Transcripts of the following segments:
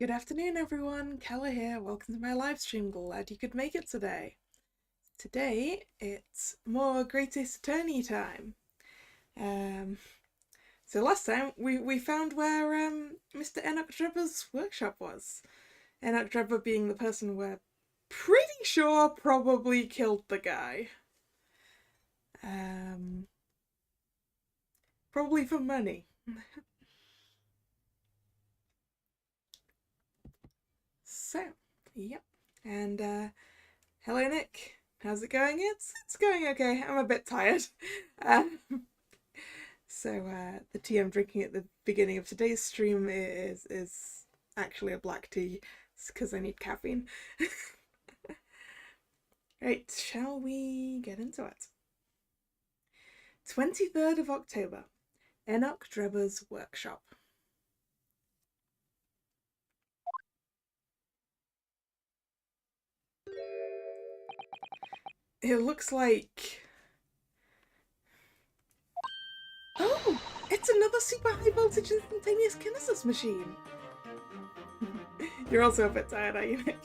Good afternoon, everyone. Kalla here. Welcome to my live stream. Glad you could make it today. Today, it's more Great Ace Attorney time. So last time, we found where Mr. Enoch Drebber's workshop was. Enoch Drebber being the person we're pretty sure probably killed the guy. Probably for money. So, yep. And hello, Nick. How's it going? It's going okay. I'm a bit tired. So the tea I'm drinking at the beginning of today's stream is actually a black tea. It's because I need caffeine. Right, shall we get into it? 23rd of October, Enoch Drebber's workshop. It looks like... Oh! It's another super high voltage instantaneous kinesis machine! You're also a bit tired, are you, Nick?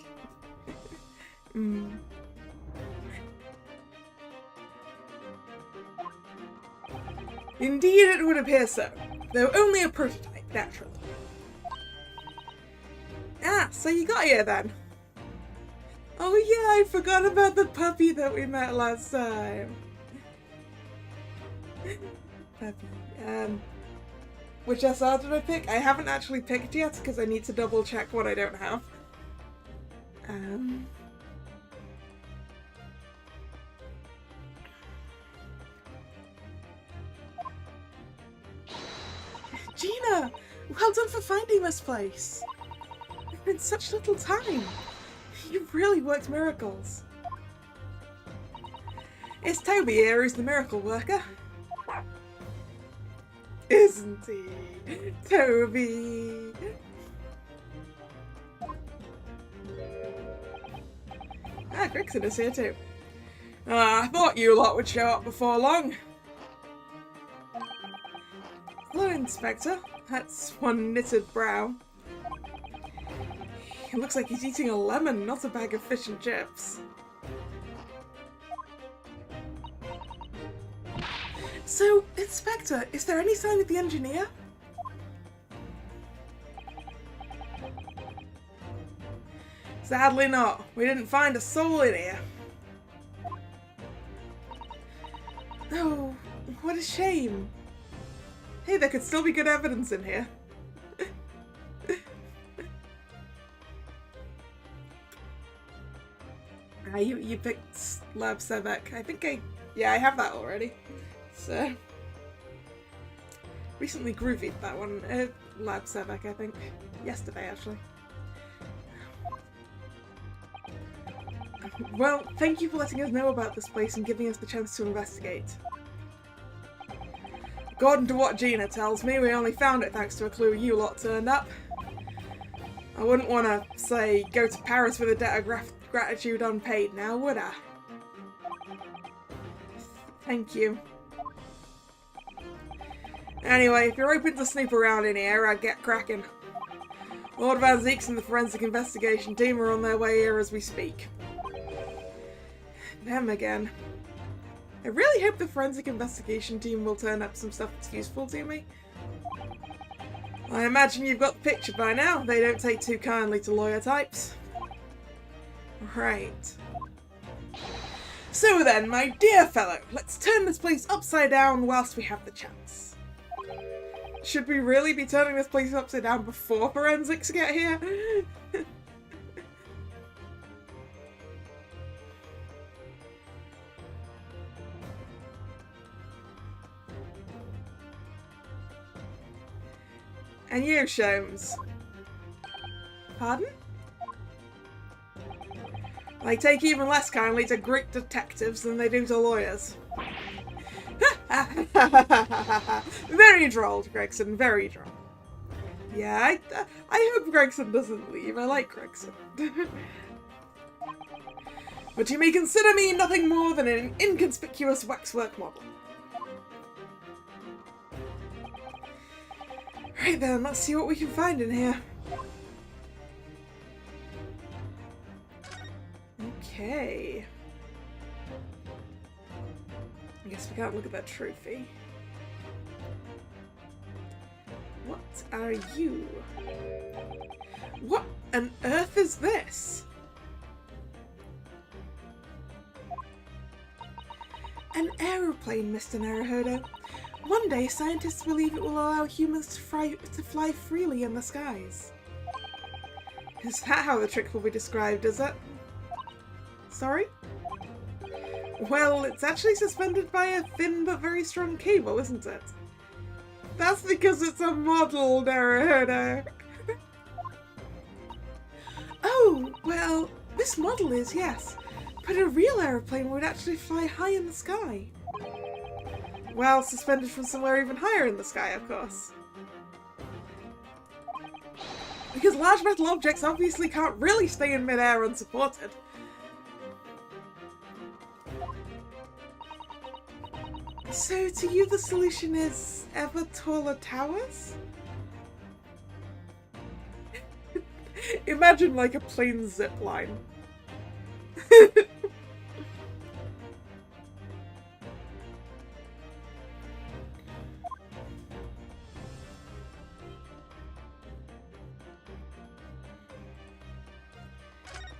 Indeed it would appear so, though only a prototype, naturally. Ah, so you got here then? Oh yeah, I forgot about the puppy that we met last time. Puppy. Which SR did I pick? I haven't actually picked yet because I need to double check what I don't have. Gina! Well done for finding this place! In such little time! You've really worked miracles. It's Toby here who's the miracle worker. Isn't he? Toby! Ah, Gregson is here too. I thought you lot would show up before long. Hello, Inspector. That's one knitted brow. It looks like he's eating a lemon, not a bag of fish and chips. So, Inspector, is there any sign of the engineer? Sadly not. We didn't find a soul in here. Oh, what a shame. Hey, there could still be good evidence in here. You picked Lab Sevek. I have that already. So, recently groovied that one. Lab Sevek, I think. Yesterday, actually. Well, thank you for letting us know about this place and giving us the chance to investigate. According to what Gina tells me, we only found it thanks to a clue you lot turned up. I wouldn't want to, say, go to Paris with a debt of gratitude unpaid now, would I? Thank you. Anyway, if you're open to snoop around in here, I'd get cracking. Lord Van Zeeks and the forensic investigation team are on their way here as we speak. Them again. I really hope the forensic investigation team will turn up some stuff that's useful to me. I imagine you've got the picture by now. They don't take too kindly to lawyer types. Right. So then, my dear fellow, let's turn this place upside down whilst we have the chance. Should we really be turning this place upside down before forensics get here? And you, Sholmes. Pardon? They take even less kindly to Greek detectives than they do to lawyers. Very droll, Gregson, very droll. Yeah, I hope Gregson doesn't leave. I like Gregson. But you may consider me nothing more than an inconspicuous waxwork model. Right then, let's see what we can find in here. Okay. I guess we can't look at that trophy. What are you? What on earth is this? An aeroplane, Mr. Naruhodo. One day, scientists believe it will allow humans to fly freely in the skies. Is that how the trick will be described, is it? Sorry? Well, it's actually suspended by a thin but very strong cable, isn't it? That's because it's a model, Naruhodo. Oh, well, this model is, yes. But a real aeroplane would actually fly high in the sky. Well, suspended from somewhere even higher in the sky, of course. Because large metal objects obviously can't really stay in midair unsupported. So, to you the solution is ever taller towers? Imagine like a plane zip line.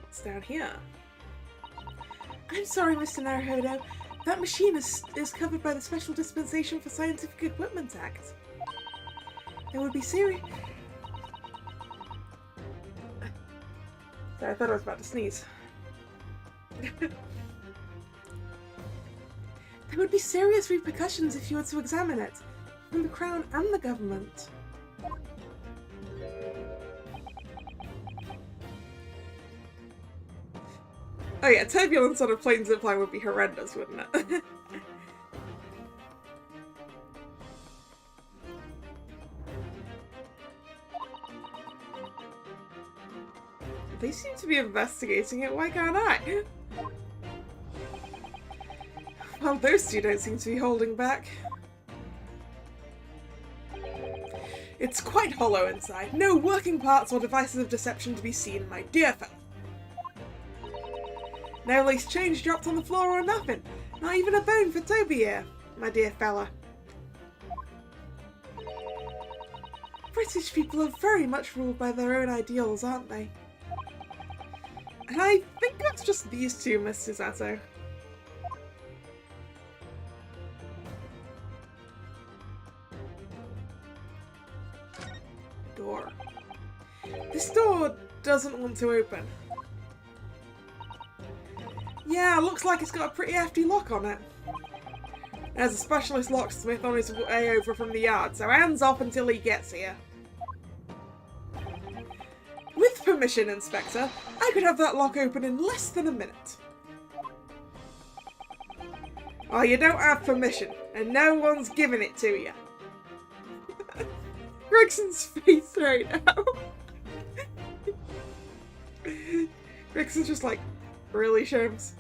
What's down here? I'm sorry, Mr. Naruhodo. That machine is covered by the Special Dispensation for Scientific Equipment Act. It would be serious. Sorry, I thought I was about to sneeze. There would be serious repercussions if you were to examine it, from the Crown and the government. Oh yeah, turbulence on a plane zipline would be horrendous, wouldn't it? They seem to be investigating it, why can't I? Well, those two don't seem to be holding back. It's quite hollow inside. No working parts or devices of deception to be seen, my dear fellow. No loose change dropped on the floor or nothing. Not even a bone for Toby here, my dear fella. British people are very much ruled by their own ideals, aren't they? And I think that's just these two, Miss Susato. Door. This door doesn't want to open. Yeah, looks like it's got a pretty hefty lock on it. There's a specialist locksmith on his way over from the yard, so hands off until he gets here. With permission, Inspector, I could have that lock open in less than a minute. Oh, you don't have permission, and no one's giving it to you. Gregson's face right now. Gregson's just like, really, Sherms?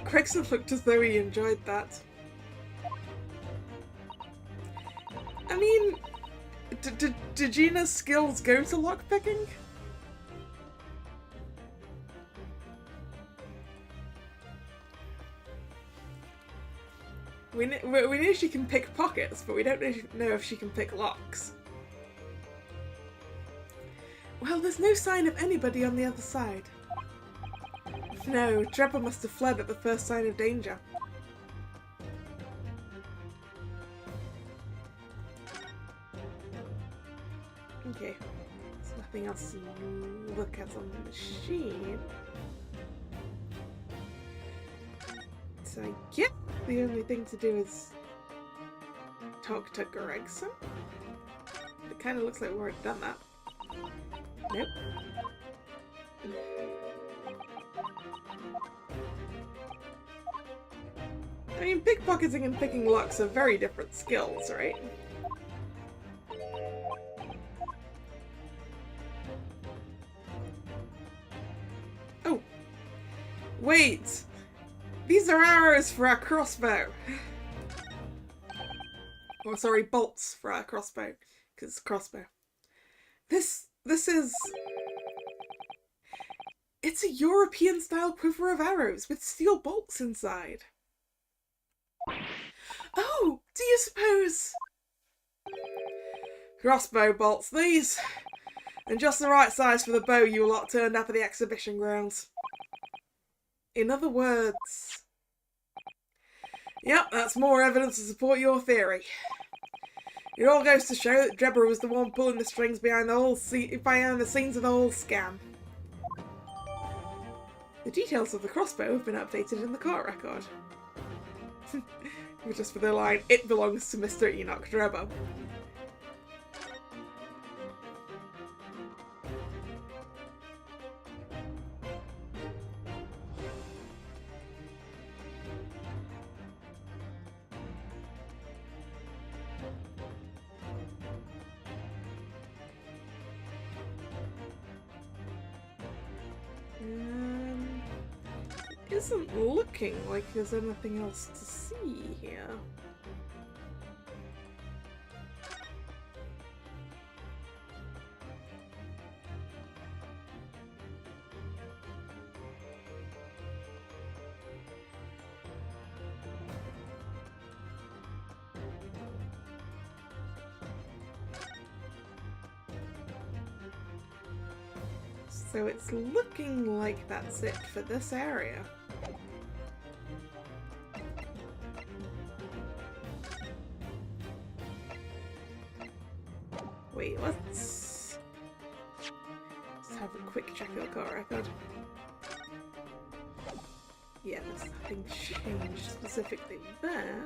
Gregson looked as though he enjoyed that. I mean, did Gina's skills go to lockpicking? We know she can pick pockets, but we don't know if she can pick locks. Well, there's no sign of anybody on the other side. No, Trevor must have fled at the first sign of danger. Okay, there's nothing else to look at on the machine. So I guess the only thing to do is talk to Gregson. It kind of looks like we've already done that. Nope. I mean, pickpocketing and picking locks are very different skills, right? Oh! Wait! These are arrows for our crossbow! Or sorry, bolts for our crossbow, because it's a crossbow. This is... It's a European-style quiver of arrows with steel bolts inside. Oh, do you suppose... Crossbow bolts, these. And just the right size for the bow you lot turned up at the exhibition grounds. In other words... Yep, that's more evidence to support your theory. It all goes to show that Deborah was the one pulling the strings behind the scenes of the whole scam. The details of the crossbow have been updated in the court record. Just for the line, it belongs to Mr. Enoch Drebber. Isn't looking like there's anything else to see here. So it's looking like that's it for this area. Wait, let's have a quick check of the court record. Yeah, there's nothing changed specifically there.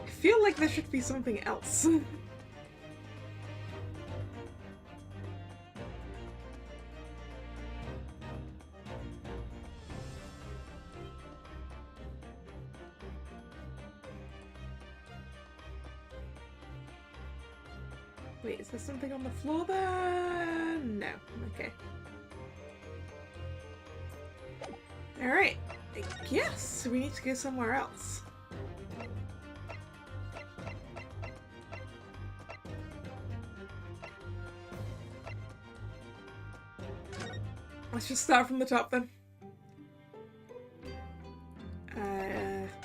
I feel like there should be something else. Wait, is there something on the floor there? No. Okay. Alright. I guess we need to go somewhere else. Let's just start from the top then.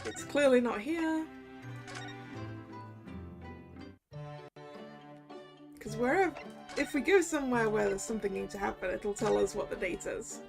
It's clearly not here. Because if we go somewhere where there's something need to happen, it'll tell us what the date is.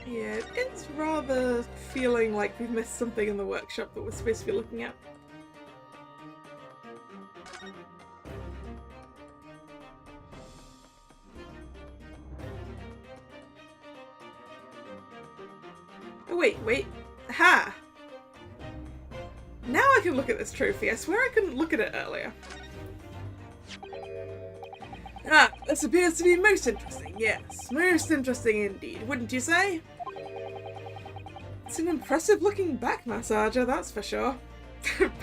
Yeah, it's rather feeling like we've missed something in the workshop that we're supposed to be looking at. Oh wait. Ha! Now I can look at this trophy. I swear I couldn't look at it earlier. Ah, this appears to be most interesting, yes. Most interesting indeed, wouldn't you say? It's an impressive looking back massager, that's for sure.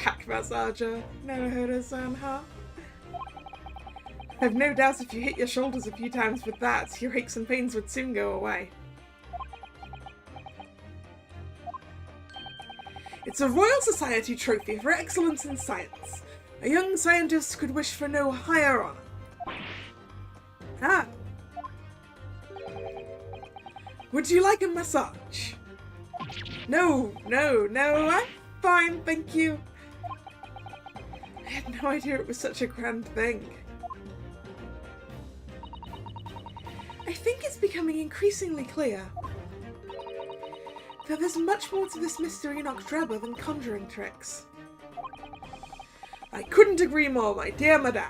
Back massager. Never heard of some, huh? I've no doubt if you hit your shoulders a few times with that, your aches and pains would soon go away. It's a Royal Society trophy for excellence in science. A young scientist could wish for no higher honor. Ah. Would you like a massage? No, I'm fine, thank you. I had no idea it was such a grand thing. I think it's becoming increasingly clear that there's much more to this Mr. Enoch Drebber than conjuring tricks. I couldn't agree more, my dear madame.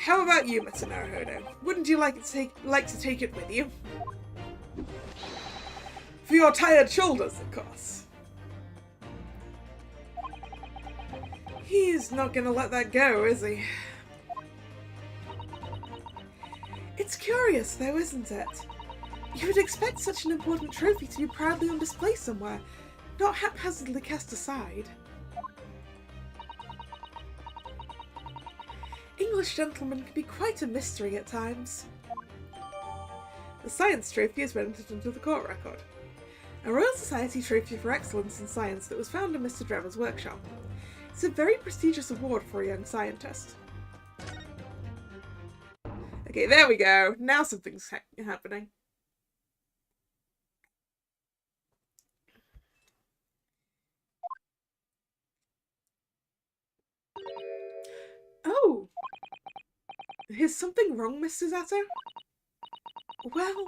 How about you, Mr. Naruhodo? Wouldn't you like to take it with you? For your tired shoulders, of course. He's not gonna let that go, is he? It's curious, though, isn't it? You would expect such an important trophy to be proudly on display somewhere, not haphazardly cast aside. English gentlemen can be quite a mystery at times. The science trophy is entered into the court record. A Royal Society trophy for excellence in science that was found in Mr. Drever's workshop. It's a very prestigious award for a young scientist. Okay, there we go. Now something's happening. Oh! Is something wrong, Mr. Zato? Well,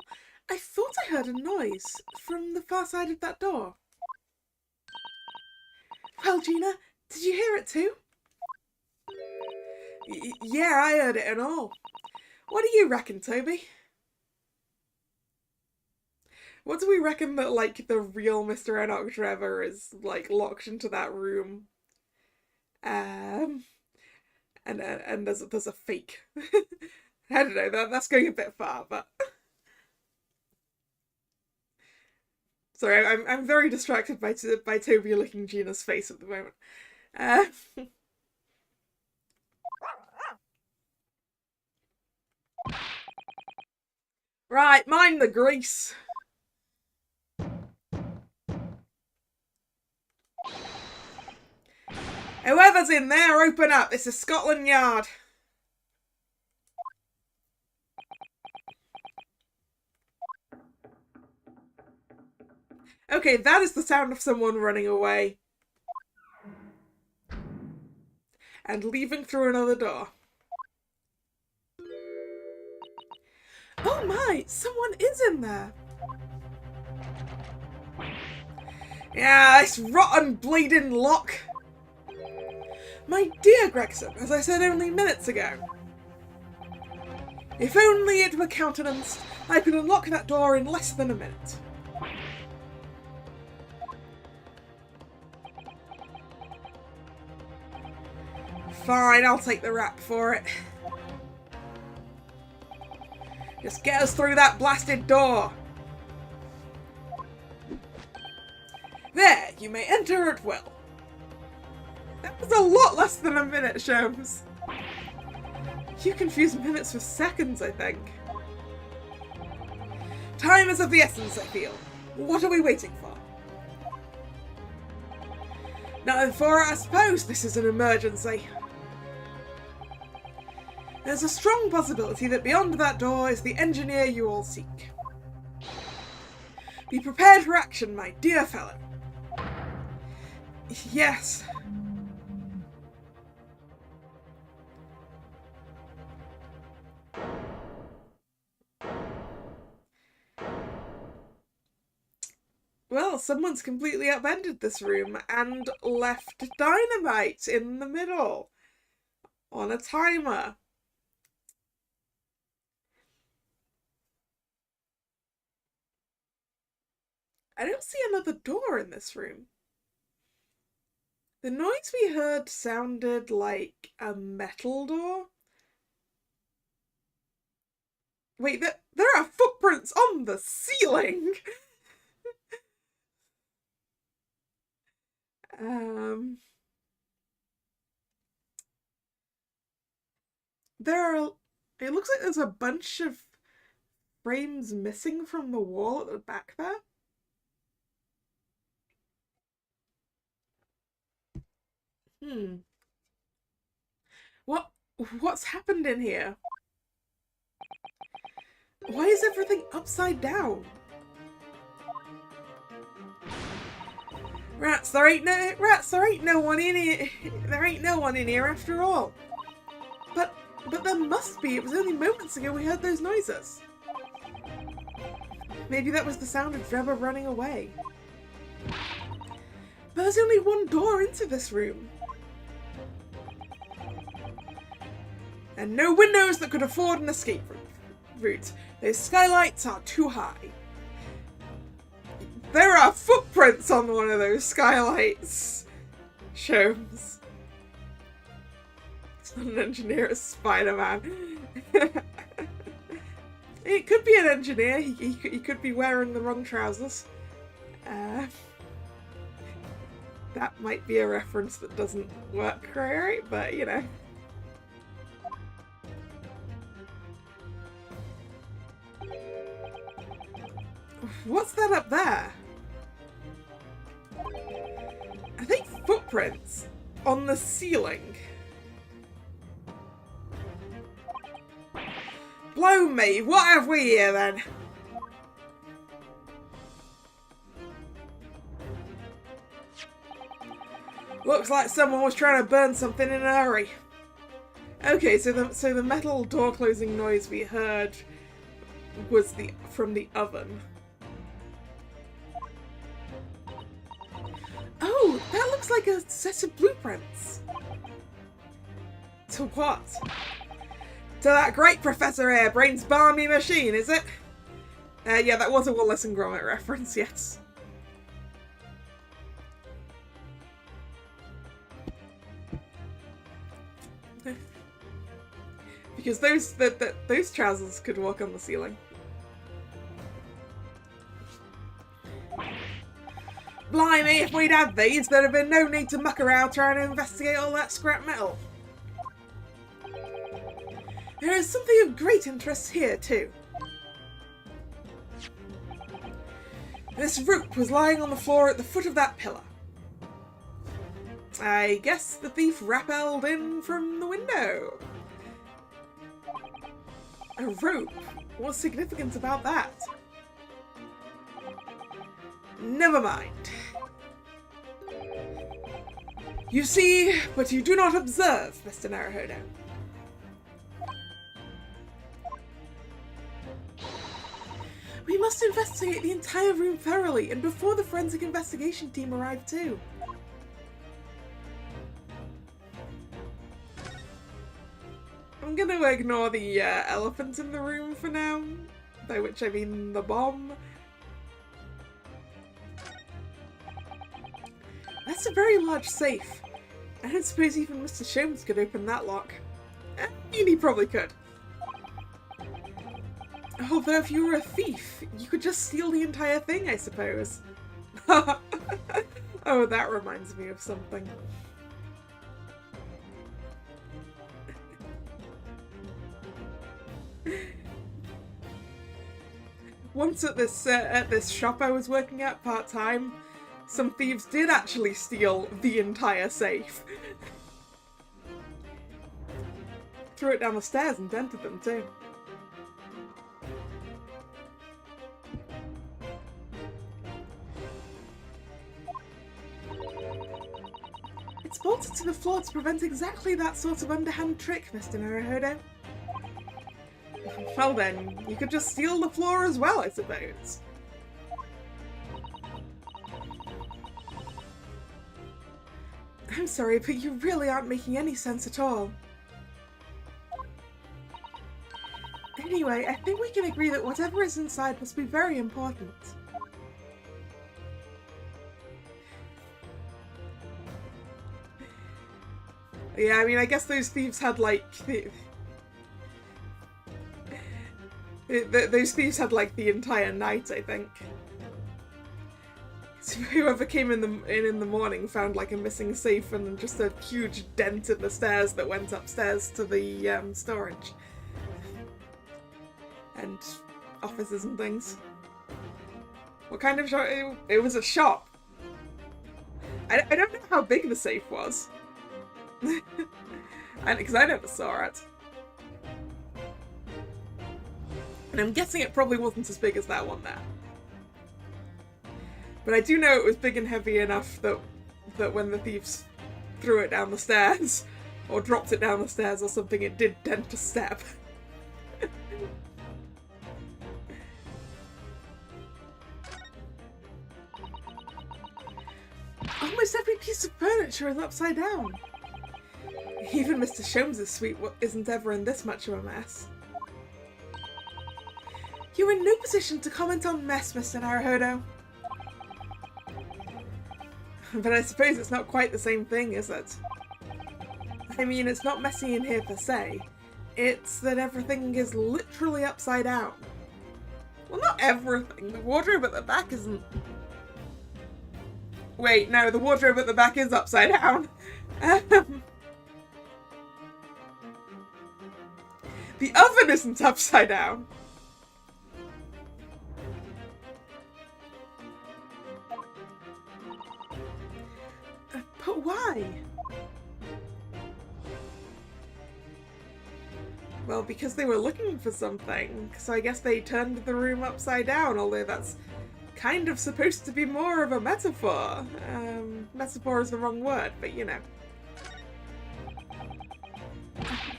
I thought I heard a noise from the far side of that door. Well, Gina, did you hear it too? Yeah, I heard it and all. What do you reckon, Toby? What do we reckon that, like, the real Mr. Enoch Trevor is, like, locked into that room? And there's a fake. I don't know, that's going a bit far, but... Sorry, I'm very distracted by Toby licking Gina's face at the moment. Right, mind the grease. Whoever's in there, open up. This is Scotland Yard. Okay, that is the sound of someone running away. And leaving through another door. Oh my, someone is in there. Yeah, this rotten bleeding lock. My dear Gregson, as I said only minutes ago. If only it were countenanced, I could unlock that door in less than a minute. Fine, I'll take the rap for it. Just get us through that blasted door. There, you may enter at will. That was a lot less than a minute, Sholmes. You confuse minutes with seconds, I think. Time is of the essence, I feel. What are we waiting for? Nothing for it, I suppose. This is an emergency. There's a strong possibility that beyond that door is the engineer you all seek. Be prepared for action, my dear fellow. Yes. Well, someone's completely upended this room and left dynamite in the middle on a timer. I don't see another door in this room. The noise we heard sounded like a metal door. Wait, there are footprints on the ceiling! It looks like there's a bunch of frames missing from the wall at the back there. What's happened in here? Why is everything upside down? Rats, there ain't no one in here. There ain't no one in here after all. But there must be. It was only moments ago we heard those noises. Maybe that was the sound of Trevor running away. But there's only one door into this room. And no windows that could afford an escape route. Those skylights are too high. There are footprints on one of those skylights. Sholmes. It's not an engineer, it's Spider-Man. It could be an engineer. He could be wearing the wrong trousers. That might be a reference that doesn't work right, but you know. What's that up there? I think footprints on the ceiling. Blow me, what have we here then? Looks like someone was trying to burn something in a hurry. Okay, so the metal door closing noise we heard was from the oven. Oh, that looks like a set of blueprints. To what? To that great Professor Airbrain's balmy machine, is it? Yeah, that was a Wallace and Gromit reference, yes. Because those trousers could walk on the ceiling. Blimey, if we'd had these, there'd have been no need to muck around trying to investigate all that scrap metal. There is something of great interest here, too. This rope was lying on the floor at the foot of that pillar. I guess the thief rappelled in from the window. A rope? What's significant about that? Never mind. You see, but you do not observe, Mr. Naruhodo. We must investigate the entire room thoroughly, and before the forensic investigation team arrive too. I'm gonna ignore the elephant in the room for now, by which I mean the bomb. That's a very large safe. I don't suppose even Mr. Sholmes could open that lock. I mean, he probably could. Although if you were a thief, you could just steal the entire thing, I suppose. Oh, that reminds me of something. Once at this shop I was working at part-time, some thieves did actually steal the entire safe. Threw it down the stairs and dented them too. It's bolted to the floor to prevent exactly that sort of underhand trick, Mr. Naruhodo. Well then, you could just steal the floor as well, I suppose. I'm sorry, but you really aren't making any sense at all. Anyway, I think we can agree that whatever is inside must be very important. Yeah, I mean, I guess those thieves had, like, those thieves had, like, the entire night, I think. So whoever came in the morning found, like, a missing safe and just a huge dent in the stairs that went upstairs to the, storage. And offices and things. What kind of shop? It was a shop. I don't know how big the safe was. Because I never saw it. And I'm guessing it probably wasn't as big as that one there. But I do know it was big and heavy enough that when the thieves threw it down the stairs, or dropped it down the stairs or something, it did dent a step. Almost every piece of furniture is upside down. Even Mr. Sholmes' suite isn't ever in this much of a mess. You're in no position to comment on mess, Mr. Naruhodo. But I suppose it's not quite the same thing, is it? I mean, it's not messy in here per se. It's that everything is literally upside down. Well, not everything. The wardrobe at the back isn't... Wait, no, the wardrobe at the back is upside down. The oven isn't upside down. But why? Well, because they were looking for something, so I guess they turned the room upside down, although that's kind of supposed to be more of a metaphor. Metaphor is the wrong word, but you know.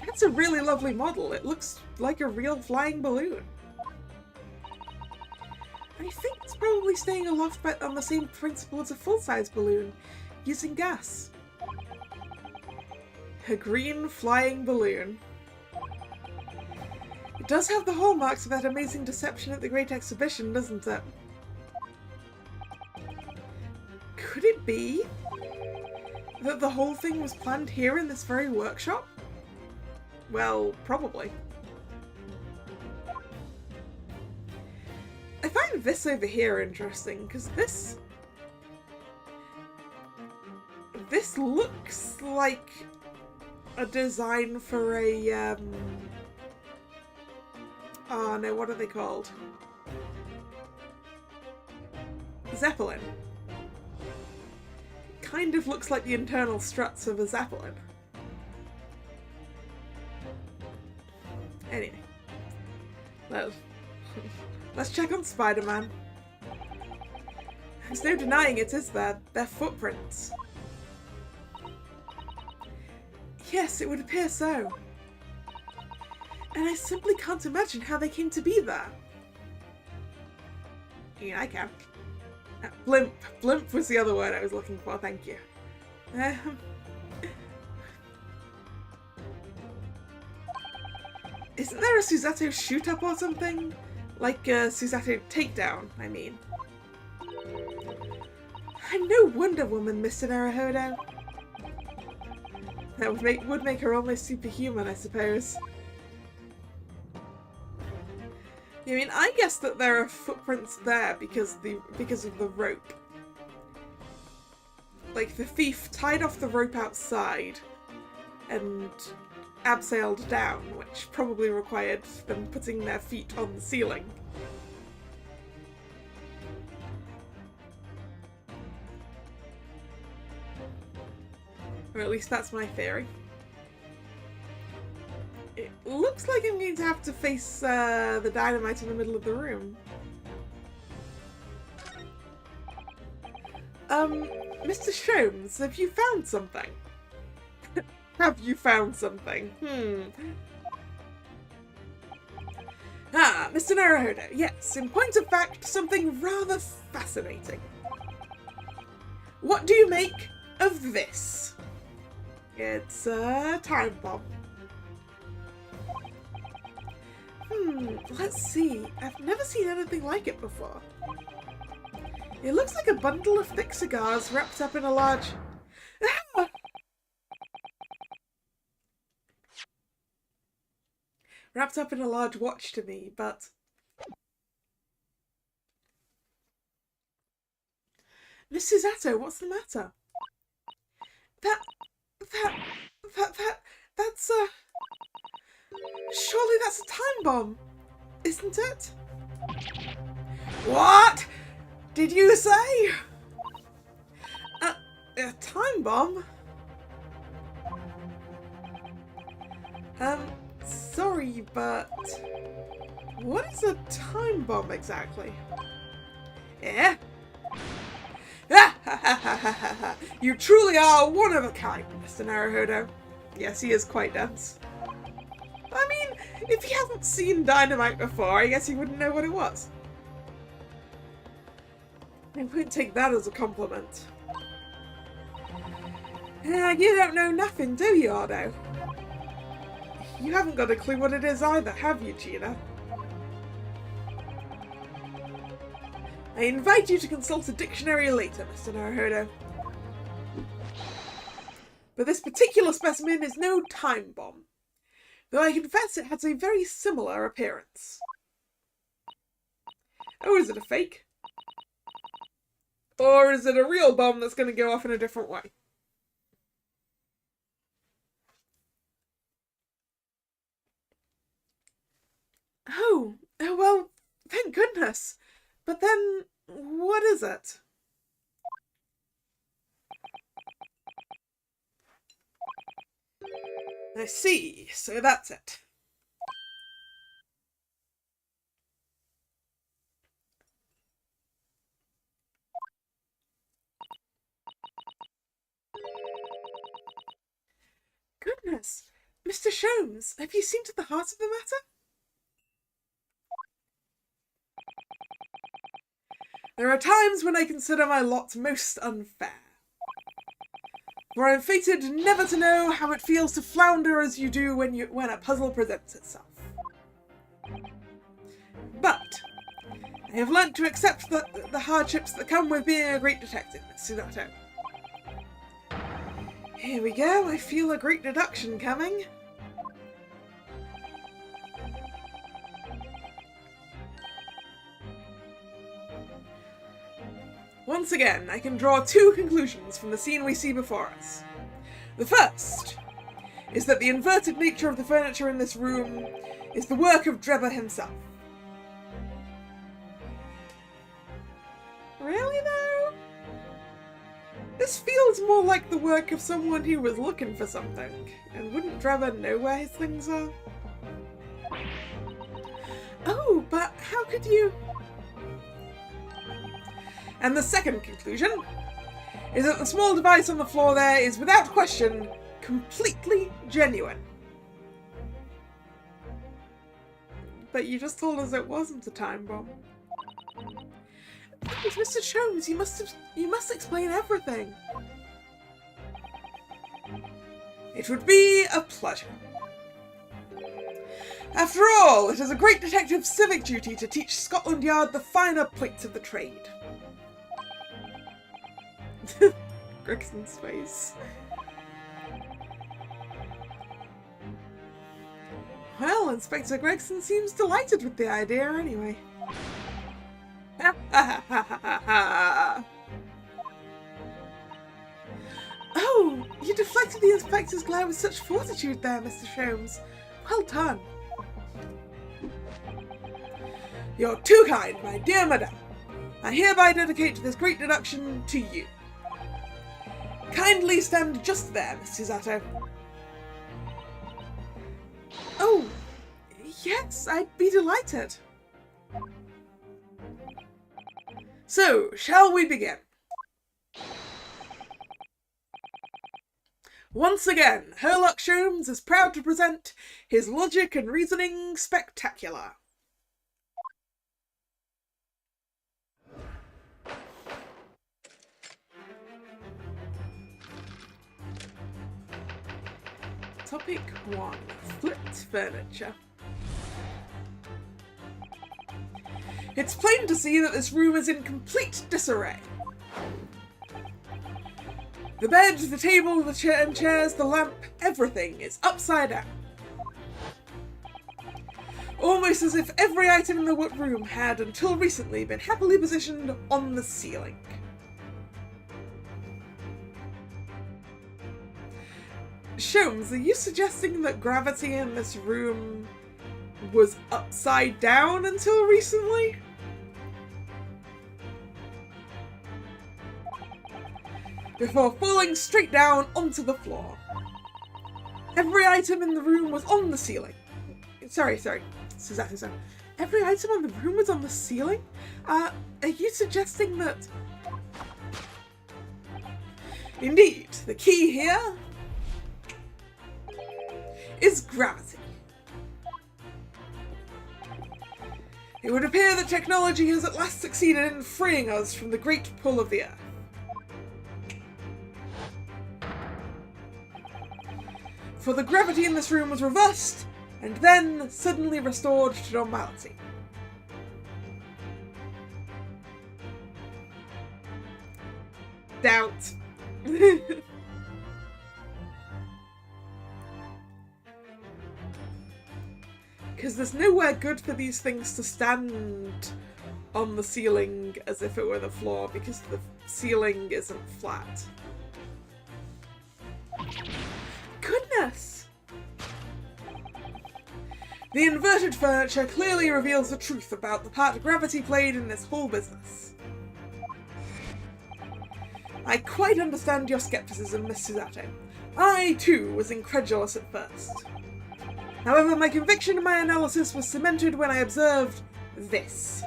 That's a really lovely model. It looks like a real flying balloon. I think it's probably staying aloft but on the same principle as a full-size balloon, using gas. A green flying balloon. It does have the hallmarks of that amazing deception at the Great Exhibition, doesn't it? Could it be that the whole thing was planned here in this very workshop? Well, probably. I find this over here interesting, because this looks like a design for a, oh no, what are they called? Zeppelin. Kind of looks like the internal struts of a Zeppelin. Anyway. Let's check on Spider-Man. There's no denying it, is there? They're footprints. Yes, it would appear so. And I simply can't imagine how they came to be there. Yeah, I can. Blimp. Blimp was the other word I was looking for, thank you. Isn't there a Susato shoot-up or something? Like a Susato takedown, I mean. I'm no Wonder Woman, Mr. Naruhodo. That would make her almost superhuman, I suppose. I mean, I guess that there are footprints there because of the rope. Like, the thief tied off the rope outside and abseiled down, which probably required them putting their feet on the ceiling. Or at least that's my theory. It looks like I'm going to have to face the dynamite in the middle of the room. Mr. Sholmes, have you found something? Have you found something? Ah, Mr. Naruhodo, yes, in point of fact, something rather fascinating. What do you make of this? It's a time bomb. Let's see. I've never seen anything like it before. It looks like a bundle of thick cigars wrapped up in a large... Ah! Wrapped up in a large watch to me, but... Miss Susato, what's the matter? That's surely that's a time bomb, isn't it? What did you say? A time bomb? Sorry, but what is a time bomb exactly? Yeah? You truly are one of a kind, Mr. Naruhodo. Yes, he is quite dense. I mean, if he hasn't seen dynamite before, I guess he wouldn't know what it was. I wouldn't take that as a compliment. You don't know nothing, do you, Ardo? You haven't got a clue what it is either, have you, Gina? I invite you to consult a dictionary later, Mr. Naruhodo. But this particular specimen is no time bomb, though I confess it has a very similar appearance. Oh, is it a fake? Or is it a real bomb that's going to go off in a different way? Oh, well, thank goodness. But then, what is it? I see, so that's it. Goodness, Mr. Sholmes, have you seen to the heart of the matter? There are times when I consider my lot most unfair. For I am fated never to know how it feels to flounder as you do when a puzzle presents itself. But I have learnt to accept the hardships that come with being a great detective, Miss Sudato. Here we go, I feel a great deduction coming. Once again, I can draw two conclusions from the scene we see before us. The first is that the inverted nature of the furniture in this room is the work of Drebber himself. Really though? This feels more like the work of someone who was looking for something, and wouldn't Drebber know where his things are? Oh, but how could you... And the second conclusion is that the small device on the floor there is, without question, completely genuine. But you just told us it wasn't a time bomb. Please, Mr. Sholmes, you must explain everything. It would be a pleasure. After all, it is a great detective's civic duty to teach Scotland Yard the finer points of the trade. Gregson's face. Well, Inspector Gregson seems delighted with the idea anyway. Oh, you deflected the inspector's glare with such fortitude there, Mr. Sholmes. Well done. You're too kind, my dear madame. I hereby dedicate this great deduction to you. Kindly stand just there, Miss Suzato. Oh, yes, I'd be delighted. So, shall we begin? Once again, Herlock Sholmes is proud to present his logic and reasoning spectacular. Topic 1. Flipped furniture. It's plain to see that this room is in complete disarray. The bed, the table, the chairs, the lamp, everything is upside down. Almost as if every item in the room had, until recently, been happily positioned on the ceiling. Sholmes, are you suggesting that gravity in this room was upside down until recently? Before falling straight down onto the floor. Every item in the room was on the ceiling. Sorry. Suzato. Every item in the room was on the ceiling? Are you suggesting that... Indeed, the key here is gravity. It would appear that technology has at last succeeded in freeing us from the great pull of the earth. for the gravity in this room was reversed and then suddenly restored to normality. Doubt. Because there's nowhere good for these things to stand on the ceiling as if it were the floor, because the ceiling isn't flat. Goodness! The inverted furniture clearly reveals the truth about the part gravity played in this whole business. I quite understand your skepticism, Miss Susato. I, too, was incredulous at first. However, my conviction in my analysis was cemented when I observed this.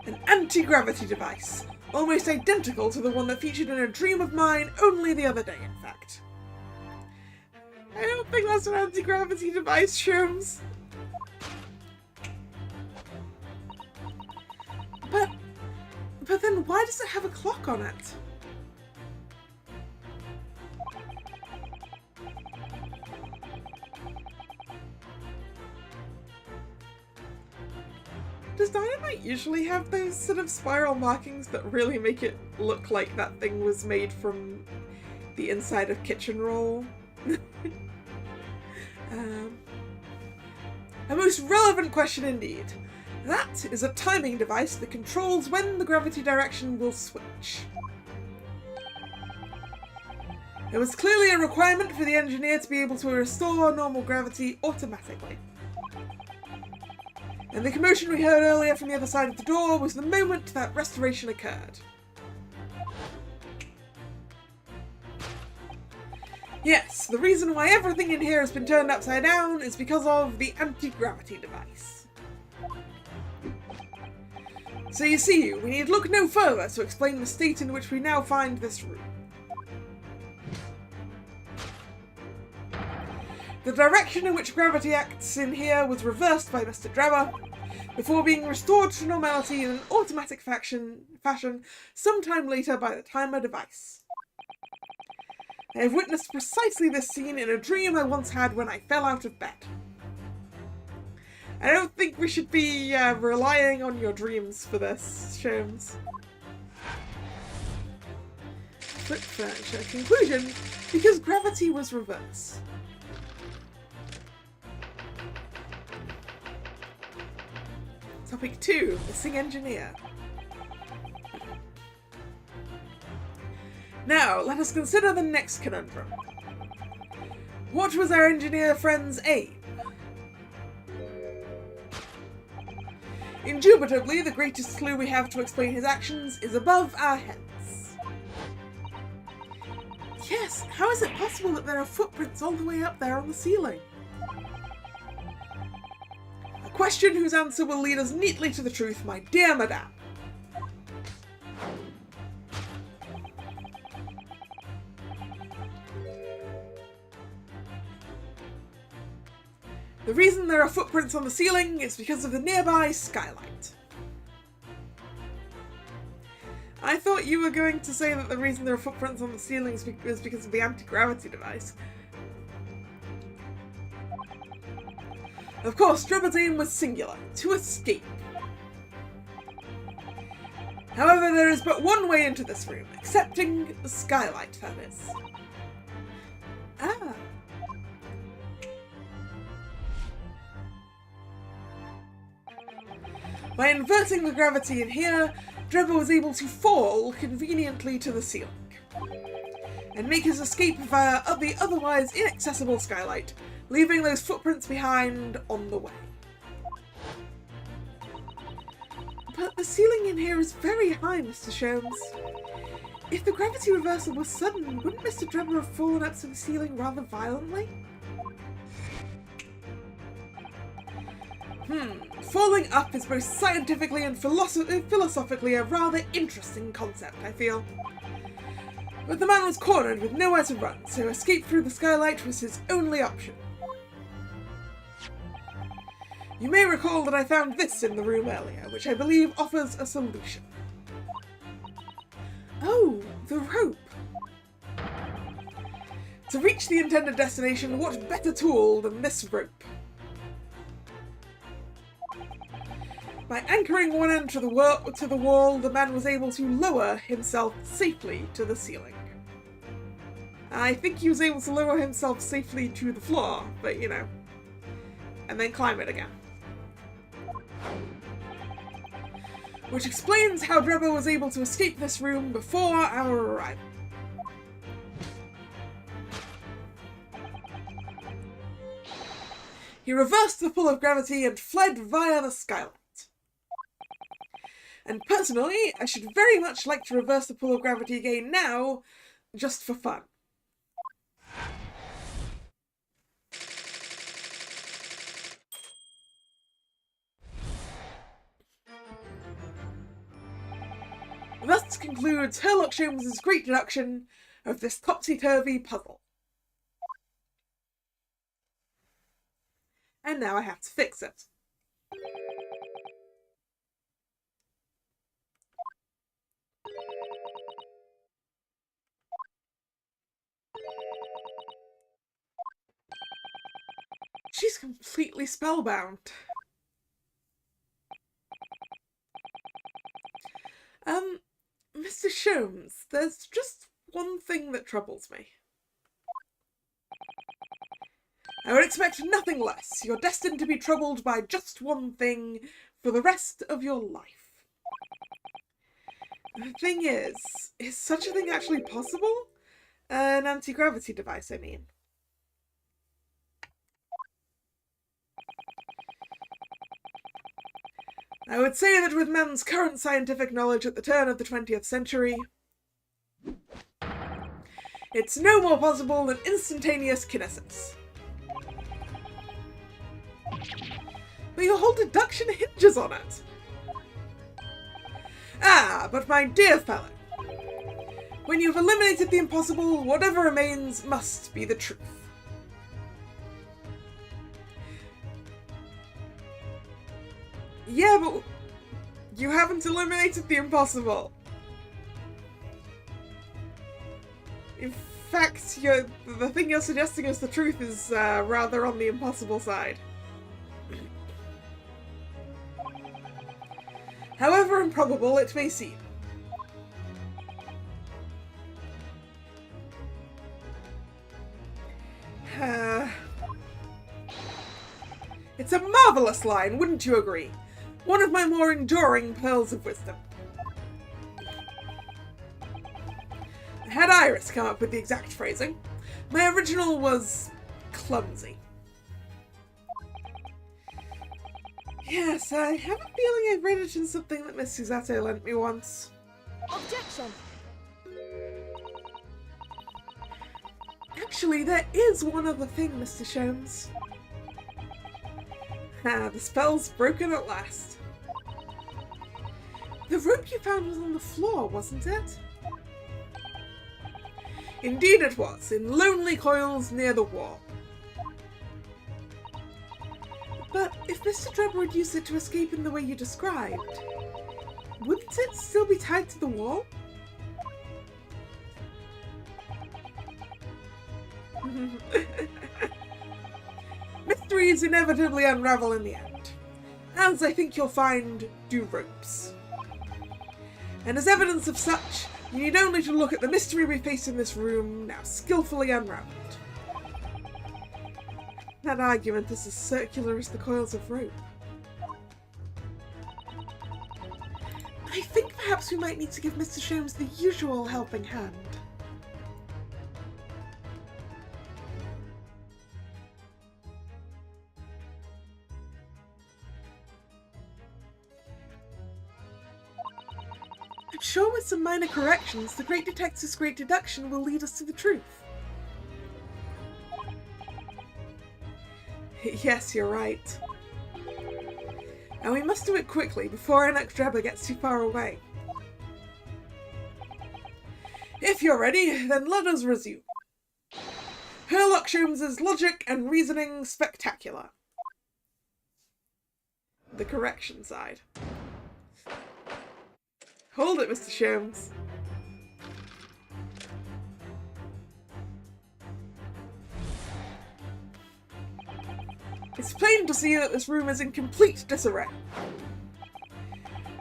An anti-gravity device, almost identical to the one that featured in a dream of mine only the other day, in fact. I don't think that's an anti-gravity device, Shrooms. But then why does it have a clock on it? Does Dynamite usually have those sort of spiral markings that really make it look like that thing was made from the inside of kitchen roll? A most relevant question indeed. That is a timing device that controls when the gravity direction will switch. There was clearly a requirement for the engineer to be able to restore normal gravity automatically. And the commotion we heard earlier from the other side of the door was the moment that restoration occurred. Yes, the reason why everything in here has been turned upside down is because of the anti-gravity device. So you see, we need look no further to explain the state in which we now find this room. The direction in which gravity acts in here was reversed by Mr. Drebber, before being restored to normality in an automatic fashion sometime later by the timer device. I have witnessed precisely this scene in a dream I once had when I fell out of bed. I don't think we should be relying on your dreams for this, Sherms. Flip furniture. Conclusion, because gravity was reversed. Topic 2, missing engineer. Now, let us consider the next conundrum. What was our engineer friend's aim? Indubitably, the greatest clue we have to explain his actions is above our heads. Yes, how is it possible that there are footprints all the way up there on the ceiling? A question whose answer will lead us neatly to the truth, my dear madame. The reason there are footprints on the ceiling is because of the nearby skylight. I thought you were going to say that the reason there are footprints on the ceiling is because of the anti-gravity device. Of course, Drebber's aim was singular, to escape. However, there is but one way into this room, accepting the skylight, that is. Ah. By inverting the gravity in here, Drebber was able to fall conveniently to the ceiling, and make his escape via the otherwise inaccessible skylight, leaving those footprints behind on the way. But the ceiling in here is very high, Mr. Sholmes. If the gravity reversal was sudden, wouldn't Mr. Drebber have fallen up to the ceiling rather violently? Falling up is both scientifically and philosophically a rather interesting concept, I feel. But the man was cornered with nowhere to run, so escape through the skylight was his only option. You may recall that I found this in the room earlier, which I believe offers a solution. Oh, the rope. To reach the intended destination, what better tool than this rope? By anchoring one end to the wall, the man was able to lower himself safely to the ceiling. I think he was able to lower himself safely to the floor, but you know, and then climb it again. Which explains how Drebber was able to escape this room before our arrival. He reversed the pull of gravity and fled via the skylight. And personally, I should very much like to reverse the pull of gravity again now, just for fun. Thus concludes Sherlock Holmes' great deduction of this topsy-turvy puzzle. And now I have to fix it. She's completely spellbound. Mr. Sholmes, there's just one thing that troubles me. I would expect nothing less. You're destined to be troubled by just one thing for the rest of your life. The thing is such a thing actually possible? An anti-gravity device, I mean. I would say that with man's current scientific knowledge at the turn of the 20th century, it's no more possible than instantaneous kinesis. But your whole deduction hinges on it. Ah, but my dear fellow, when you've eliminated the impossible, whatever remains must be the truth. Yeah, but you haven't eliminated the impossible. In fact, the thing you're suggesting as the truth is rather on the impossible side. However improbable it may seem. It's a marvellous line, wouldn't you agree? One of my more enduring pearls of wisdom. I had Iris come up with the exact phrasing. My original was clumsy. Yes, I have a feeling I've read it in something that Miss Susato lent me once. Objection! Actually, there is one other thing, Mr. Sholmes. Ah, the spell's broken at last. The rope you found was on the floor, wasn't it? Indeed it was, in lonely coils near the wall. But if Mr. Drebber had used it to escape in the way you described, wouldn't it still be tied to the wall? Mysteries inevitably unravel in the end, as I think you'll find do ropes. And as evidence of such, you need only to look at the mystery we face in this room, now skillfully unraveled. That argument is as circular as the coils of rope. I think perhaps we might need to give Mr. Sholmes the usual helping hand. I'm sure with some minor corrections, the Great Detective's great deduction will lead us to the truth. Yes, you're right. And we must do it quickly before our next Drebber gets too far away. If you're ready, then let us resume. Sherlock Holmes' logic and reasoning spectacular. The correction side. Hold it, Mr. Sholmes. It's plain to see that this room is in complete disarray.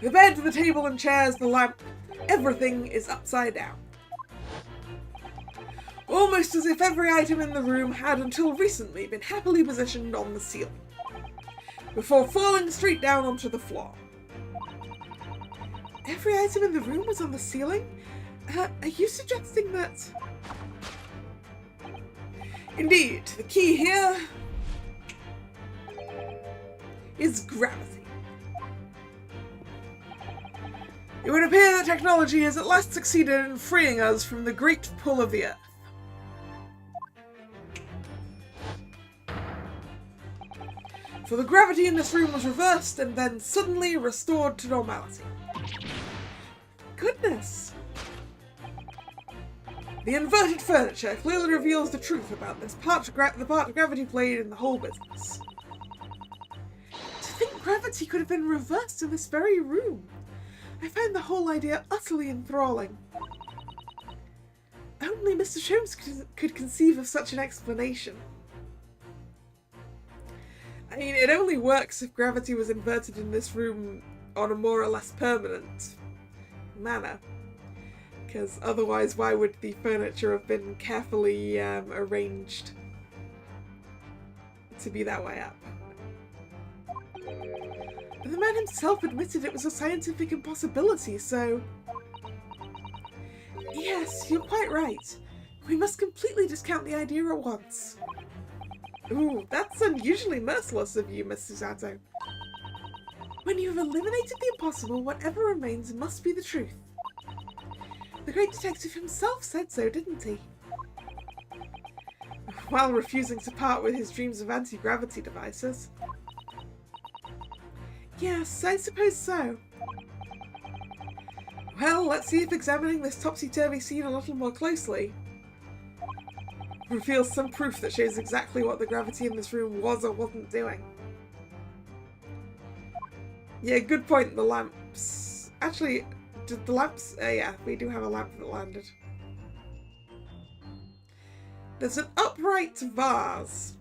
The bed, the table and chairs, the lamp, everything is upside down. Almost as if every item in the room had until recently been happily positioned on the ceiling, before falling straight down onto the floor. Every item in the room was on the ceiling? Are you suggesting that... Indeed, the key here is gravity. It would appear that technology has at last succeeded in freeing us from the great pull of the Earth. For the gravity in this room was reversed and then suddenly restored to normality. Goodness! The inverted furniture clearly reveals the truth about this the part gravity played in the whole business. To think gravity could have been reversed in this very room! I find the whole idea utterly enthralling. Only Mr. Sholmes could conceive of such an explanation. I mean, it only works if gravity was inverted in this room on a more or less permanent manner. Because otherwise, why would the furniture have been carefully arranged to be that way up? But the man himself admitted it was a scientific impossibility, so... Yes, you're quite right. We must completely discount the idea at once. Ooh, that's unusually merciless of you, Mrs. Sato. When you've eliminated the impossible, whatever remains must be the truth. The great detective himself said so, didn't he? While refusing to part with his dreams of anti-gravity devices. Yes, I suppose so. Well, let's see if examining this topsy-turvy scene a little more closely reveals some proof that shows exactly what the gravity in this room was or wasn't doing. Yeah, good point, the lamps. Actually, did the lamps... yeah, we do have a lamp that landed. There's an upright vase.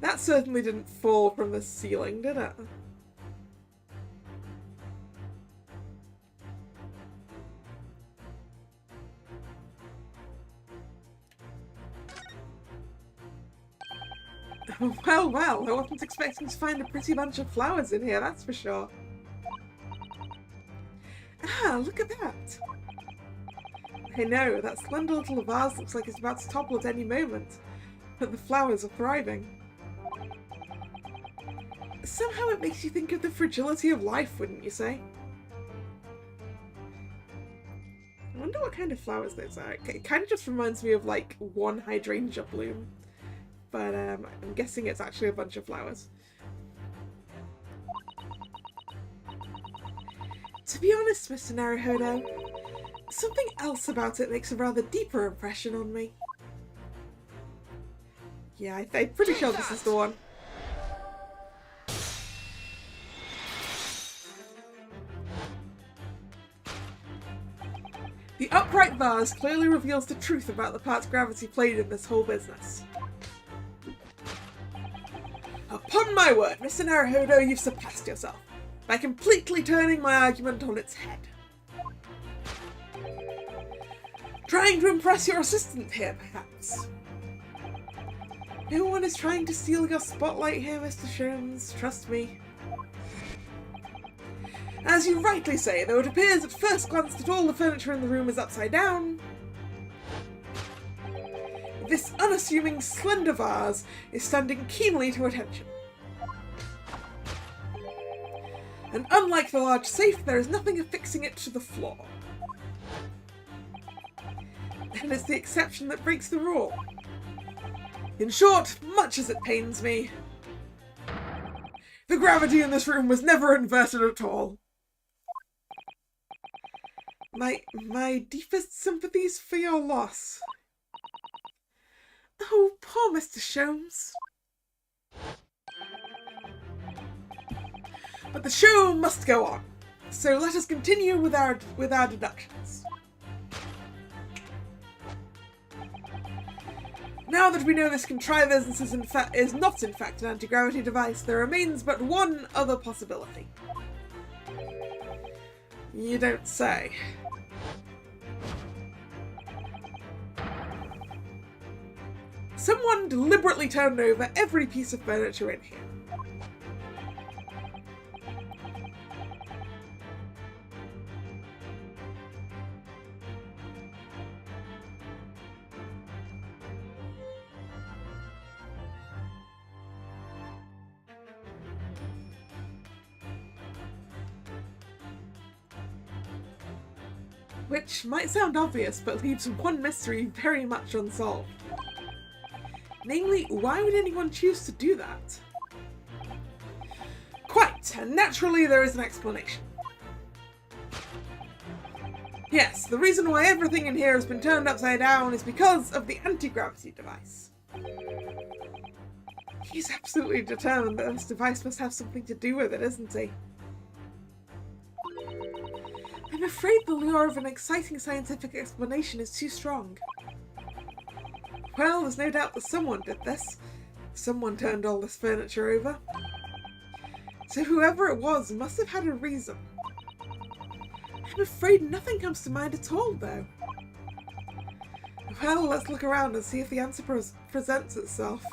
That certainly didn't fall from the ceiling, did it? Well, well, I wasn't expecting to find a pretty bunch of flowers in here, that's for sure. Ah, look at that! I know, that slender little vase looks like it's about to topple at any moment, but the flowers are thriving. Somehow it makes you think of the fragility of life, wouldn't you say? I wonder what kind of flowers those are. It kind of just reminds me of, like, one hydrangea bloom. But I'm guessing it's actually a bunch of flowers. To be honest, Mr. Naruhodo, something else about it makes a rather deeper impression on me. Yeah, I'm pretty sure this is the one. The upright vase clearly reveals the truth about the part gravity played in this whole business. Upon my word, Mr. Naruhodo, you've surpassed yourself by completely turning my argument on its head. Trying to impress your assistant here, perhaps? No one is trying to steal your spotlight here, Mr. Sholmes, trust me. As you rightly say, though it appears at first glance that all the furniture in the room is upside down, this unassuming slender vase is standing keenly to attention. And unlike the large safe, there is nothing affixing it to the floor. And it's the exception that breaks the rule. In short, much as it pains me, the gravity in this room was never inverted at all. My deepest sympathies for your loss. Oh, poor Mr. Sholmes. But the show must go on, so let us continue with our deductions. Now that we know this contrivance is not in fact an anti-gravity device, there remains but one other possibility. You don't say. Someone deliberately turned over every piece of furniture in here. Which might sound obvious, but leaves one mystery very much unsolved. Namely, why would anyone choose to do that? Quite, and naturally there is an explanation. Yes, the reason why everything in here has been turned upside down is because of the anti-gravity device. He's absolutely determined that this device must have something to do with it, isn't he? I'm afraid the lure of an exciting scientific explanation is too strong. Well, there's no doubt that someone did this. Someone turned all this furniture over. So whoever it was must have had a reason. I'm afraid nothing comes to mind at all, though. Well, let's look around and see if the answer presents itself.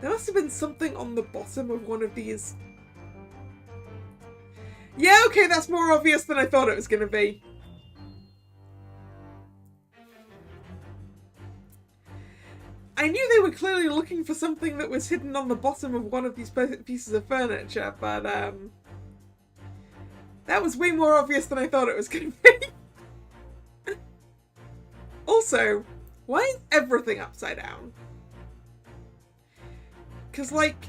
There must have been something on the bottom of one of these. Yeah, okay, that's more obvious than I thought it was going to be. I knew they were clearly looking for something that was hidden on the bottom of one of these pieces of furniture, but that was way more obvious than I thought it was going to be. Also, why is everything upside down? Because, like,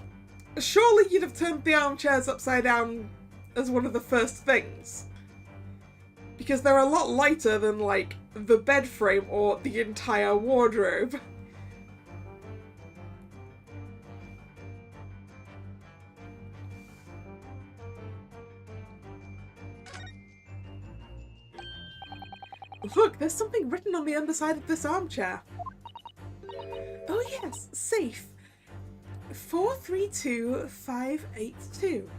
surely you'd have turned the armchairs upside down as one of the first things. Because they're a lot lighter than, like, the bed frame or the entire wardrobe. Look, there's something written on the underside of this armchair. Oh yes, safe. 432582.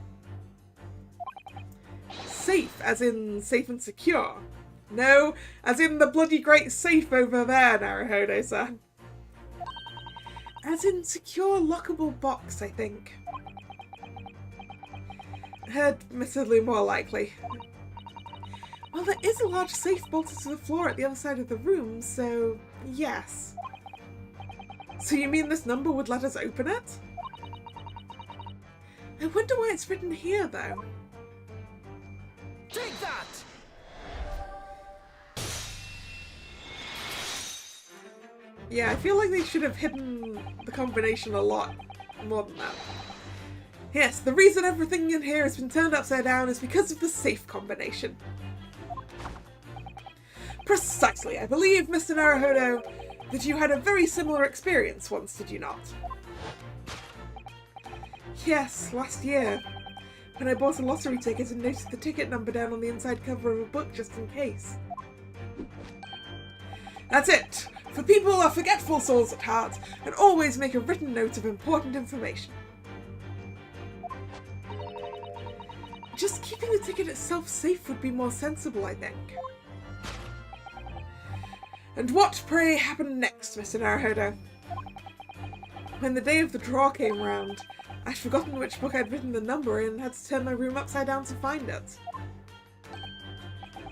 Safe, as in safe and secure. No, as in the bloody great safe over there, Naruhodo-san. As in secure lockable box, I think. Admittedly more likely. Well, there is a large safe bolted to the floor at the other side of the room, so yes. So you mean this number would let us open it? I wonder why it's written here, though. Take that! Yeah, I feel like they should have hidden the combination a lot more than that. Yes, the reason everything in here has been turned upside down is because of the safe combination. Precisely. I believe, Mr. Naruhodo, that you had a very similar experience once, did you not? Yes, last year. When I bought a lottery ticket and noticed the ticket number down on the inside cover of a book just in case. That's it! For people are forgetful souls at heart, and always make a written note of important information. Just keeping the ticket itself safe would be more sensible, I think. And what, pray, happened next, Mr. Naruhodo? When the day of the draw came round, I'd forgotten which book I'd written the number in and had to turn my room upside down to find it.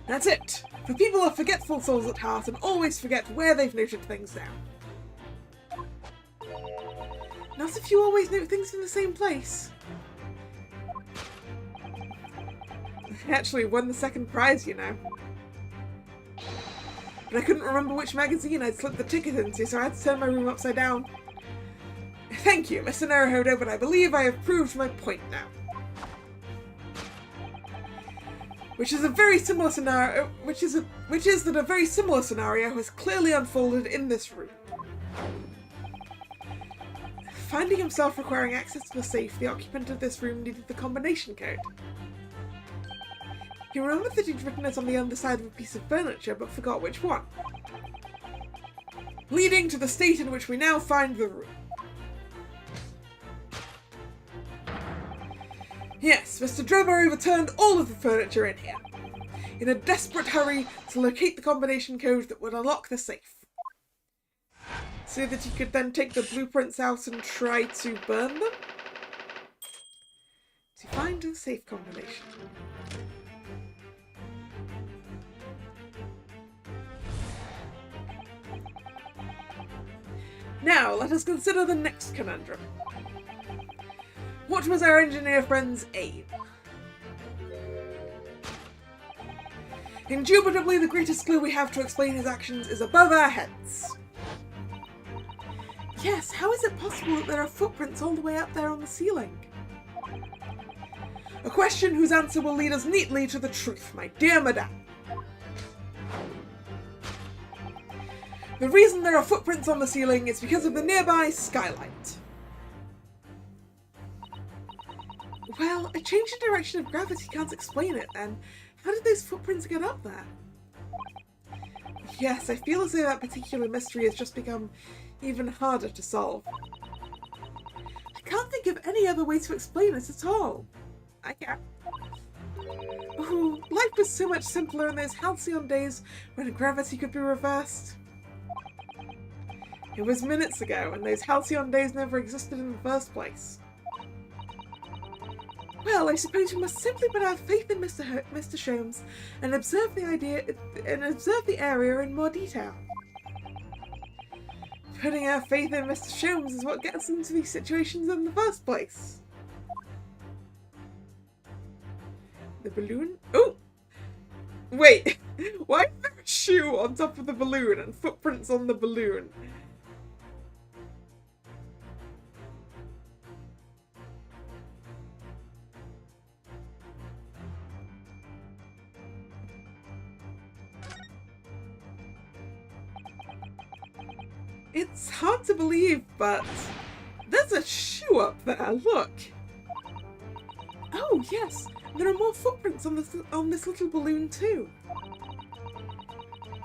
That's it! For people are forgetful souls at heart and always forget where they've noted things down. Not if you always note things in the same place. I actually won the second prize, you know. But I couldn't remember which magazine I'd slipped the ticket into, so I had to turn my room upside down. Thank you, Mr. Naruhodo, but I believe I have proved my point now. Which is a very similar scenario. Which is that a very similar scenario has clearly unfolded in this room. Finding himself requiring access to the safe, the occupant of this room needed the combination code. He remembered that he'd written it on the underside of a piece of furniture, but forgot which one. leading to the state in which we now find the room. Yes, Mr. Drover overturned all of the furniture in here, in a desperate hurry to locate the combination code that would unlock the safe, so that he could then take the blueprints out and try to burn them? To find the safe combination. Now, let us consider the next conundrum. What was our engineer friend's aim? Indubitably, the greatest clue we have to explain his actions is above our heads. Yes, how is it possible that there are footprints all the way up there on the ceiling? A question whose answer will lead us neatly to the truth, my dear madame. The reason there are footprints on the ceiling is because of the nearby skylight. Well, a change in direction of gravity can't explain it then. How did those footprints get up there? Yes, I feel as though that particular mystery has just become even harder to solve. I can't think of any other way to explain it at all. I can't. Oh, life was so much simpler in those halcyon days when gravity could be reversed. It was minutes ago, and those halcyon days never existed in the first place. Well, I suppose we must simply put our faith in Mr. Sholmes and observe the area in more detail. Putting our faith in Mr. Sholmes is what gets us into these situations in the first place. The balloon? Oh! Wait! Why is there a shoe on top of the balloon and footprints on the balloon? It's hard to believe, but there's a shoe up there, look! Oh, yes! There are more footprints on this little balloon too.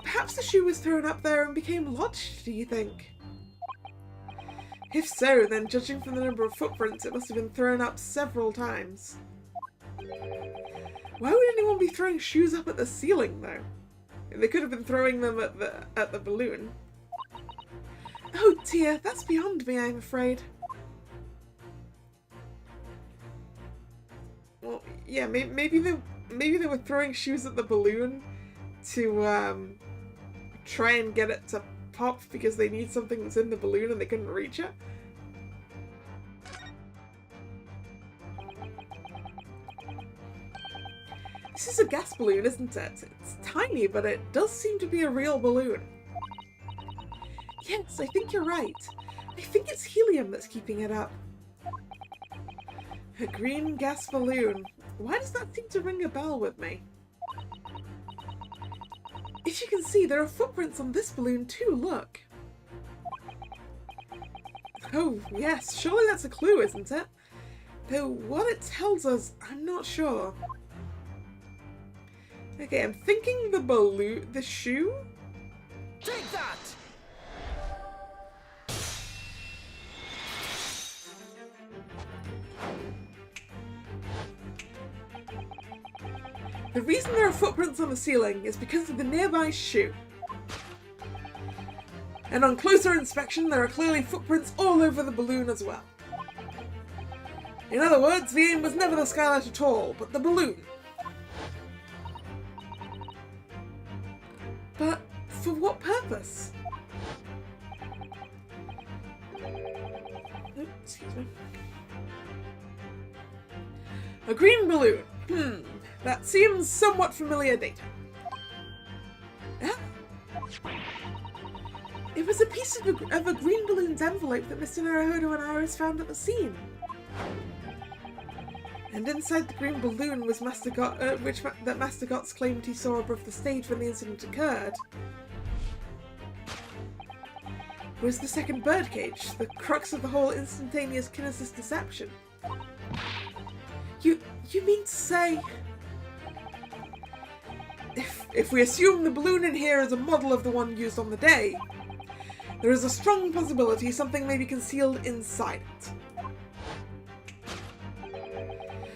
Perhaps the shoe was thrown up there and became lodged, do you think? If so, then judging from the number of footprints, it must have been thrown up several times. Why would anyone be throwing shoes up at the ceiling, though? They could have been throwing them at the balloon. Oh dear, that's beyond me, I'm afraid. Well, yeah, maybe they were throwing shoes at the balloon to try and get it to pop because they need something that's in the balloon and they couldn't reach it. This is a gas balloon, isn't it? It's tiny, but it does seem to be a real balloon. Yes, I think you're right. I think it's helium that's keeping it up. A green gas balloon. Why does that seem to ring a bell with me? If you can see, there are footprints on this balloon too, look. Oh, yes, surely that's a clue, isn't it? Though what it tells us, I'm not sure. Okay, I'm thinking the shoe? Take that! The reason there are footprints on the ceiling is because of the nearby shoe. And on closer inspection, there are clearly footprints all over the balloon as well. In other words, the aim was never the skylight at all, but the balloon. But for what purpose? Oh, excuse me. A green balloon. That seems somewhat familiar data. It was a piece of a green balloon's envelope that Mr. Naruhodo and Iris found at the scene. And inside the green balloon was Master Gotts claimed he saw above the stage when the incident occurred. Was the second birdcage, the crux of the whole instantaneous kinesis deception. You mean to say... If we assume the balloon in here is a model of the one used on the day, There is a strong possibility something may be concealed inside it.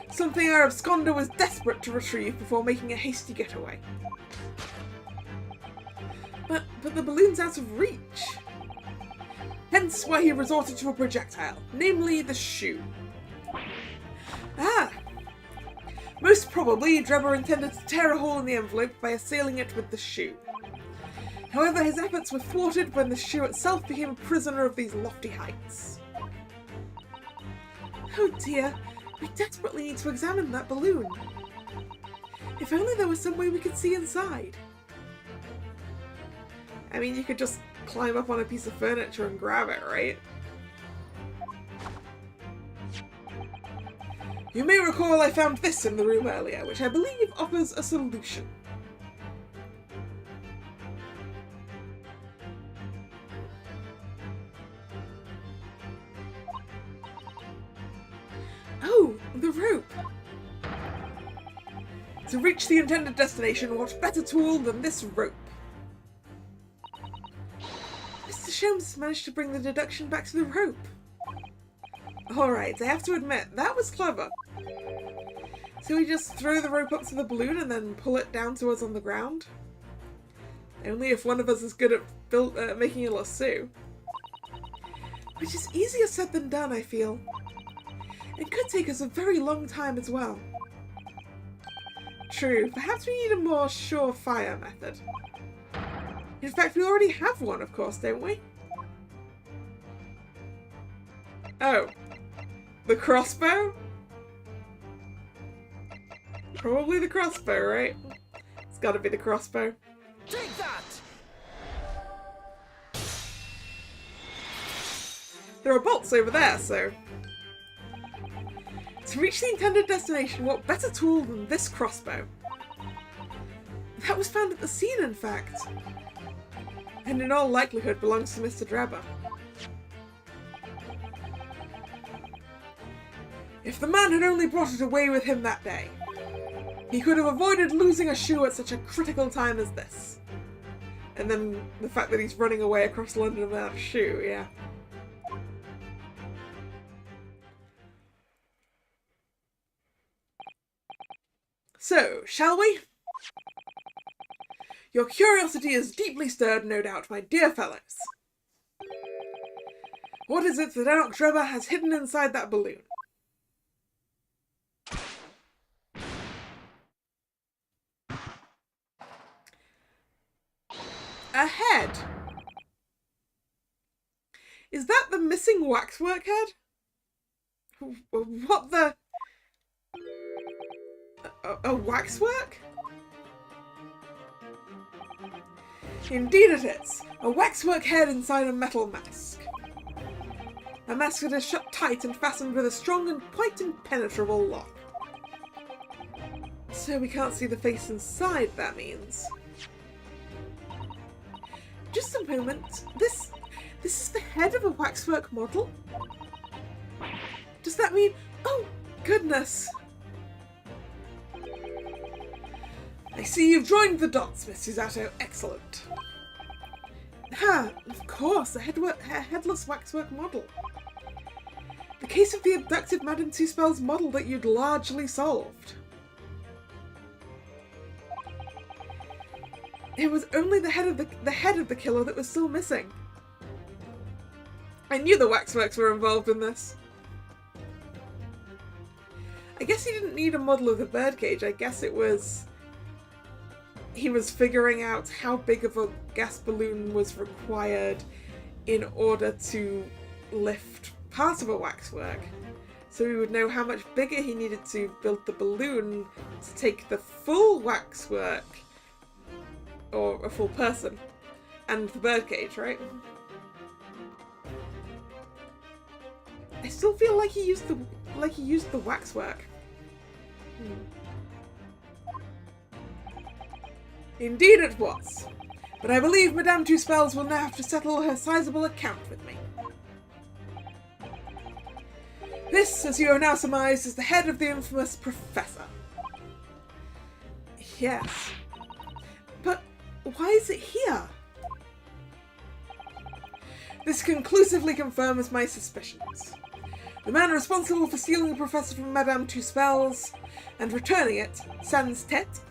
Something our absconder was desperate to retrieve before making a hasty getaway. But the balloon's out of reach. Hence why he resorted to a projectile, namely the shoe. Ah! Most probably, Drebber intended to tear a hole in the envelope by assailing it with the shoe. However, his efforts were thwarted when the shoe itself became a prisoner of these lofty heights. Oh dear, we desperately need to examine that balloon. If only there was some way we could see inside. I mean, you could just climb up on a piece of furniture and grab it, right? You may recall I found this in the room earlier, which I believe offers a solution. Oh, the rope! To reach the intended destination, what better tool than this rope? Mr. Sholmes managed to bring the deduction back to the rope. Alright, I have to admit, that was clever. So we just throw the rope up to the balloon and then pull it down to us on the ground? Only if one of us is good at making a lasso. Which is easier said than done, I feel. It could take us a very long time as well. True, perhaps we need a more surefire method. In fact, we already have one, of course, don't we? Oh. The crossbow? Probably the crossbow, right? It's gotta be the crossbow. Take that! There are bolts over there, so... To reach the intended destination, what better tool than this crossbow? That was found at the scene, in fact. And in all likelihood belongs to Mr. Drebber. If the man had only brought it away with him that day, he could have avoided losing a shoe at such a critical time as this. And then the fact that he's running away across London without a shoe, yeah. So, shall we? Your curiosity is deeply stirred, no doubt, my dear fellows. What is it that Enoch Drebber has hidden inside that balloon? A head! Is that the missing waxwork head? What the... A waxwork? Indeed it is. A waxwork head inside a metal mask. A mask that is shut tight and fastened with a strong and quite impenetrable lock. So we can't see the face inside, that means. Just a moment. This is the head of a waxwork model? Does that mean... Oh, goodness! I see you've joined the dots, Miss Usato. Excellent. Ah, of course, a headless waxwork model. The case of the abducted Madame Two-Spell's model that you'd largely solved. It was only the head of the killer that was still missing. I knew the waxworks were involved in this. I guess he didn't need a model of the birdcage. I guess it was... He was figuring out how big of a gas balloon was required in order to lift part of a waxwork. So he would know how much bigger he needed to build the balloon to take the full waxwork, or a full person, and the birdcage, right? I still feel like he used the waxwork. Indeed it was. But I believe Madame Two-Spells will now have to settle her sizable account with me. This, as you have now surmised, is the head of the infamous Professor. Yes. But why is it here? This conclusively confirms my suspicions. The man responsible for stealing the professor from Madame Tuspel's and returning it, sans tête,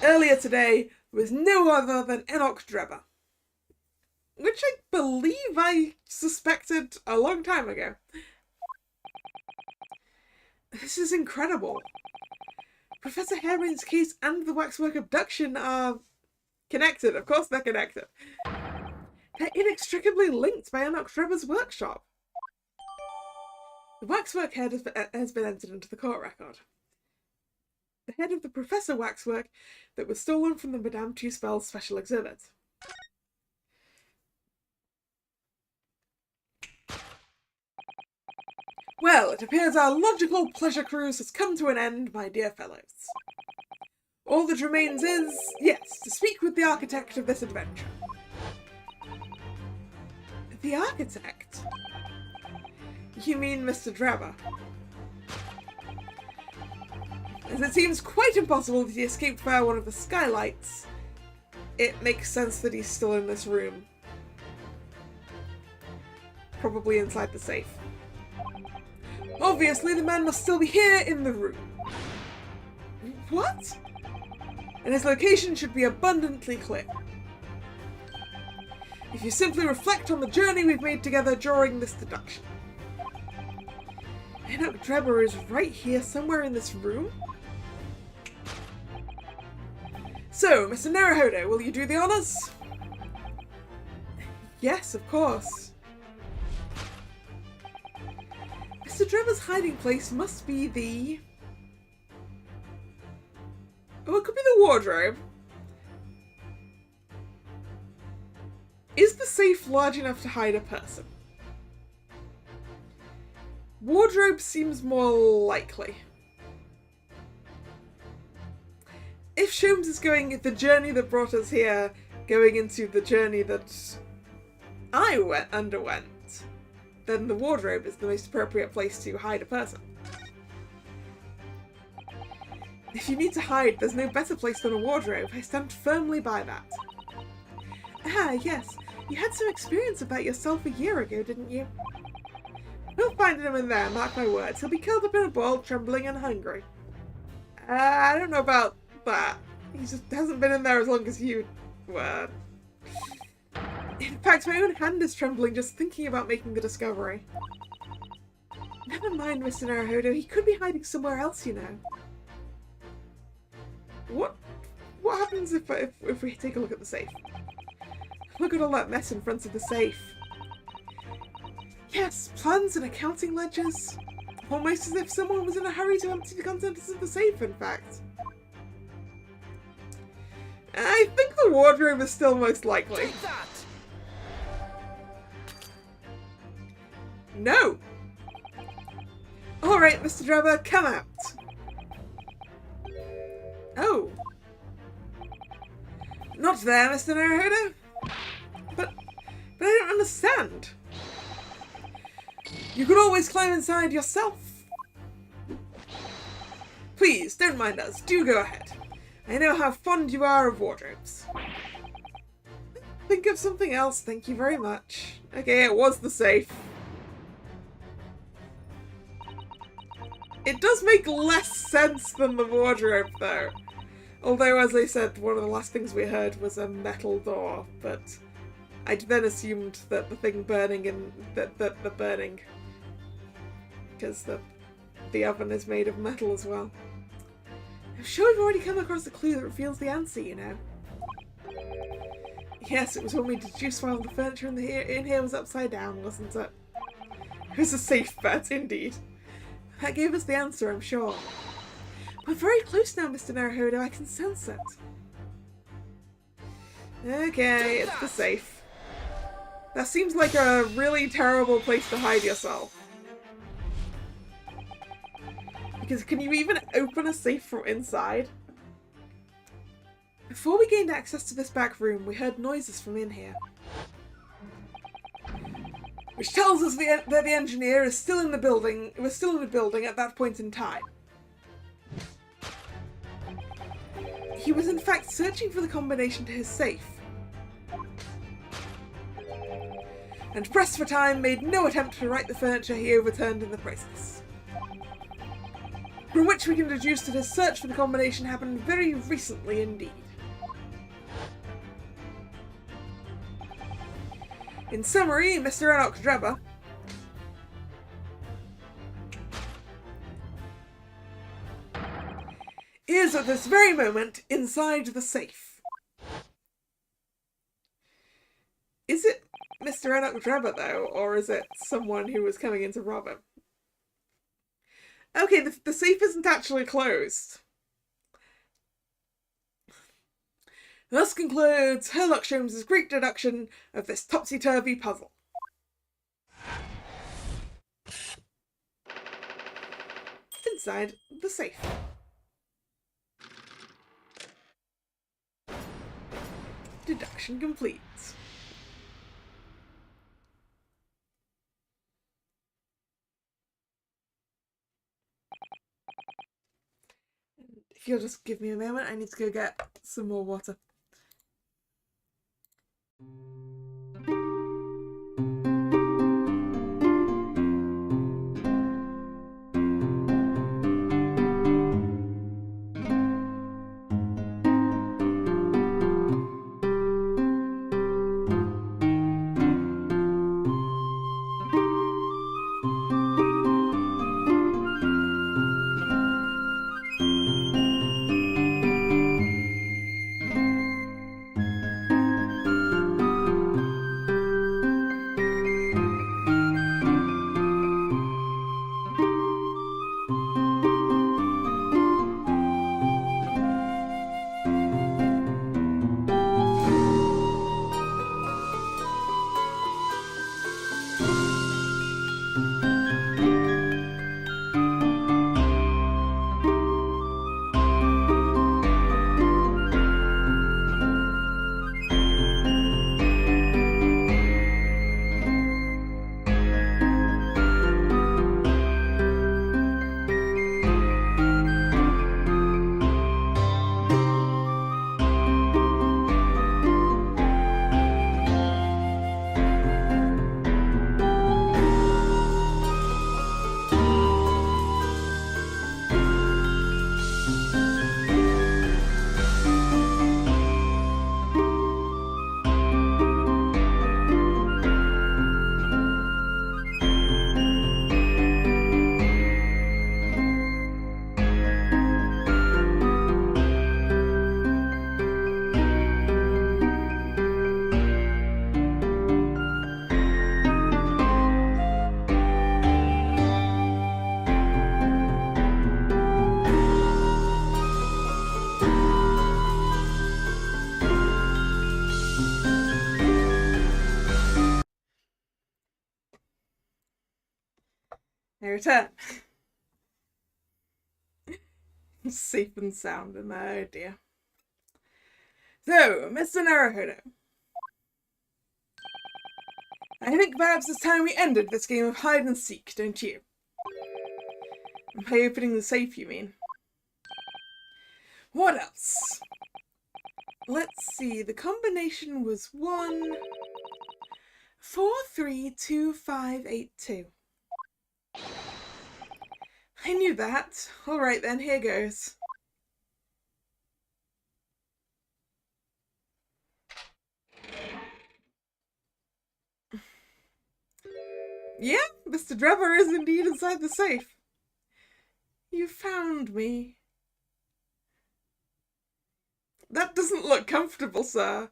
earlier today was no other than Enoch Drebber. Which I believe I suspected a long time ago. This is incredible. Professor Harebrain's case and the waxwork abduction are connected. Of course they're connected. They're inextricably linked by Enoch Drebber's workshop. The waxwork head has been entered into the court record. The head of the Professor waxwork that was stolen from the Madame Tuspel's special exhibit. Well, it appears our logical pleasure cruise has come to an end, my dear fellows. All that remains is, yes, to speak with the architect of this adventure. The architect? You mean Mr. Drebber? As it seems quite impossible that he escaped via one of the skylights, it makes sense that he's still in this room. Probably inside the safe. Obviously, the man must still be here in the room. What? And his location should be abundantly clear. If you simply reflect on the journey we've made together during this deduction. Enoch Drebber is right here somewhere in this room? So, Mr. Naruhodo, will you do the honors? Yes, of course. Mr. Drebber's hiding place must be the... Oh, it could be the wardrobe. Is the safe large enough to hide a person? Wardrobe seems more likely. If Sholmes is going the journey that brought us here, going into the journey that I underwent, then the wardrobe is the most appropriate place to hide a person. If you need to hide, there's no better place than a wardrobe. I stand firmly by that. Ah, yes. You had some experience about yourself a year ago, didn't you? We'll find him in there, mark my words. He'll be curled up in a ball, trembling and hungry. I don't know about that. He just hasn't been in there as long as you were. In fact, my own hand is trembling just thinking about making the discovery. Never mind, Mr. Naruhodo. He could be hiding somewhere else, you know. What happens if we take a look at the safe? Look at all that mess in front of the safe. Yes, plans and accounting ledgers. Almost as if someone was in a hurry to empty the contents of the safe, in fact. I think the wardrobe is still most likely. Take that! No! Alright, Mr. Drebber, come out. Oh. Not there, Mr. Naruhodo. But I don't understand. You could always climb inside yourself. Please, don't mind us. Do go ahead. I know how fond you are of wardrobes. Think of something else, thank you very much. Okay, it was the safe. It does make less sense than the wardrobe, though. Although, as I said, one of the last things we heard was a metal door, but I'd then assumed that the thing burning and the burning, because the oven is made of metal as well. I'm sure we've already come across a clue that reveals the answer, you know. Yes, it was when we deduced while the furniture in here was upside down, wasn't it? It was a safe bet, indeed. That gave us the answer, I'm sure. We're very close now, Mr. Naruhodo. I can sense it. Okay, it's the safe. That seems like a really terrible place to hide yourself. Because can you even open a safe from inside? Before we gained access to this back room, we heard noises from in here. Which tells us that the engineer is still in the building. Was still in the building at that point in time. He was in fact searching for the combination to his safe. and pressed for time, made no attempt to right the furniture he overturned in the process. From which we can deduce that his search for the combination happened very recently indeed. In summary, Mr. Enoch Drebber is at this very moment inside the safe. Is it Mr. Enoch Drebber, though, or is it someone who was coming in to rob him? Okay, the safe isn't actually closed. Thus concludes Sherlock Holmes' great deduction of this topsy-turvy puzzle. Inside the safe. Deduction complete. If you'll just give me a moment, I need to go get some more water. I return. Safe and sound, and oh dear. So, Mr. Naruhodo, I think perhaps it's time we ended this game of hide and seek, don't you? By opening the safe, you mean? What else? Let's see, the combination was 1, 4, 3, 2, 5, 8, 2. I knew that. Alright then, here goes. Yeah, Mr. Drebber is indeed inside the safe. You found me. That doesn't look comfortable, sir.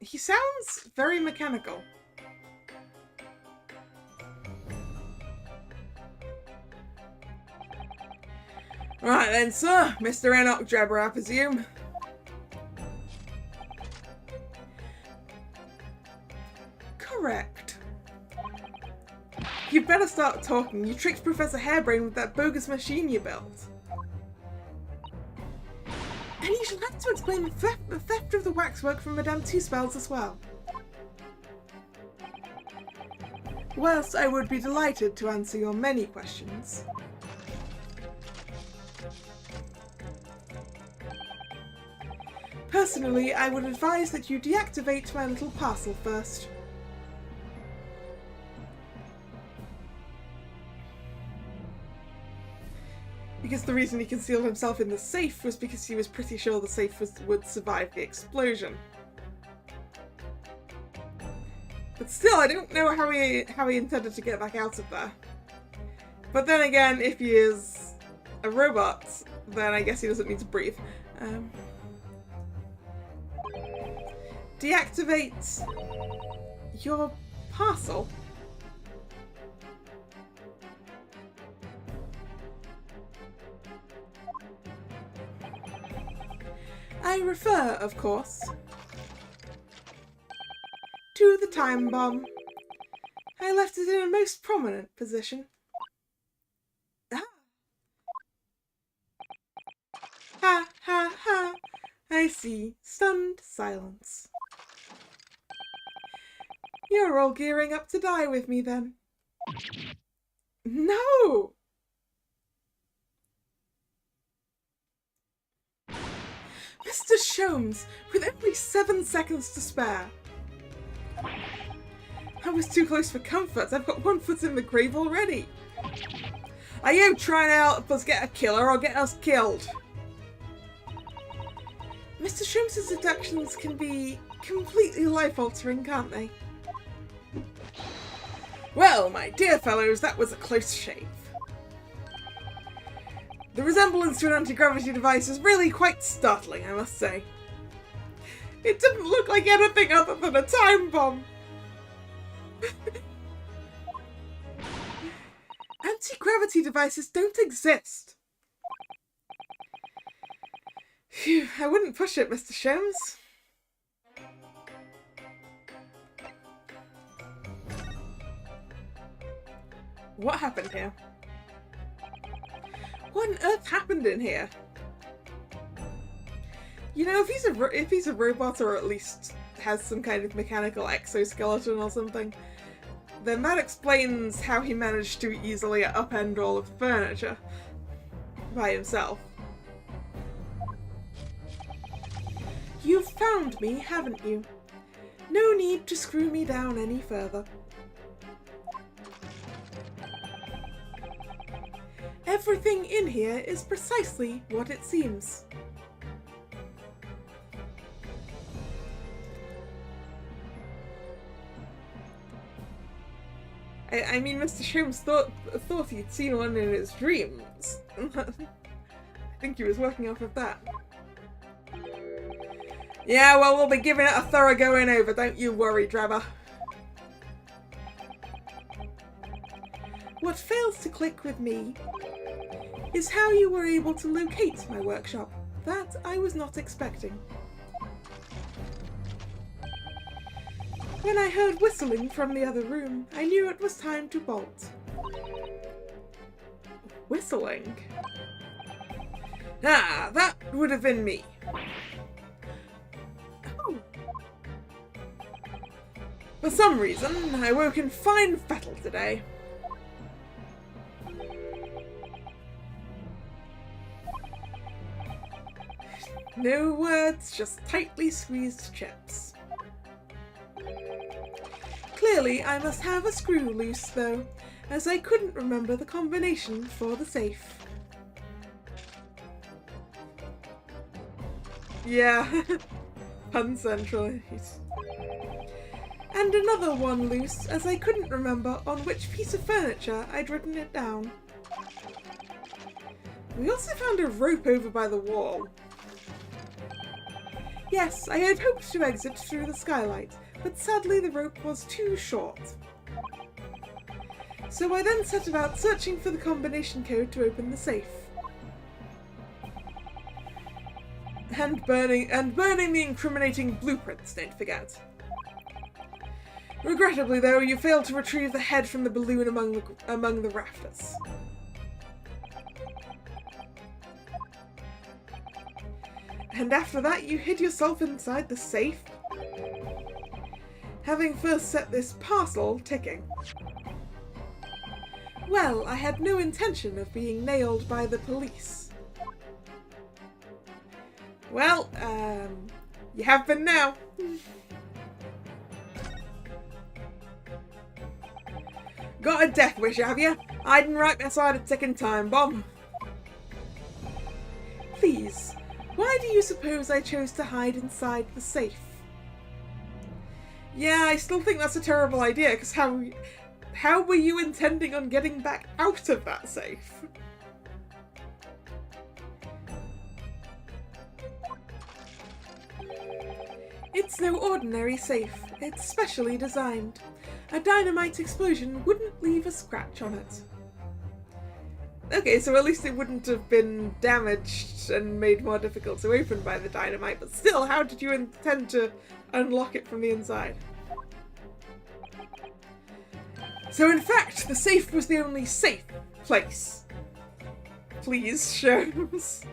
He sounds very mechanical. Right then, sir. Mr. Enoch Drebber, I presume. Correct. You'd better start talking. You tricked Professor Hairbrain with that bogus machine you built. And you shall have to explain the theft of the waxwork from Madame Two Spells as well. Whilst I would be delighted to answer your many questions, personally, I would advise that you deactivate my little parcel first. Because the reason he concealed himself in the safe was because he was pretty sure the safe would survive the explosion. But still, I don't know how he intended to get back out of there. But then again, if he is a robot, then I guess he doesn't need to breathe. Deactivate your parcel. I refer, of course, to the time bomb. I left it in a most prominent position. Ah. Ha ha ha. I see. Stunned silence. You're all gearing up to die with me then. No! Mr. Sholmes, with only 7 seconds to spare. I was too close for comfort. I've got 1 foot in the grave already. Are you trying to help us get a killer or get us killed? Mr. Sholmes' deductions can be completely life-altering, can't they? Well, my dear fellows, that was a close shave. The resemblance to an anti-gravity device is really quite startling, I must say. It didn't look like anything other than a time bomb. Anti-gravity devices don't exist. Phew, I wouldn't push it, Mr. Sholmes. What happened here? What on earth happened in here? You know, if he's a robot or at least has some kind of mechanical exoskeleton or something, then that explains how he managed to easily upend all of the furniture by himself. You've found me, haven't you? No need to screw me down any further. Everything in here is precisely what it seems. I mean, Mr. Sholmes thought he'd seen one in his dreams. I think he was working off of that. Yeah, well, we'll be giving it a thorough going over, don't you worry, Drabber. What fails to click with me is how you were able to locate my workshop. That I was not expecting. When I heard whistling from the other room, I knew it was time to bolt. Whistling? Ah, that would have been me. Oh. For some reason, I woke in fine fettle today. No words, just tightly squeezed chips. Clearly, I must have a screw loose, though, as I couldn't remember the combination for the safe. Yeah, pun central. And another one loose, as I couldn't remember on which piece of furniture I'd written it down. We also found a rope over by the wall. Yes, I had hoped to exit through the skylight, but sadly the rope was too short. So I then set about searching for the combination code to open the safe. And burning the incriminating blueprints, don't forget. Regrettably though, you failed to retrieve the head from the balloon among the rafters. And after that, you hid yourself inside the safe? Having first set this parcel ticking. Well, I had no intention of being nailed by the police. Well, you have been now. Got a death wish, have you? Hiding right beside a ticking time bomb. Please, why do you suppose I chose to hide inside the safe? Yeah, I still think that's a terrible idea, because how were you intending on getting back out of that safe? It's no ordinary safe. It's specially designed. A dynamite explosion wouldn't leave a scratch on it. Okay, so at least it wouldn't have been damaged and made more difficult to open by the dynamite, but still, how did you intend to unlock it from the inside? So in fact, the safe was the only safe place. Please, shows.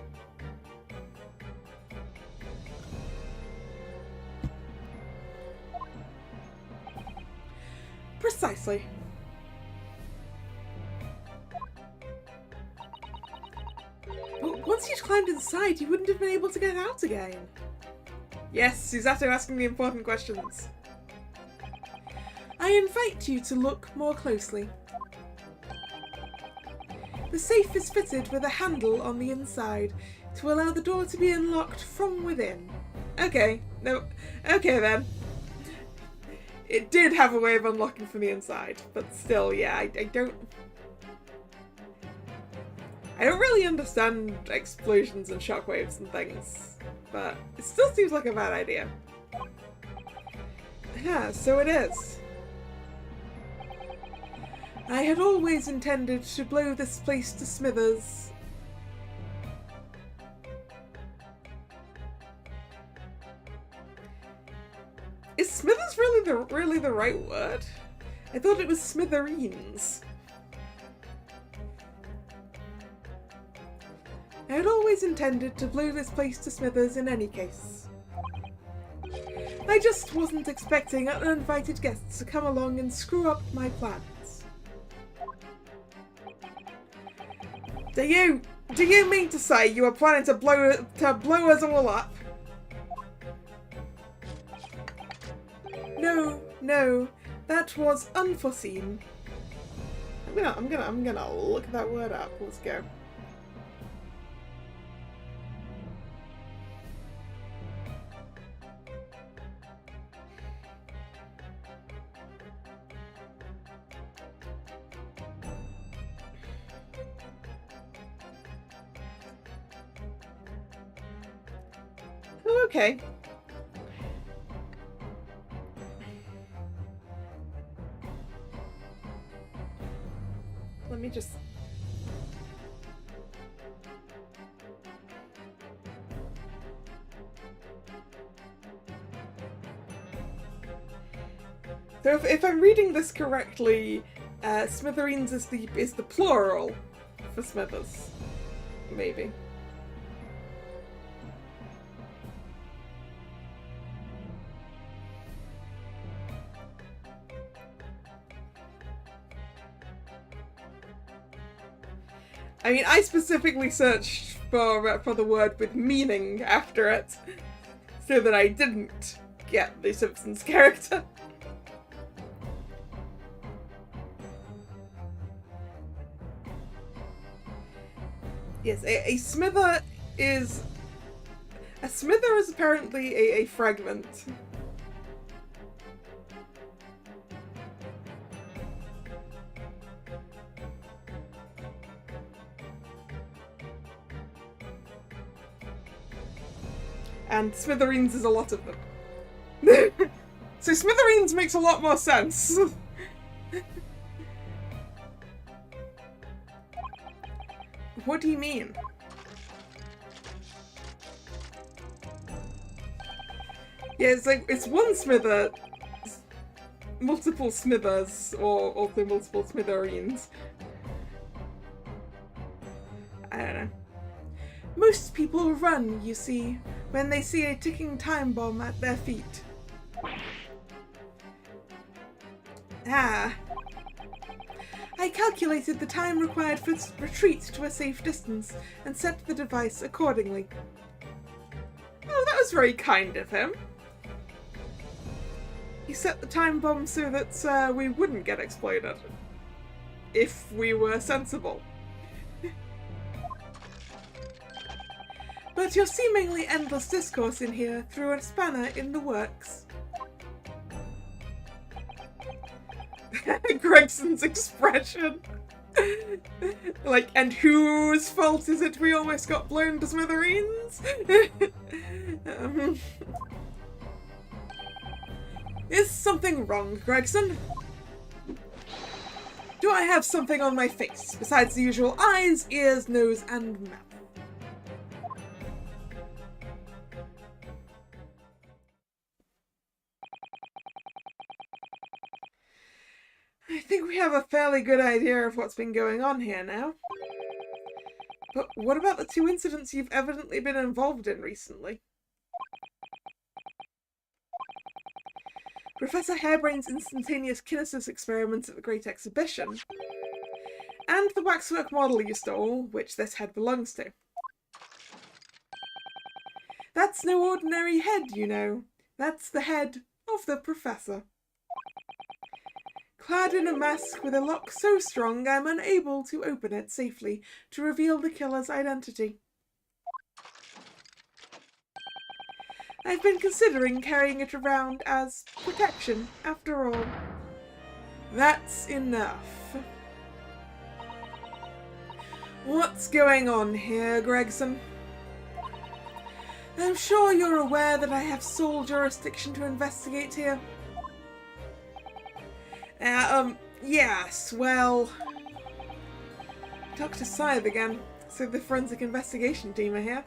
Precisely. But once you'd climbed inside, you wouldn't have been able to get out again. Yes, Susato asking the important questions. I invite you to look more closely. The safe is fitted with a handle on the inside to allow the door to be unlocked from within. Okay, no, okay then. It did have a way of unlocking from the inside, but still, yeah, I don't really understand explosions and shockwaves and things, but it still seems like a bad idea. Yeah, so it is. I had always intended to blow this place to smithers. Is smithers really the right word? I thought it was smithereens. I had always intended to blow this place to smithers in any case. I just wasn't expecting uninvited guests to come along and screw up my plans. Do you mean to say you were planning to blow us all up? No, that was unforeseen. I'm gonna look that word up. Let's go. Oh, okay. Let me just... So if I'm reading this correctly, smithereens is the plural for smithers, maybe. I mean, I specifically searched for the word with meaning after it, so that I didn't get the Simpsons character. Yes, a smither is... A smither is apparently a fragment. And smithereens is a lot of them. So smithereens makes a lot more sense. What do you mean? Yeah, it's like, it's one smither, multiple smithers, or also multiple smithereens. I don't know. Most people run, you see, when they see a ticking time bomb at their feet. Ah. I calculated the time required for retreat to a safe distance and set the device accordingly. Oh, that was very kind of him. He set the time bomb so that we wouldn't get exploded. If we were sensible. But your seemingly endless discourse in here threw a spanner in the works. Gregson's expression. Like, and whose fault is it we almost got blown to smithereens? Is something wrong, Gregson? Do I have something on my face besides the usual eyes, ears, nose, and mouth? I think we have a fairly good idea of what's been going on here now. But what about the two incidents you've evidently been involved in recently? Professor Harebrain's instantaneous kinesis experiments at the Great Exhibition, and the waxwork model you stole, which this head belongs to. That's no ordinary head, you know. That's the head of the Professor. Clad in a mask with a lock so strong I'm unable to open it safely to reveal the killer's identity. I've been considering carrying it around as protection, after all. That's enough. What's going on here, Gregson? I'm sure you're aware that I have sole jurisdiction to investigate here. Yes, well... Dr. Scythe again, so the forensic investigation team are here.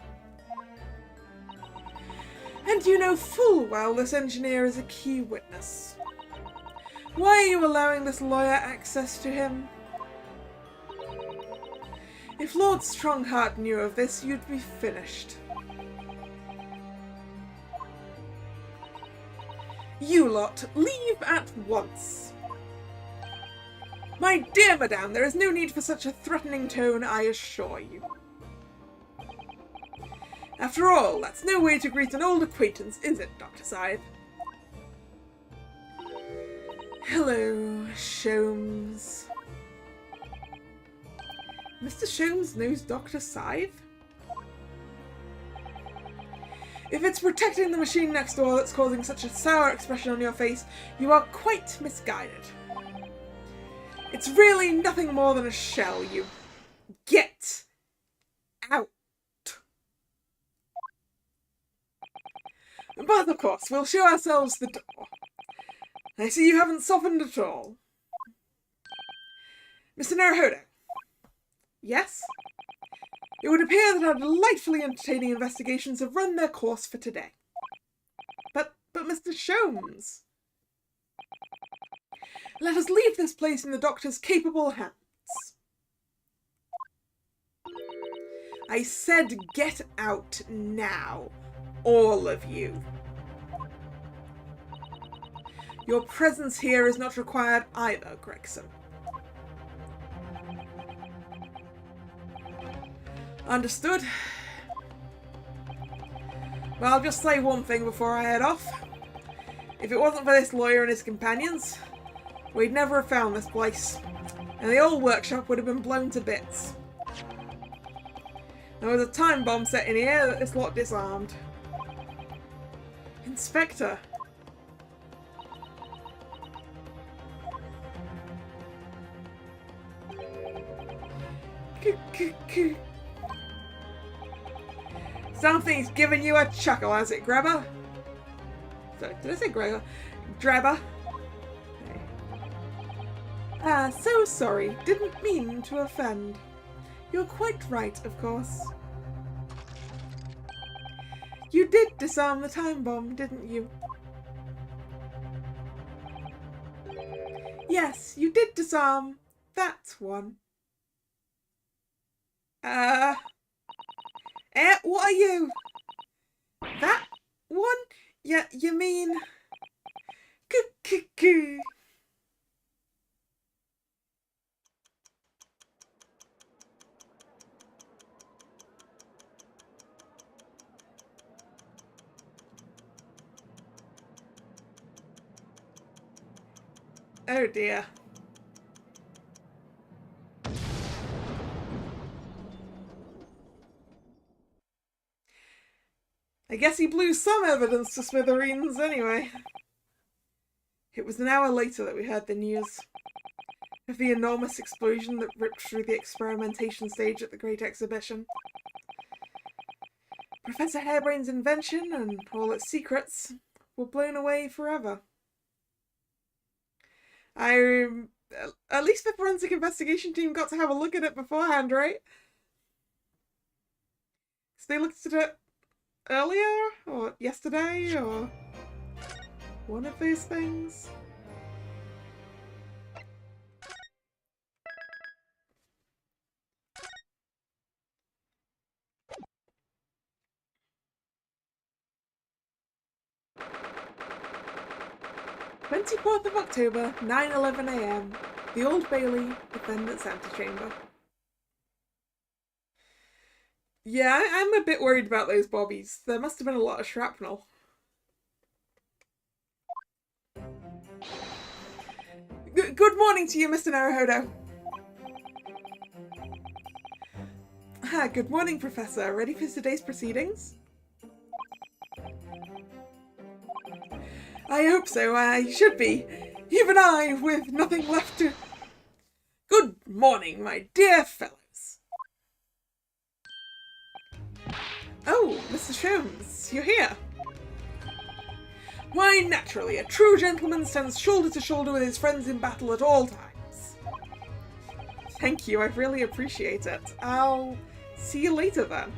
And you know full well this engineer is a key witness. Why are you allowing this lawyer access to him? If Lord Strongheart knew of this, you'd be finished. You lot, leave at once. My dear madame, there is no need for such a threatening tone, I assure you. After all, that's no way to greet an old acquaintance, is it, Dr. Scythe? Hello, Sholmes. Mr. Sholmes knows Dr. Scythe? If it's protecting the machine next door that's causing such a sour expression on your face, you are quite misguided. It's really nothing more than a shell, you... Get out! But of course, we'll show ourselves the door. I see you haven't softened at all. Mr. Naruhodo. Yes? It would appear that our delightfully entertaining investigations have run their course for today. But Mr. Sholmes... Let us leave this place in the doctor's capable hands. I said get out now. All of you. Your presence here is not required either, Gregson. Understood. Well, I'll just say one thing before I head off. If it wasn't for this lawyer and his companions, we'd never have found this place, and the old workshop would have been blown to bits. There was a time bomb set in here that this lot disarmed. Inspector. Something's giving you a chuckle, has it, Grabber? Sorry, did I say Grabber? Grabber. So sorry. Didn't mean to offend. You're quite right, of course. You did disarm the time bomb, didn't you? Yes, you did disarm that one. What are you? Yeah, you mean... K-k-k. Oh dear. I guess he blew some evidence to smithereens anyway. It was an hour later that we heard the news of the enormous explosion that ripped through the experimentation stage at the Great Exhibition. Professor Harebrain's invention and all its secrets were blown away forever. At least the forensic investigation team got to have a look at it beforehand, right? So they looked at it earlier, or yesterday, or one of those things. "24th of October, 9:11 a.m. The Old Bailey, Defendant's Antechamber." Yeah, I'm a bit worried about those bobbies. There must have been a lot of shrapnel. Good morning to you, Mr. Naruhodo. Good morning, Professor. Ready for today's proceedings? I hope so. I should be. Even I, with nothing left to... Good morning, my dear fellows. Oh, Mr. Sholmes, you're here. Why, naturally, a true gentleman stands shoulder to shoulder with his friends in battle at all times. Thank you, I really appreciate it. I'll see you later then.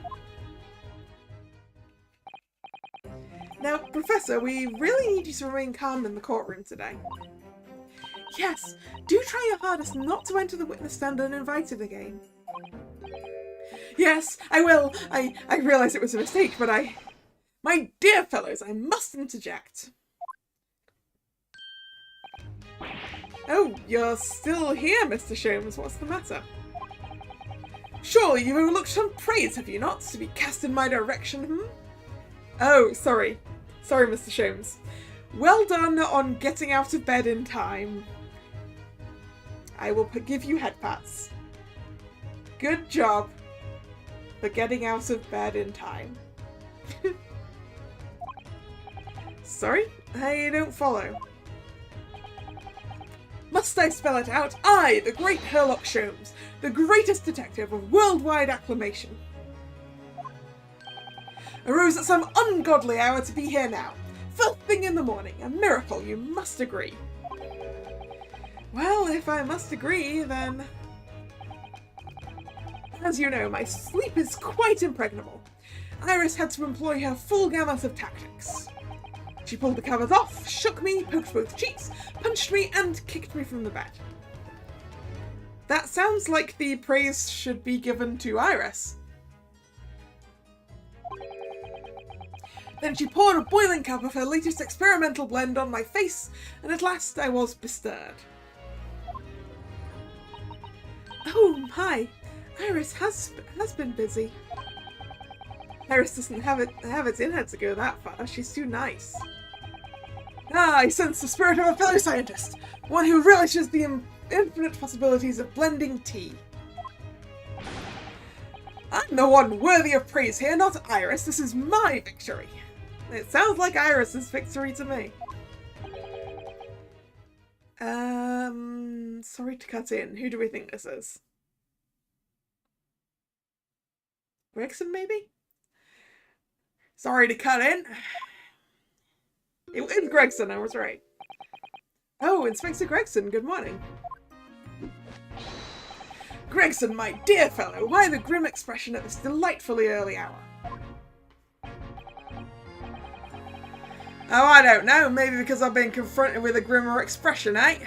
Now, Professor, we really need you to remain calm in the courtroom today. Yes, do try your hardest not to enter the witness stand uninvited again. Yes, I will. I realise it was a mistake, but My dear fellows, I must interject. Oh, you're still here, Mr. Sholmes. What's the matter? Surely you've overlooked some praise, have you not, to be cast in my direction, Oh, sorry. Sorry, Mr. Sholmes. Well done on getting out of bed in time. I will give you head pats. Good job for getting out of bed in time. Sorry? I don't follow. Must I spell it out? I, the great Sherlock Sholmes, the greatest detective of worldwide acclamation, arose at some ungodly hour to be here now. First thing in the morning. A miracle, you must agree. Well, if I must agree, then... As you know, my sleep is quite impregnable. Iris had to employ her full gamut of tactics. She pulled the covers off, shook me, poked both cheeks, punched me, and kicked me from the bed. That sounds like the praise should be given to Iris. Then she poured a boiling cup of her latest experimental blend on my face, and at last I was bestirred. Oh my, Iris has been busy. Iris doesn't have it in her to go that far. She's too nice. Ah, I sense the spirit of a fellow scientist, one who relishes the infinite possibilities of blending tea. I'm the one worthy of praise here, not Iris. This is my victory. It sounds like Iris's victory to me. Sorry to cut in. Who do we think this is? Gregson, maybe? Sorry to cut in. It was Gregson, I was right. Oh, Inspector Gregson, good morning. Gregson, my dear fellow, why the grim expression at this delightfully early hour? Oh, I don't know. Maybe because I've been confronted with a grimmer expression, eh?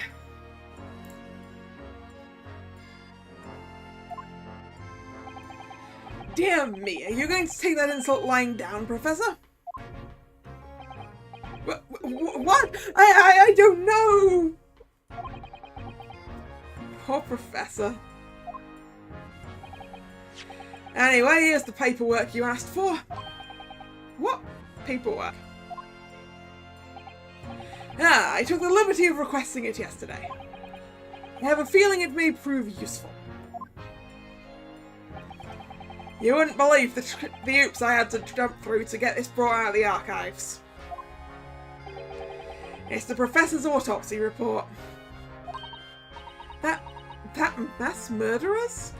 Dear me, are you going to take that insult lying down, Professor? What? I don't know! Poor Professor. Anyway, here's the paperwork you asked for. What paperwork? Ah, I took the liberty of requesting it yesterday. I have a feeling it may prove useful. You wouldn't believe the hoops I had to jump through to get this brought out of the archives. It's the Professor's autopsy report. That mass murderers?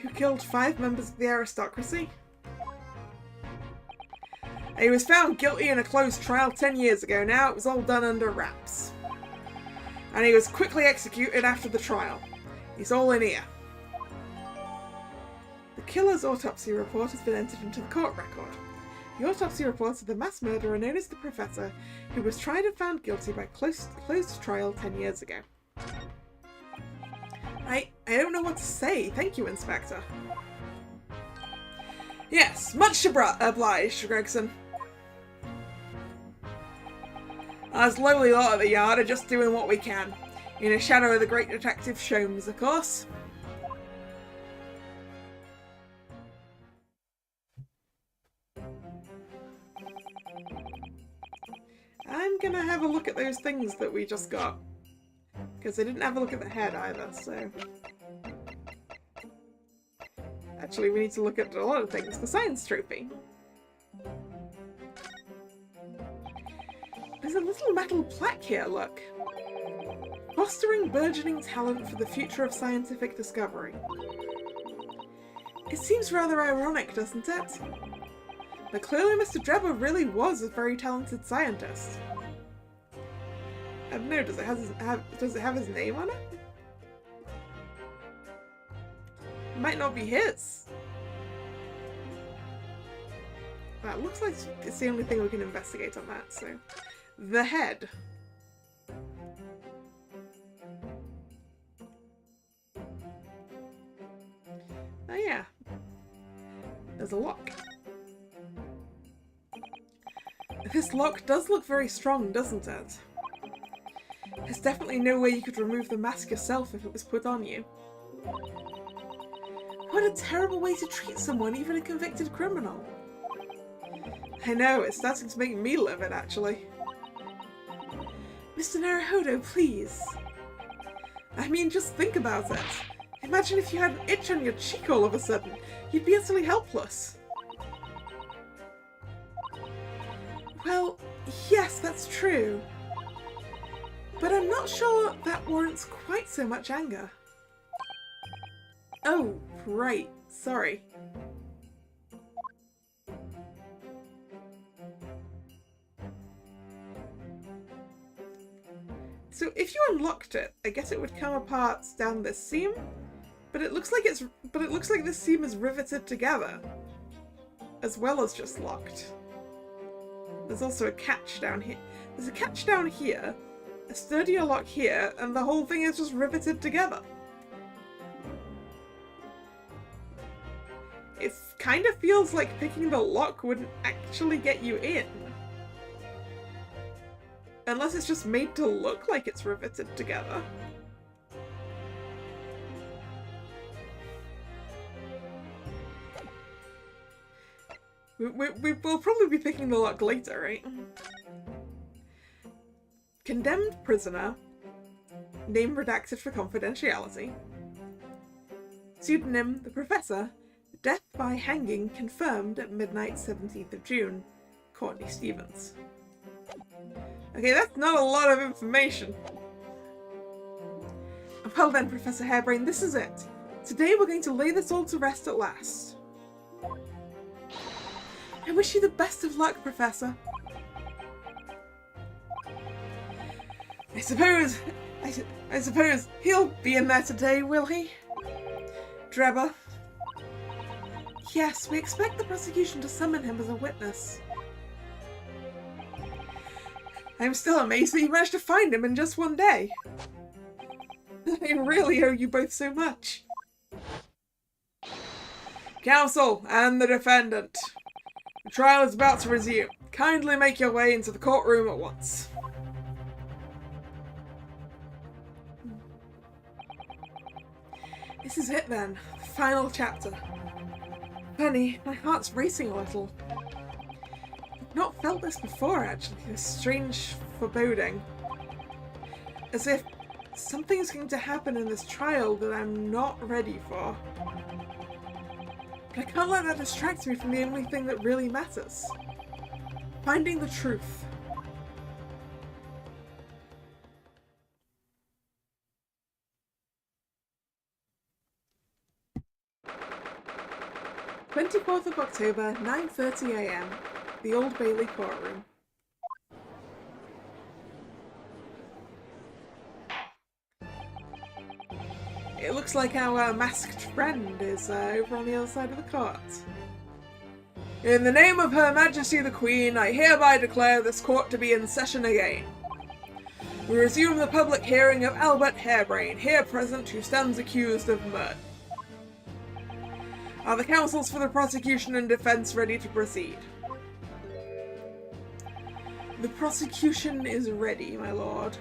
Who killed 5 members of the aristocracy? He was found guilty in a closed trial 10 years ago now. It was all done under wraps. And he was quickly executed after the trial. He's all in here. The killer's autopsy report has been entered into the court record. The autopsy reports of the mass murderer known as the Professor, who was tried and found guilty by closed trial 10 years ago. I don't know what to say. Thank you, Inspector. Yes, much obliged, Gregson. Us lowly lot of the yard are just doing what we can. In the shadow of the great detective Sholmes, of course. I'm gonna have a look at those things that we just got. Because I didn't have a look at the head either, so... Actually, we need to look at a lot of things. The science trophy. There's a little metal plaque here, look. Fostering burgeoning talent for the future of scientific discovery. It seems rather ironic, doesn't it? But clearly Mr. Drebber really was a very talented scientist. I don't know, does it have his name on it? It might not be his. That looks like it's the only thing we can investigate on that, so... The head. Oh yeah. There's a lock. This lock does look very strong, doesn't it? There's definitely no way you could remove the mask yourself if it was put on you. What a terrible way to treat someone, even a convicted criminal. I know, it's starting to make me livid, actually. Mr. Naruhodo, please. I mean, just think about it. Imagine if you had an itch on your cheek all of a sudden. You'd be utterly helpless. Well, yes, that's true. But I'm not sure that warrants quite so much anger. Oh, right. Sorry. So if you unlocked it, I guess it would come apart down this seam, but it looks like this seam is riveted together, as well as just locked. There's also a catch down here. There's a catch down here, a sturdier lock here, and the whole thing is just riveted together. It kind of feels like picking the lock wouldn't actually get you in. Unless it's just made to look like it's riveted together. We'll probably be picking the lock later, right? Condemned prisoner. Name redacted for confidentiality. Pseudonym, the Professor. Death by hanging confirmed at midnight 17th of June. Courtney Stevens. Okay, that's not a lot of information. Well then, Professor Harebrained, this is it. Today we're going to lay this all to rest at last. I wish you the best of luck, Professor. I suppose he'll be in there today, will he? Drebber? Yes, we expect the prosecution to summon him as a witness. I'm still amazed that you managed to find him in just one day. I really owe you both so much. Counsel and the defendant. The trial is about to resume. Kindly make your way into the courtroom at once. This is it then. The final chapter. Penny, my heart's racing a little. I've not felt this before, actually. This strange foreboding. As if something's going to happen in this trial that I'm not ready for. But I can't let that distract me from the only thing that really matters. Finding the truth. "24th of October, 9:30 AM, the Old Bailey courtroom. It looks like our masked friend is over on the other side of the court. In the name of Her Majesty the Queen, I hereby declare this court to be in session again. We resume the public hearing of Albert Harebrain, here present, who stands accused of murder. Are the counsels for the prosecution and defense ready to proceed?" The prosecution is ready, my lord.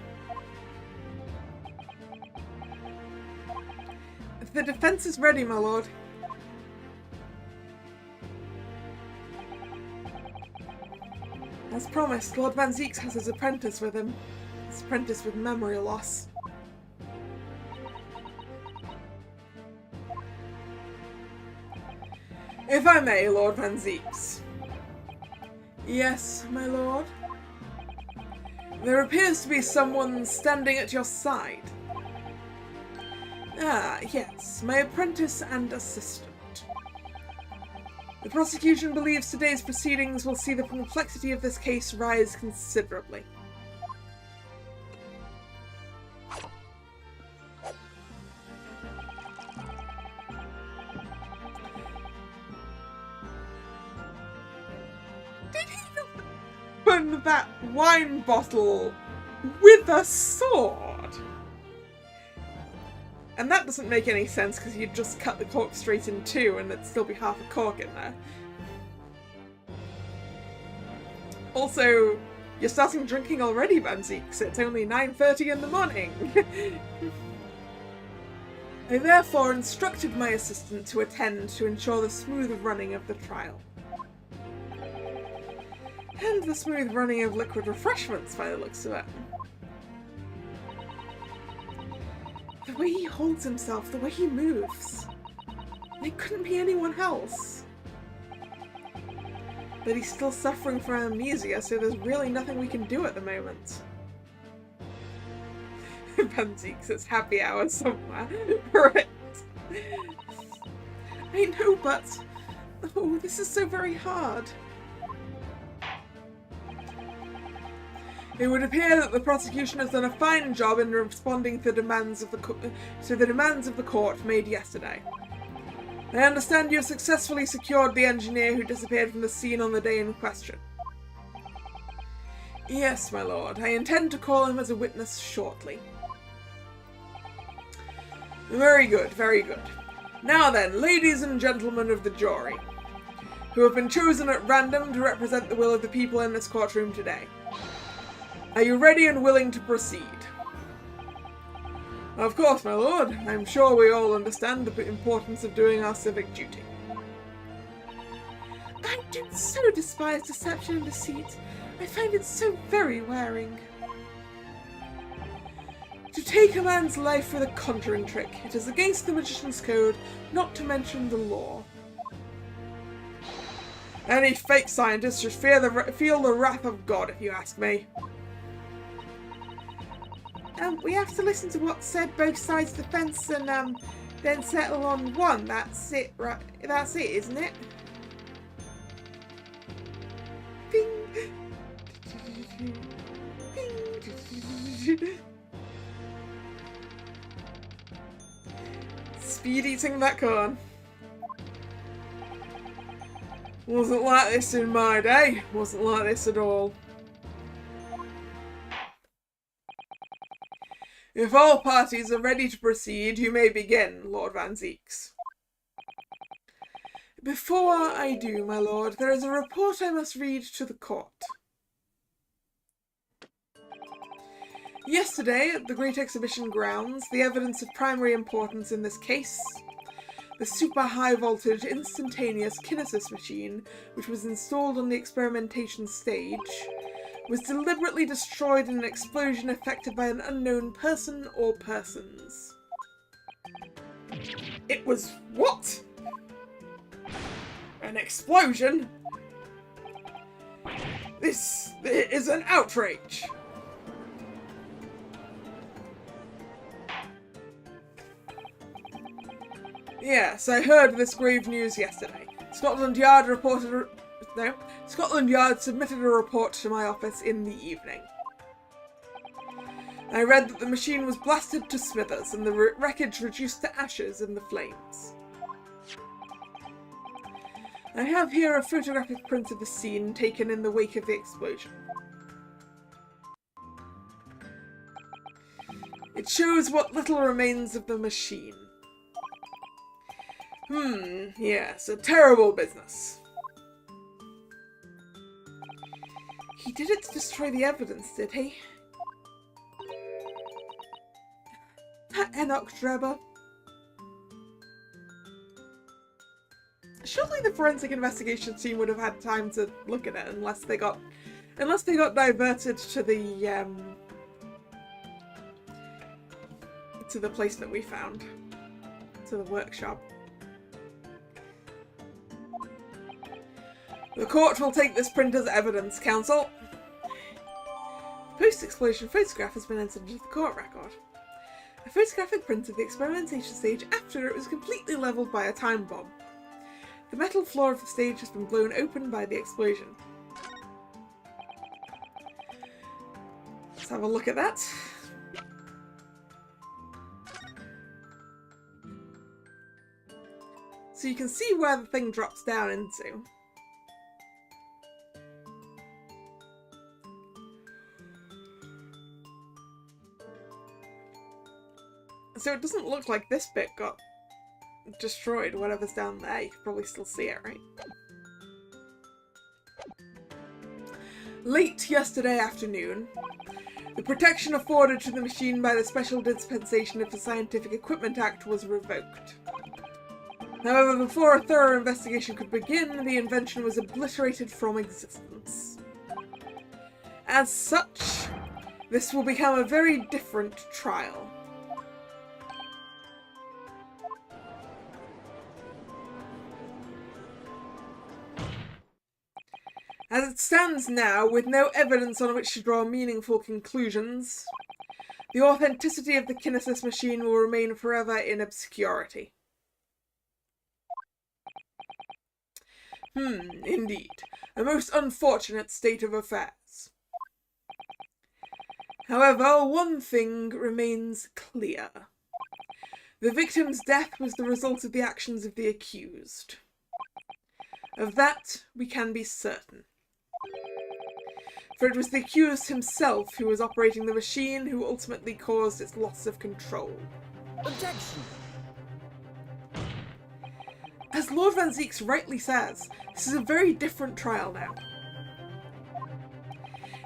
The defense is ready, my lord. As promised, Lord Van Zeeks has his apprentice with him. His apprentice with memory loss. If I may, Lord Van Zeeks. Yes, my lord? There appears to be someone standing at your side. Ah, yes, my apprentice and assistant. The prosecution believes today's proceedings will see the complexity of this case rise considerably. Did he open that wine bottle with a sword? And that doesn't make any sense because you'd just cut the cork straight in two and there'd still be half a cork in there. Also, you're starting drinking already, Van Zeeks. It's only 9:30 in the morning. I therefore instructed my assistant to attend to ensure the smooth running of the trial. And the smooth running of liquid refreshments, by the looks of it. The way he holds himself, the way he moves. It couldn't be anyone else. But he's still suffering from amnesia, so there's really nothing we can do at the moment. Van Zeeks, it's happy hour somewhere. Right. I know, but... oh, this is so very hard. It would appear that the prosecution has done a fine job in responding to the demands of the court made yesterday. I understand you have successfully secured the engineer who disappeared from the scene on the day in question. Yes, my lord. I intend to call him as a witness shortly. Very good, very good. Now then, ladies and gentlemen of the jury, who have been chosen at random to represent the will of the people in this courtroom today. Are you ready and willing to proceed? Of course, my lord. I'm sure we all understand the importance of doing our civic duty. I do so despise deception and deceit. I find it so very wearing. To take a man's life with a conjuring trick, it is against the magician's code, not to mention the law. Any fake scientist should feel the wrath of God, if you ask me. We have to listen to what's said both sides of the fence and then settle on one. That's it, right? That's it, isn't it? Bing. Bing. Speed eating that corn. Wasn't like this in my day. Wasn't like this at all. If all parties are ready to proceed, you may begin, Lord Van Zeeks. Before I do, my lord, there is a report I must read to the court. Yesterday, at the Great Exhibition grounds, the evidence of primary importance in this case, the super high-voltage instantaneous kinesis machine, which was installed on the experimentation stage, was deliberately destroyed in an explosion effected by an unknown person or persons. It was what? An explosion? This is an outrage! Yes, I heard this grave news yesterday. Scotland Yard submitted a report to my office in the evening. I read that the machine was blasted to smithers and the wreckage reduced to ashes in the flames. I have here a photographic print of the scene taken in the wake of the explosion. It shows what little remains of the machine. Yes, a terrible business. He did it to destroy the evidence, did he? That Enoch Drebber. Surely the forensic investigation team would have had time to look at it unless they got diverted to the place that we found. To the workshop. The court will take this print as evidence, counsel. The post-explosion photograph has been entered into the court record. A photographic print of the experimentation stage after it was completely levelled by a time bomb. The metal floor of the stage has been blown open by the explosion. Let's have a look at that. So you can see where the thing drops down into. So it doesn't look like this bit got destroyed, whatever's down there. You can probably still see it, right? Late yesterday afternoon, the protection afforded to the machine by the Special Dispensation of the Scientific Equipment Act was revoked. However, before a thorough investigation could begin, the invention was obliterated from existence. As such, this will become a very different trial. As it stands now, with no evidence on which to draw meaningful conclusions, the authenticity of the kinesis machine will remain forever in obscurity. Indeed. A most unfortunate state of affairs. However, one thing remains clear. The victim's death was the result of the actions of the accused. Of that, we can be certain. For it was the accused himself who was operating the machine who ultimately caused its loss of control. Objection! As Lord Van Zieks rightly says, this is a very different trial now.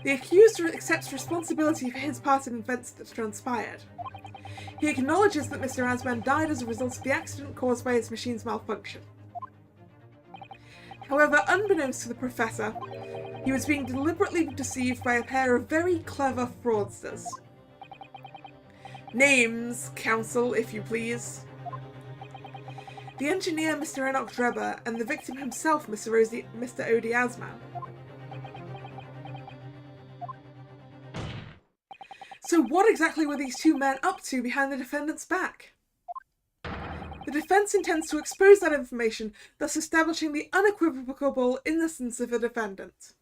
The accused accepts responsibility for his part in events that transpired. He acknowledges that Mr. Asman died as a result of the accident caused by his machine's malfunction. However, unbeknownst to the Professor, he was being deliberately deceived by a pair of very clever fraudsters. Names, counsel, if you please. The engineer, Mr. Enoch Drebber, and the victim himself, Mr. Odi Asman. So what exactly were these two men up to behind the defendant's back? The defence intends to expose that information, thus establishing the unequivocal innocence of the defendant.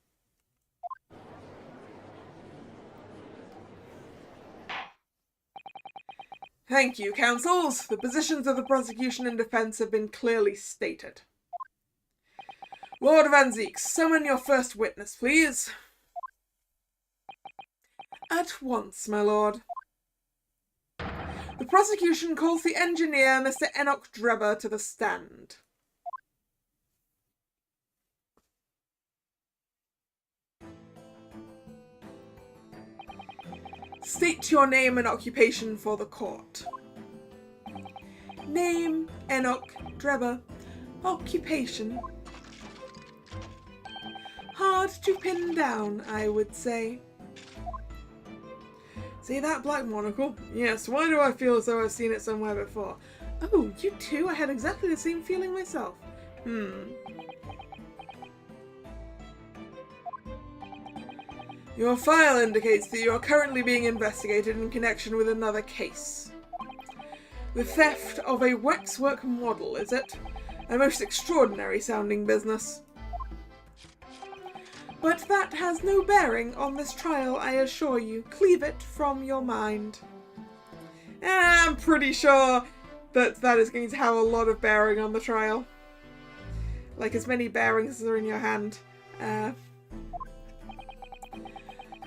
Thank you, counsels. The positions of the prosecution and defence have been clearly stated. Lord Van Zieks, summon your first witness, please. At once, my lord. The prosecution calls the engineer, Mr. Enoch Drebber, to the stand. State your name and occupation for the court. Name, Enoch Drebber. Occupation. Hard to pin down, I would say. See that black monocle? Yes, why do I feel as though I've seen it somewhere before? Oh, you too? I had exactly the same feeling myself. Your file indicates that you are currently being investigated in connection with another case. The theft of a waxwork model, is it? A most extraordinary sounding business. But that has no bearing on this trial, I assure you. Cleave it from your mind. I'm pretty sure that is going to have a lot of bearing on the trial. Like as many bearings as are in your hand.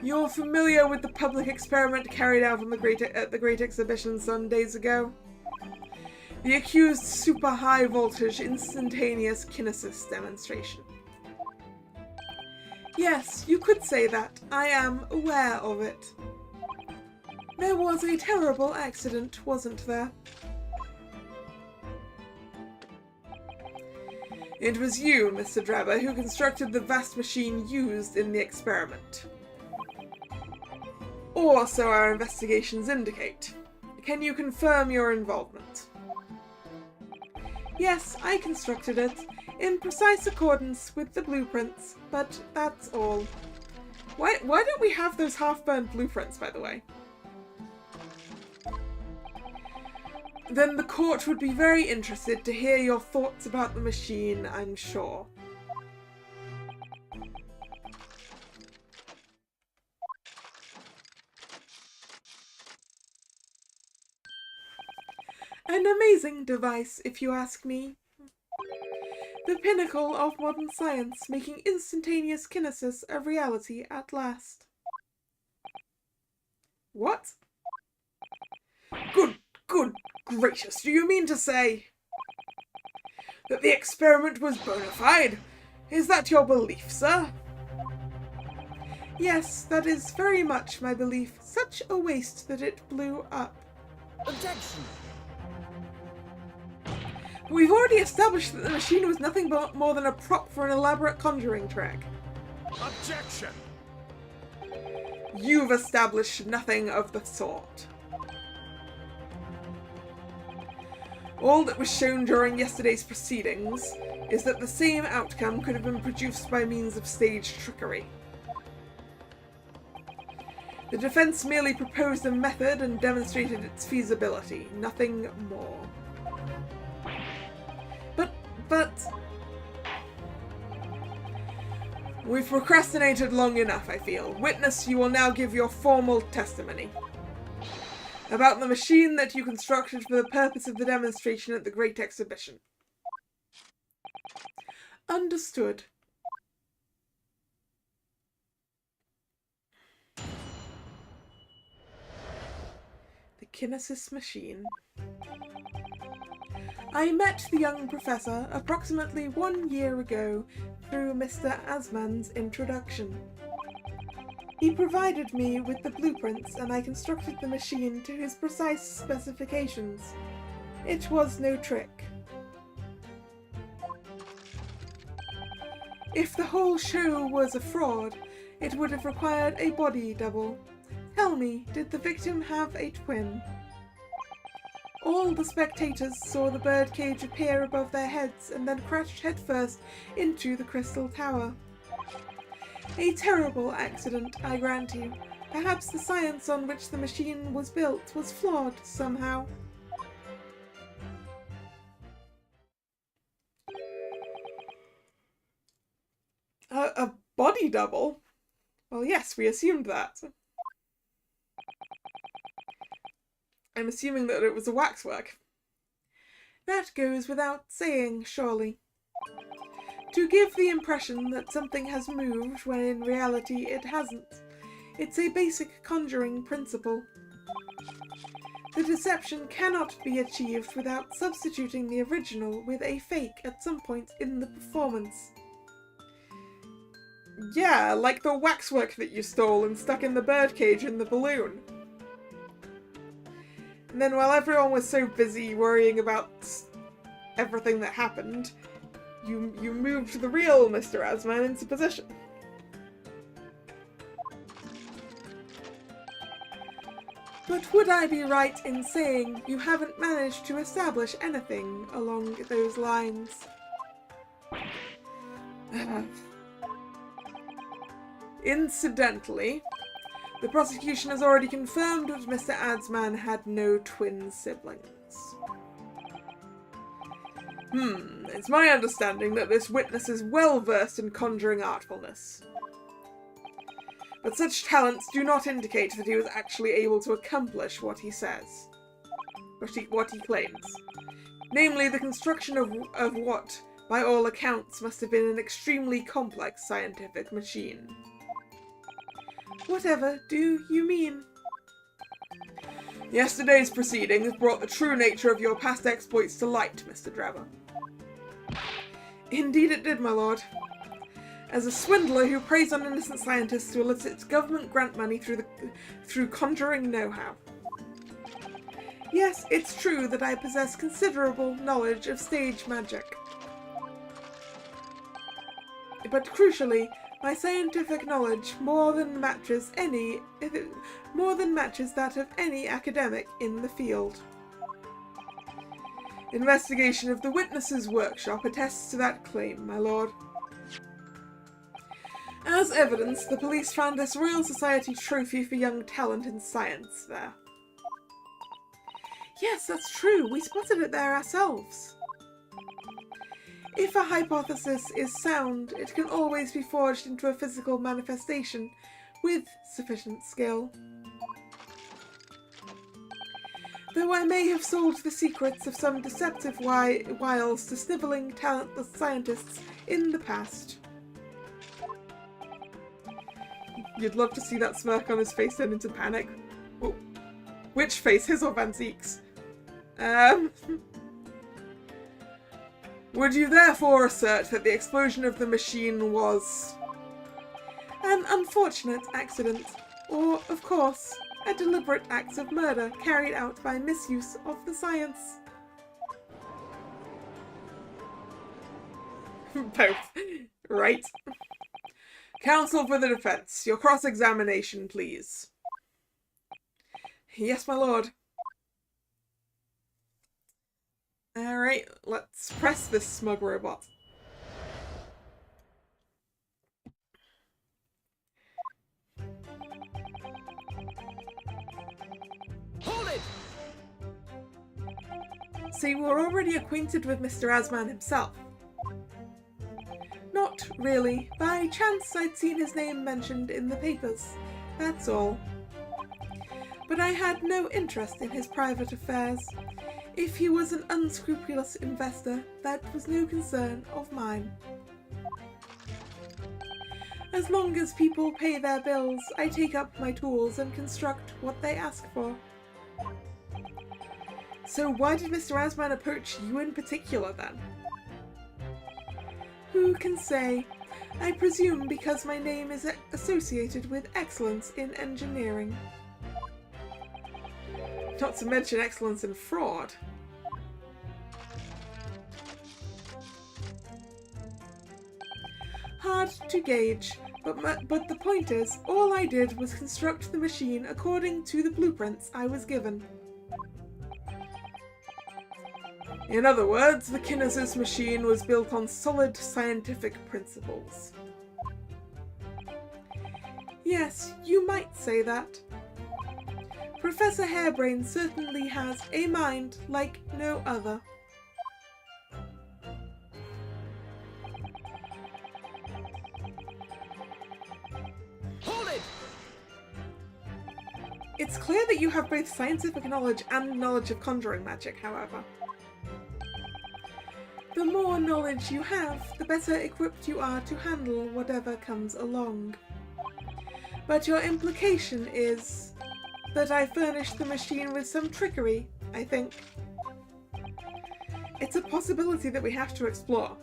You're familiar with the public experiment carried out on at the Great Exhibition some days ago? The accused super high voltage instantaneous kinesis demonstration. Yes, you could say that. I am aware of it. There was a terrible accident, wasn't there? It was you, Mr. Drebber, who constructed the vast machine used in the experiment. Or so our investigations indicate. Can you confirm your involvement? Yes, I constructed it, in precise accordance with the blueprints, but that's all. Why don't we have those half-burned blueprints, by the way? Then the court would be very interested to hear your thoughts about the machine, I'm sure. An amazing device, if you ask me. The pinnacle of modern science, making instantaneous kinesis a reality at last. What? Good gracious, do you mean to say that the experiment was bona fide? Is that your belief, sir? Yes, that is very much my belief. Such a waste that it blew up. Objection! We've already established that the machine was nothing but more than a prop for an elaborate conjuring trick. Objection! You've established nothing of the sort. All that was shown during yesterday's proceedings is that the same outcome could have been produced by means of staged trickery. The defense merely proposed a method and demonstrated its feasibility, nothing more. But we've procrastinated long enough, I feel. Witness, you will now give your formal testimony about the machine that you constructed for the purpose of the demonstration at the Great Exhibition. Understood. The kinesis machine. I met the young professor approximately 1 year ago through Mr. Asman's introduction. He provided me with the blueprints and I constructed the machine to his precise specifications. It was no trick. If the whole show was a fraud, it would have required a body double. Tell me, did the victim have a twin? All the spectators saw the birdcage appear above their heads and then crashed headfirst into the crystal tower. A terrible accident, I grant you. Perhaps the science on which the machine was built was flawed somehow. A body double? Well, yes, we assumed that. I'm assuming that it was a waxwork. That goes without saying, surely. To give the impression that something has moved when in reality it hasn't. It's a basic conjuring principle. The deception cannot be achieved without substituting the original with a fake at some point in the performance. Yeah, like the waxwork that you stole and stuck in the birdcage in the balloon. And then while everyone was so busy worrying about everything that happened, you moved the real Mr. Asman into position. But would I be right in saying you haven't managed to establish anything along those lines? Incidentally, the prosecution has already confirmed that Mr. Adsman had no twin siblings. It's my understanding that this witness is well versed in conjuring artfulness. But such talents do not indicate that he was actually able to accomplish what he says. What he claims. Namely, the construction of what, by all accounts, must have been an extremely complex scientific machine. Whatever do you mean? Yesterday's proceedings brought the true nature of your past exploits to light, Mr. Drebber. Indeed it did, my lord. As a swindler who preys on innocent scientists to elicit government grant money through conjuring know-how. Yes, it's true that I possess considerable knowledge of stage magic. But crucially, my scientific knowledge more than matches that of any academic in the field. Investigation of the witness's workshop attests to that claim, my lord. As evidence, the police found this Royal Society trophy for young talent in science there. Yes, that's true. We spotted it there ourselves. If a hypothesis is sound, it can always be forged into a physical manifestation with sufficient skill. Though I may have sold the secrets of some deceptive wiles to snivelling, talentless scientists in the past. You'd love to see that smirk on his face turn into panic. Whoa. Which face? His or Van Ziek's? Would you therefore assert that the explosion of the machine was an unfortunate accident, or, of course, a deliberate act of murder carried out by misuse of the science? Both. Right. Counsel for the defense, your cross-examination, please. Yes, my lord. Alright, let's press this smug robot. Hold it! So you were already acquainted with Mr. Asman himself? Not really. By chance I'd seen his name mentioned in the papers. That's all. But I had no interest in his private affairs. If he was an unscrupulous investor, that was no concern of mine. As long as people pay their bills, I take up my tools and construct what they ask for. So why did Mr. Asman approach you in particular then? Who can say? I presume because my name is associated with excellence in engineering. Not to mention excellence in fraud. Hard to gauge, but the point is, all I did was construct the machine according to the blueprints I was given. In other words, the Kinesis machine was built on solid scientific principles. Yes, you might say that. Professor Hairbrain certainly has a mind like no other. Hold it! It's clear that you have both scientific knowledge and knowledge of conjuring magic, however. The more knowledge you have, the better equipped you are to handle whatever comes along. But your implication is that I furnished the machine with some trickery, I think. It's a possibility that we have to explore.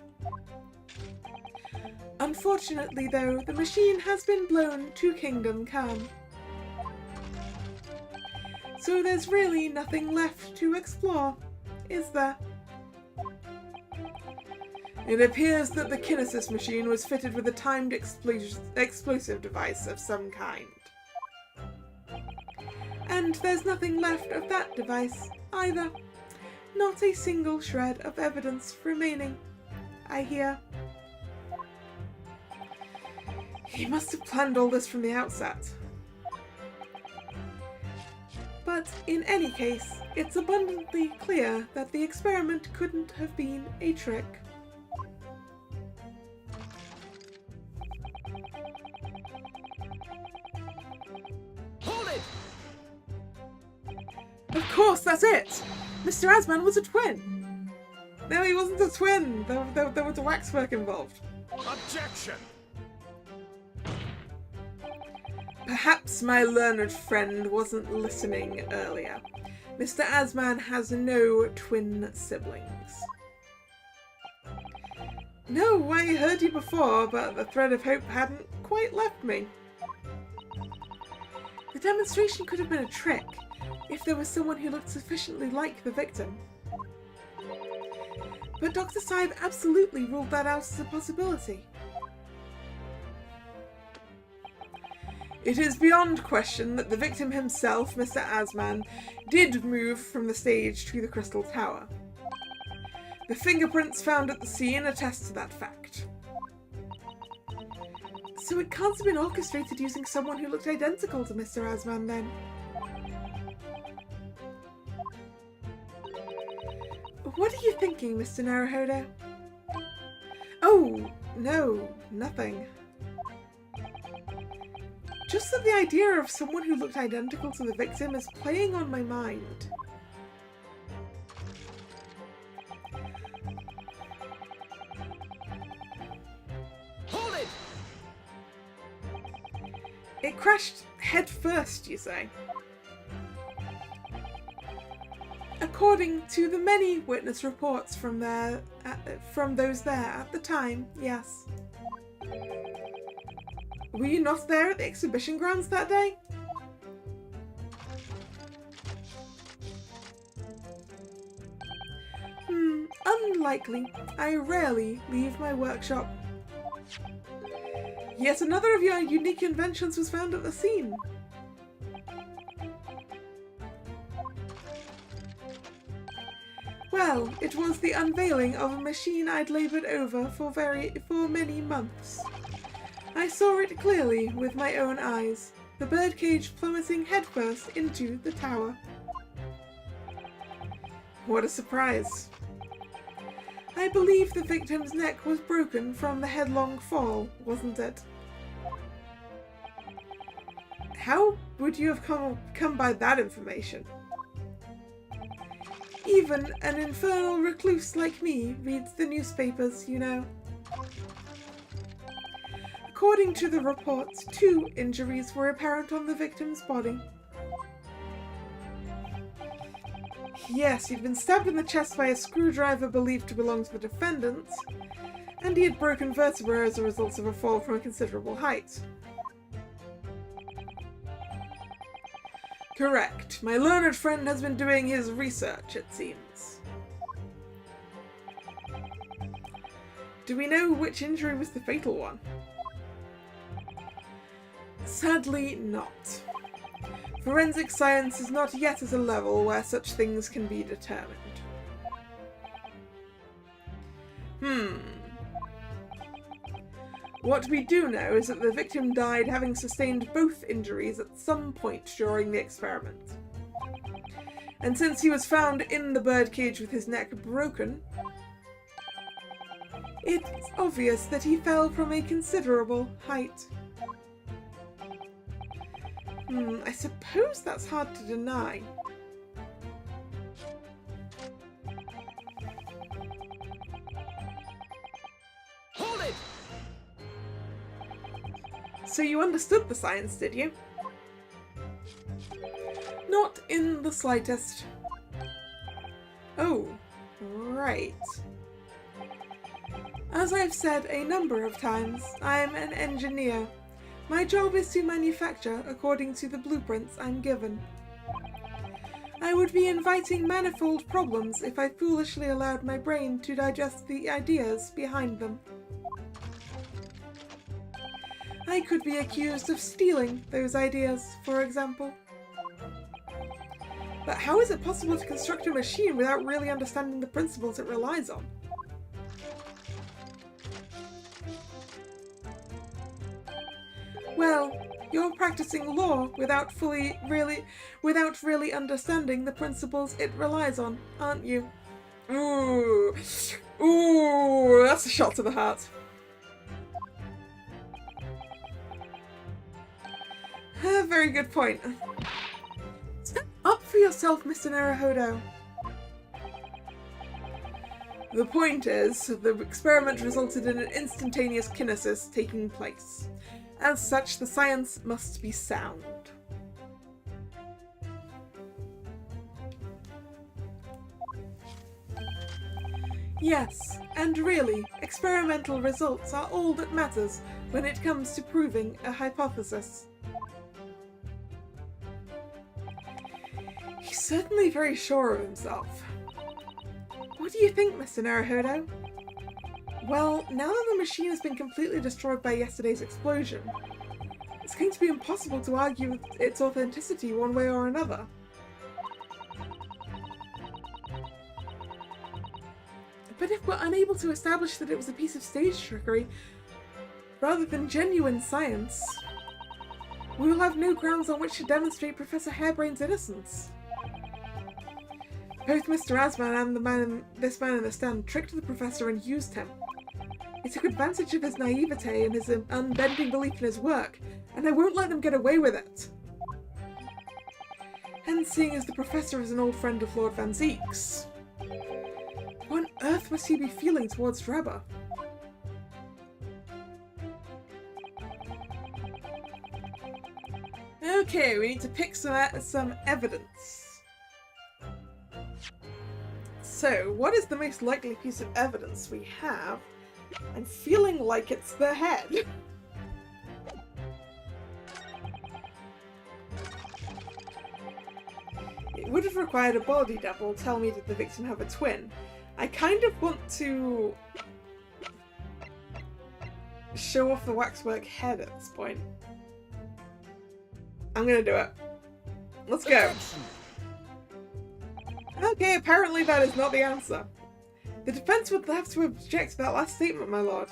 Unfortunately, though, the machine has been blown to Kingdom Come. So there's really nothing left to explore, is there? It appears that the kinesis machine was fitted with a timed explosive device of some kind. And there's nothing left of that device either. Not a single shred of evidence remaining, I hear. He must have planned all this from the outset. But in any case, it's abundantly clear that the experiment couldn't have been a trick. Hold it! Of course, that's it! Mr. Asman was a twin! No, he wasn't a twin! There was a waxwork involved. Objection! Perhaps my learned friend wasn't listening earlier. Mr. Asman has no twin siblings. No, I heard you before, but the thread of hope hadn't quite left me. The demonstration could have been a trick, if there was someone who looked sufficiently like the victim. But Dr. Saib absolutely ruled that out as a possibility. It is beyond question that the victim himself, Mr. Asman, did move from the stage to the Crystal Tower. The fingerprints found at the scene attest to that fact. So it can't have been orchestrated using someone who looked identical to Mr. Asman then. What are you thinking, Mr. Naruhodo? Oh, no, nothing. Just that the idea of someone who looked identical to the victim is playing on my mind. Hold it! It crashed head first, you say? According to the many witness reports from those there at the time, yes. Were you not there at the exhibition grounds that day? Unlikely. I rarely leave my workshop. Yet another of your unique inventions was found at the scene. Well, it was the unveiling of a machine I'd laboured over for many months. I saw it clearly with my own eyes, the birdcage plummeting headfirst into the tower. What a surprise. I believe the victim's neck was broken from the headlong fall, wasn't it? How would you have come by that information? Even an infernal recluse like me reads the newspapers, you know. According to the reports, 2 injuries were apparent on the victim's body. Yes, he'd been stabbed in the chest by a screwdriver believed to belong to the defendant, and he had broken vertebrae as a result of a fall from a considerable height. Correct. My learned friend has been doing his research, it seems. Do we know which injury was the fatal one? Sadly not. Forensic science is not yet at a level where such things can be determined. What we do know is that the victim died having sustained both injuries at some point during the experiment. And since he was found in the birdcage with his neck broken, it's obvious that he fell from a considerable height. I suppose that's hard to deny. Hold it! So you understood the science, did you? Not in the slightest. Oh, right. As I've said a number of times, I'm an engineer. My job is to manufacture according to the blueprints I'm given. I would be inviting manifold problems if I foolishly allowed my brain to digest the ideas behind them. I could be accused of stealing those ideas, for example. But how is it possible to construct a machine without really understanding the principles it relies on? Well, you're practicing law without really understanding the principles it relies on, aren't you? Ooh. Ooh, that's a shot to the heart. Very good point. Stand up for yourself, Mr. Naruhodo. The point is, the experiment resulted in an instantaneous kinesis taking place. As such, the science must be sound. Yes, and really, experimental results are all that matters when it comes to proving a hypothesis. He's certainly very sure of himself. What do you think, Mr. Naruhodo? Well, now that the machine has been completely destroyed by yesterday's explosion, it's going to be impossible to argue with its authenticity one way or another. But if we're unable to establish that it was a piece of stage trickery, rather than genuine science, we will have no grounds on which to demonstrate Professor Harebrain's innocence. Both Mr. Asman and this man in the stand tricked the professor and used him. He took advantage of his naivete and his unbending belief in his work, and I won't let them get away with it. And seeing as the professor is an old friend of Lord Van Zeek's, what on earth must he be feeling towards Drebber? Okay, we need to pick some evidence. So, what is the most likely piece of evidence we have? I'm feeling like it's the head. It would have required a body double tell me did the victim have a twin. I kind of want to show off the waxwork head at this point. I'm gonna do it. Let's go. Okay, apparently that is not the answer. The defense would have to object to that last statement, my lord.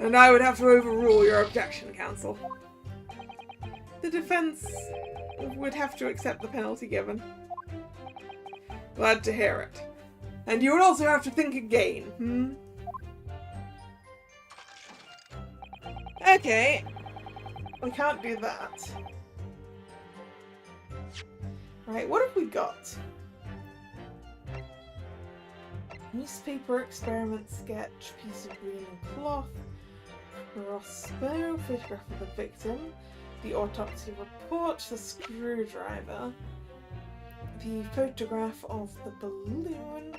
And I would have to overrule your objection, counsel. The defense would have to accept the penalty given. Glad to hear it. And you would also have to think again, Okay. We can't do that. Right, what have we got? Newspaper experiment sketch, piece of green cloth, crossbow, photograph of the victim, the autopsy report, the screwdriver, the photograph of the balloon,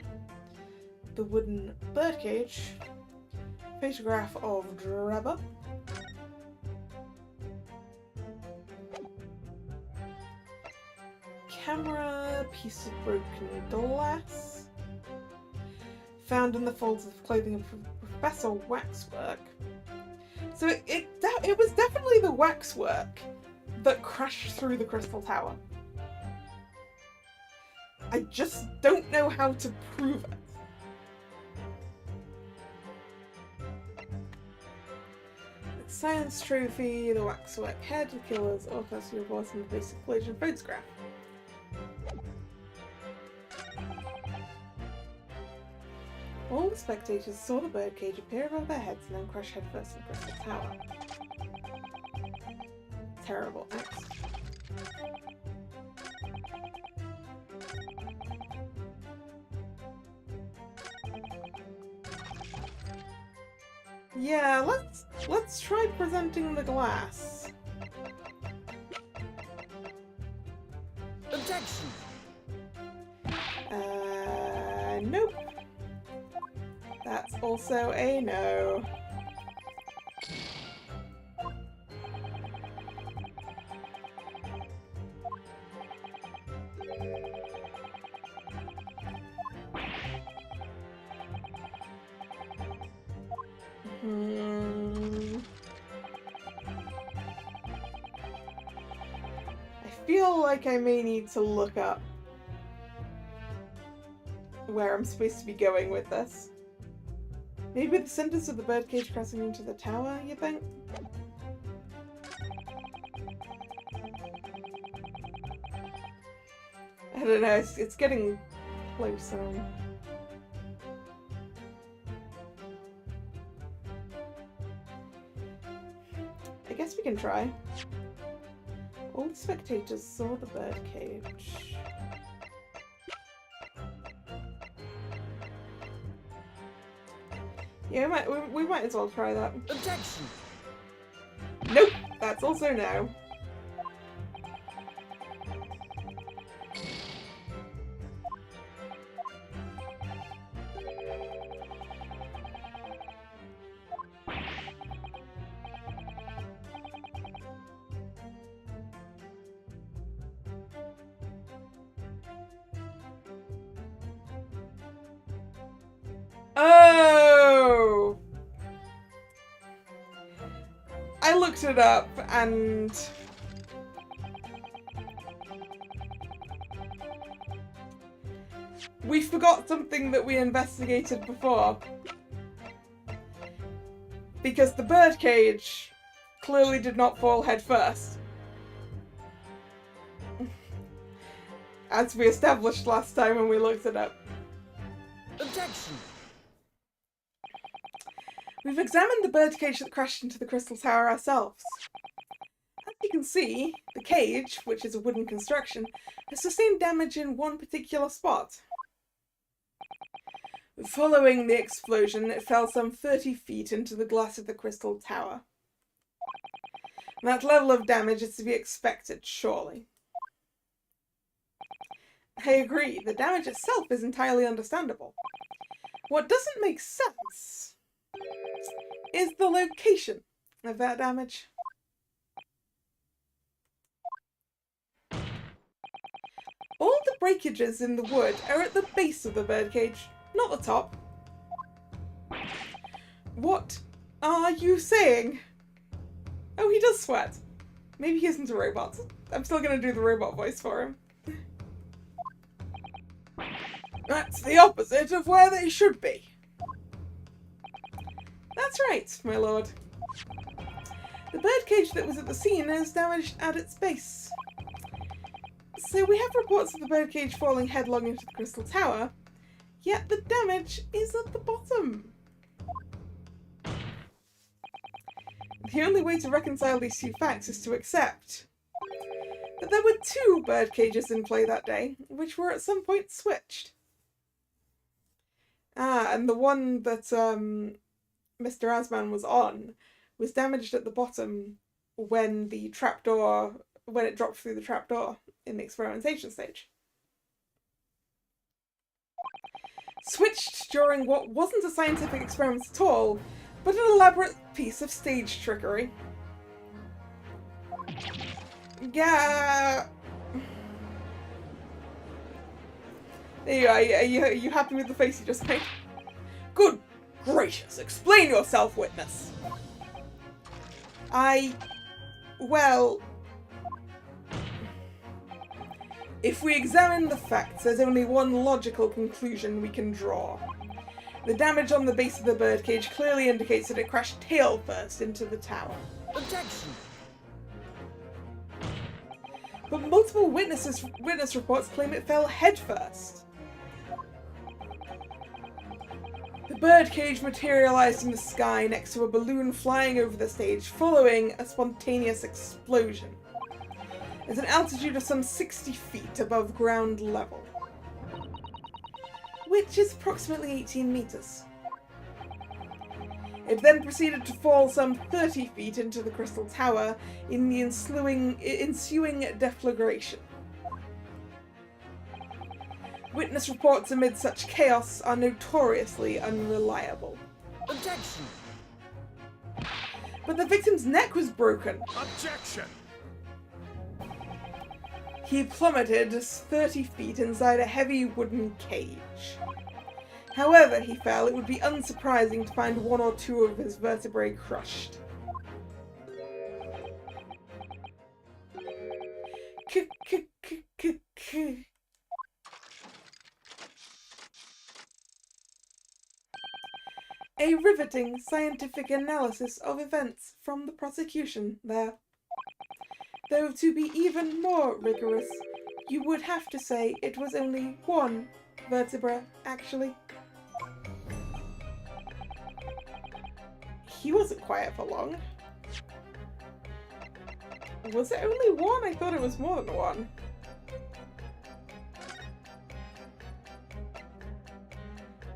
the wooden birdcage, photograph of Drebber, camera, piece of broken glass, found in the folds of clothing of Professor Waxwork. So it was definitely the waxwork that crashed through the crystal tower. I just don't know how to prove it. The science trophy, the waxwork head, the killer's autopsy report, and the basic collision photograph. All the spectators saw the birdcage appear above their heads and then crash headfirst in the crystal tower. Terrible act. Yeah, let's try presenting the glass. Objection! Nope. That's also a no. feel like I may need to look up where I'm supposed to be going with this. Maybe the sentence of the birdcage crossing into the tower, you think? I don't know, it's getting closer. I guess we can try. All the spectators saw the birdcage. Yeah, we might as well try that. Objection! Nope, that's also no. Oh! I looked it up and we forgot something that we investigated before. Because the birdcage clearly did not fall head first. As we established last time when we looked it up. Objection! We've examined the birdcage that crashed into the crystal tower ourselves. As you can see, the cage, which is a wooden construction, has sustained damage in one particular spot. Following the explosion, it fell some 30 feet into the glass of the crystal tower. That level of damage is to be expected, surely. I agree, the damage itself is entirely understandable. What doesn't make sense is the location of that damage. All the breakages in the wood are at the base of the birdcage, not the top. What are you saying? Oh, he does sweat. Maybe he isn't a robot. I'm still gonna do the robot voice for him. That's the opposite of where they should be. That's right, my lord. The birdcage that was at the scene is damaged at its base. So we have reports of the birdcage falling headlong into the crystal tower, yet the damage is at the bottom. The only way to reconcile these two facts is to accept that there were two birdcages in play that day, which were at some point switched. And the one that Mr. Asman was on was damaged at the bottom when it dropped through the trapdoor in the experimentation stage. Switched during what wasn't a scientific experiment at all, but an elaborate piece of stage trickery. Yeah. There you are. Are you happy with the face you just made? Good gracious, explain yourself, witness. Well, if we examine the facts, there's only one logical conclusion we can draw. The damage on the base of the birdcage clearly indicates that it crashed tail first into the tower. Objection! But multiple witness reports claim it fell head first. The birdcage materialized in the sky next to a balloon flying over the stage following a spontaneous explosion. At an altitude of some 60 feet above ground level, which is approximately 18 meters. It then proceeded to fall some 30 feet into the crystal tower in the ensuing deflagration. Witness reports amid such chaos are notoriously unreliable. Objection! But the victim's neck was broken. Objection! He plummeted 30 feet inside a heavy wooden cage. However he fell, it would be unsurprising to find one or two of his vertebrae crushed. A riveting scientific analysis of events from the prosecution there. Though to be even more rigorous, you would have to say it was only one vertebra, actually. He wasn't quiet for long. Was it only one? I thought it was more than one.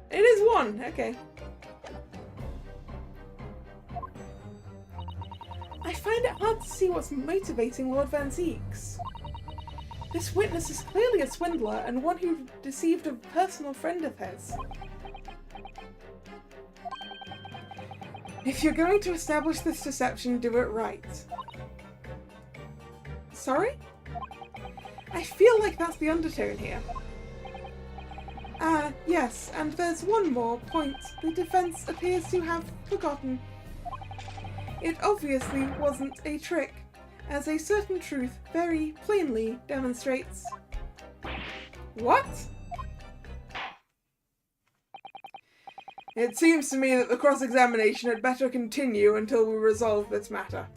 It is one, okay. I find it hard to see what's motivating Lord Van Zeeks. This witness is clearly a swindler and one who deceived a personal friend of his. If you're going to establish this deception, do it right. Sorry? I feel like that's the undertone here. Yes, and there's one more point the defense appears to have forgotten. It obviously wasn't a trick, as a certain truth very plainly demonstrates. What? It seems to me that the cross-examination had better continue until we resolve this matter.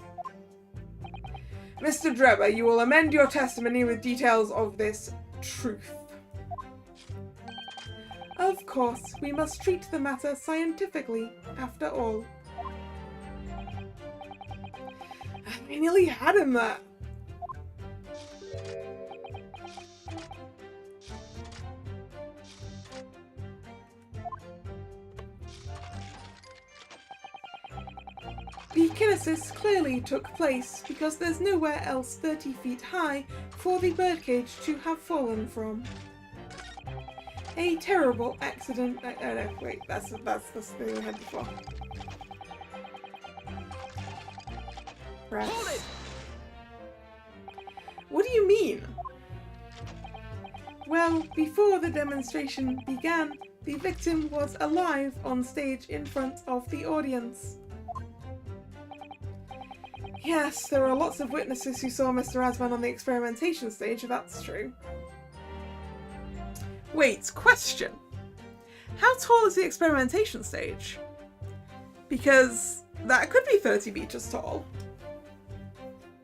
Mr. Drebber, you will amend your testimony with details of this truth. Of course, we must treat the matter scientifically, after all. I nearly had him there. The kinesis clearly took place because there's nowhere else 30 feet high for the birdcage to have fallen from. A terrible accident. Oh no, wait, that's the thing we had before. Press. Hold it! What do you mean? Well, before the demonstration began, the victim was alive on stage in front of the audience. Yes, there are lots of witnesses who saw Mr. Asman on the experimentation stage, if that's true. Wait, question. How tall is the experimentation stage? Because that could be 30 meters tall.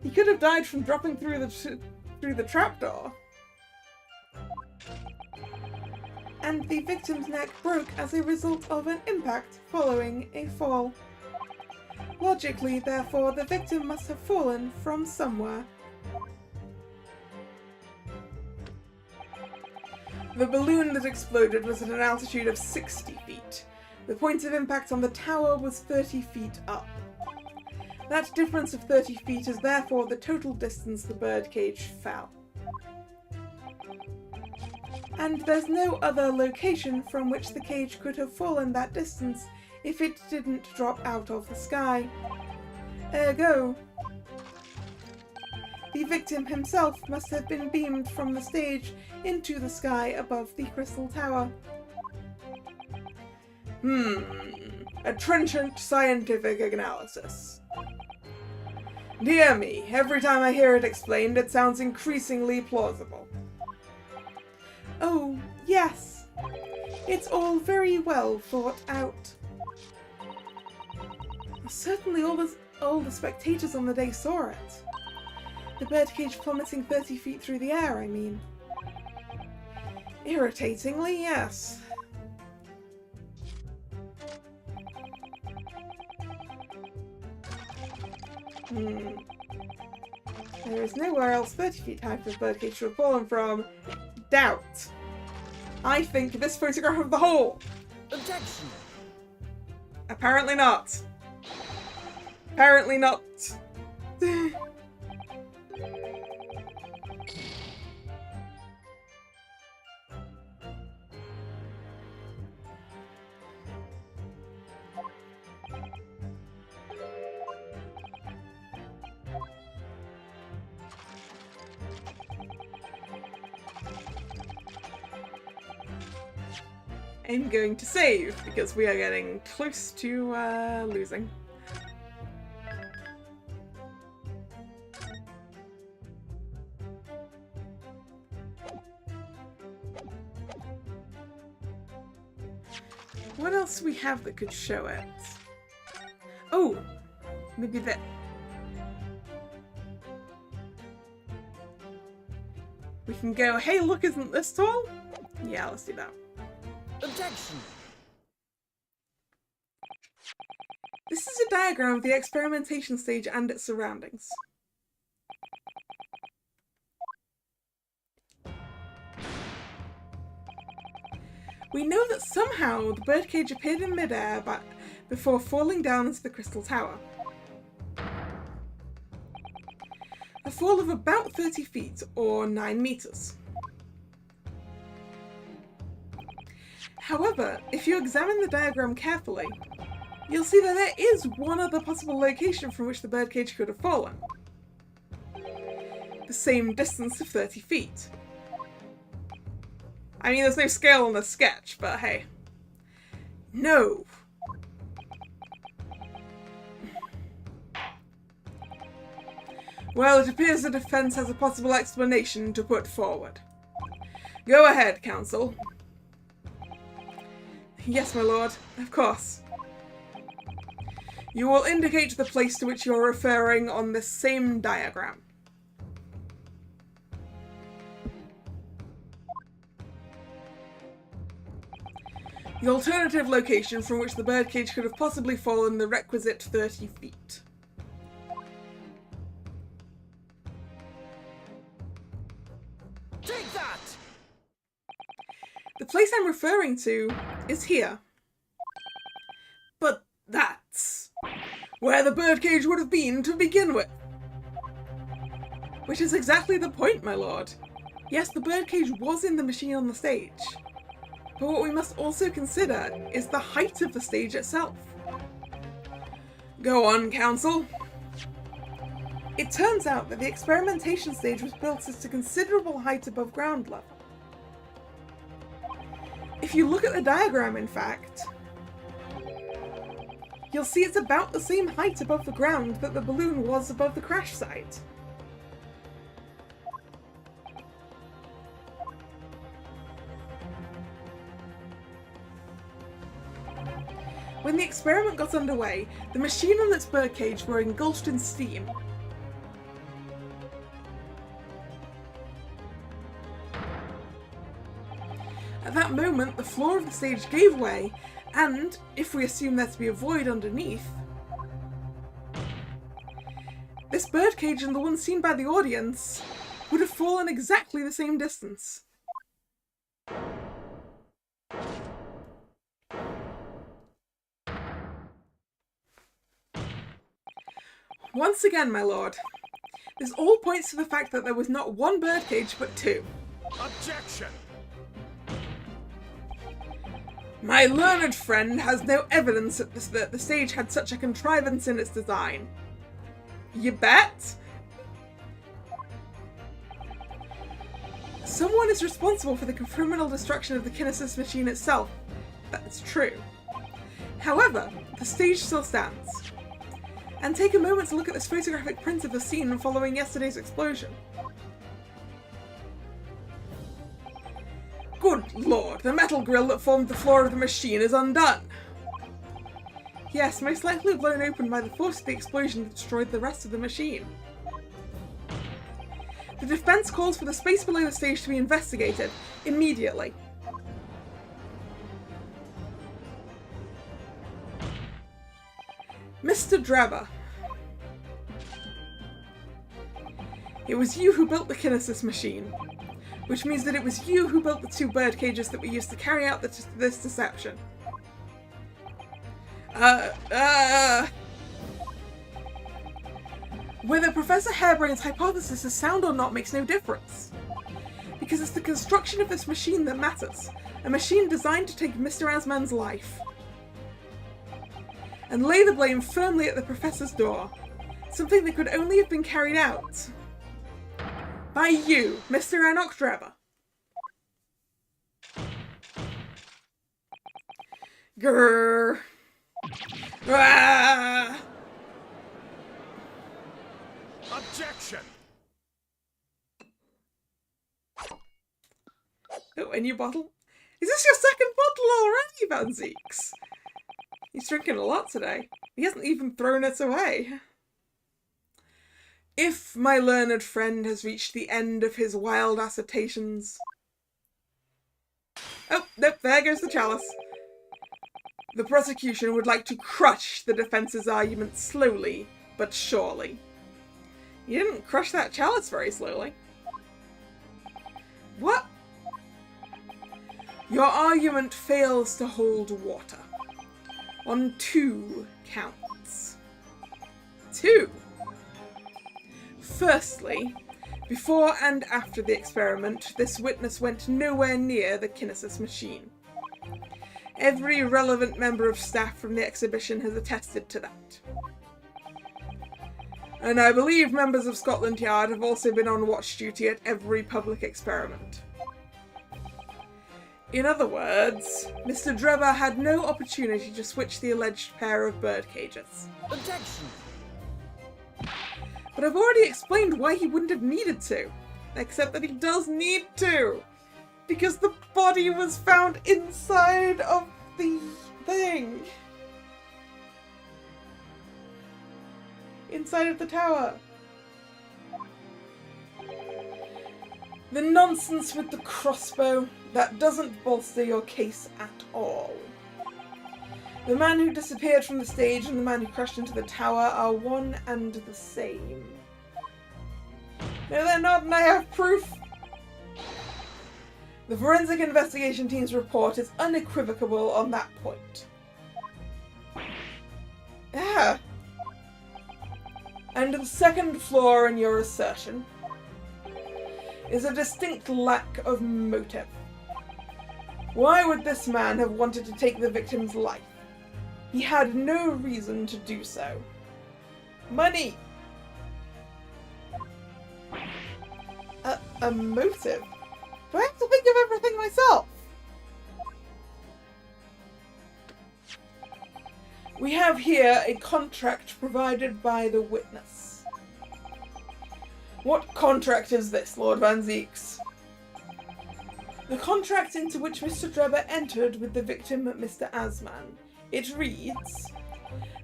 He could have died from dropping through the trapdoor. And the victim's neck broke as a result of an impact following a fall. Logically, therefore, the victim must have fallen from somewhere. The balloon that exploded was at an altitude of 60 feet. The point of impact on the tower was 30 feet up. That difference of 30 feet is therefore the total distance the birdcage fell. And there's no other location from which the cage could have fallen that distance if it didn't drop out of the sky. Ergo, the victim himself must have been beamed from the stage into the sky above the crystal tower. A trenchant scientific analysis. Dear me, every time I hear it explained, it sounds increasingly plausible. Oh, yes. It's all very well thought out. Certainly all the spectators on the day saw it. The birdcage plummeting 30 feet through the air, I mean. Irritatingly, yes. There is nowhere else 30 feet high for the birdcage to have fallen from. Doubt. I think this photograph of the hole. Objection! Apparently not. Apparently not. I'm going to save because we are getting close to losing. What else do we have that could show it? Oh, maybe that. We can go, hey, look, isn't this tall? Yeah, let's do that. Objection! This is a diagram of the experimentation stage and its surroundings. We know that somehow the birdcage appeared in midair before falling down into the crystal tower. A fall of about 30 feet, or 9 meters. However, if you examine the diagram carefully, you'll see that there is one other possible location from which the birdcage could have fallen. The same distance of 30 feet. I mean, there's no scale on the sketch, but hey. No. Well, it appears the defense has a possible explanation to put forward. Go ahead, counsel. Yes, my lord, of course. You will indicate the place to which you are referring on this same diagram. The alternative location from which the birdcage could have possibly fallen the requisite 30 feet. Take that! The place I'm referring to is here. But that's where the birdcage would have been to begin with. Which is exactly the point, my lord. Yes, the birdcage was in the machine on the stage. But what we must also consider is the height of the stage itself. Go on, counsel. It turns out that the experimentation stage was built at a considerable height above ground level. If you look at the diagram, in fact, you'll see it's about the same height above the ground that the balloon was above the crash site. When the experiment got underway, the machine and its birdcage were engulfed in steam. At that moment, the floor of the stage gave way, and, if we assume there to be a void underneath, this birdcage and the one seen by the audience would have fallen exactly the same distance. Once again, my lord, this all points to the fact that there was not one birdcage, but two. Objection! My learned friend has no evidence that the stage had such a contrivance in its design. You bet? Someone is responsible for the criminal destruction of the Kinesis machine itself. That's true. However, the stage still stands. And take a moment to look at this photographic print of the scene following yesterday's explosion. Good lord, the metal grill that formed the floor of the machine is undone. Yes, most likely blown open by the force of the explosion that destroyed the rest of the machine. The defense calls for the space below the stage to be investigated immediately. Mr. Drebber. It was you who built the Kinesis machine, which means that it was you who built the two bird cages that we used to carry out this deception. Whether Professor Harebrain's hypothesis is sound or not makes no difference, because it's the construction of this machine that matters, a machine designed to take Mr. Asman's life. And lay the blame firmly at the Professor's door, something that could only have been carried out by you, Mr. Enoch Drebber. Grrr. Ah. Objection! Oh, a new bottle. Is this your second bottle already, Van Zeeks? He's drinking a lot today. He hasn't even thrown it away. If my learned friend has reached the end of his wild assertions... Oh, nope, there goes the chalice. The prosecution would like to crush the defence's argument slowly, but surely. You didn't crush that chalice very slowly. What? Your argument fails to hold water. On 2 counts. 2. Firstly, before and after the experiment, this witness went nowhere near the kinesis machine. Every relevant member of staff from the exhibition has attested to that. And I believe members of Scotland Yard have also been on watch duty at every public experiment. In other words, Mr. Drebber had no opportunity to switch the alleged pair of bird cages. Objection! But I've already explained why he wouldn't have needed to. Except that he does need to. Because the body was found inside of the thing. Inside of the tower. The nonsense with the crossbow, that doesn't bolster your case at all. The man who disappeared from the stage and the man who crashed into the tower are one and the same. No, they're not, and I have proof. The forensic investigation team's report is unequivocal on that point. Ah. And the second flaw in your assertion is a distinct lack of motive. Why would this man have wanted to take the victim's life? He had no reason to do so. Money! A motive? Do I have to think of everything myself? We have here a contract provided by the witness. What contract is this, Lord Van Zeeks? The contract into which Mr. Drebber entered with the victim, Mr. Asman. It reads,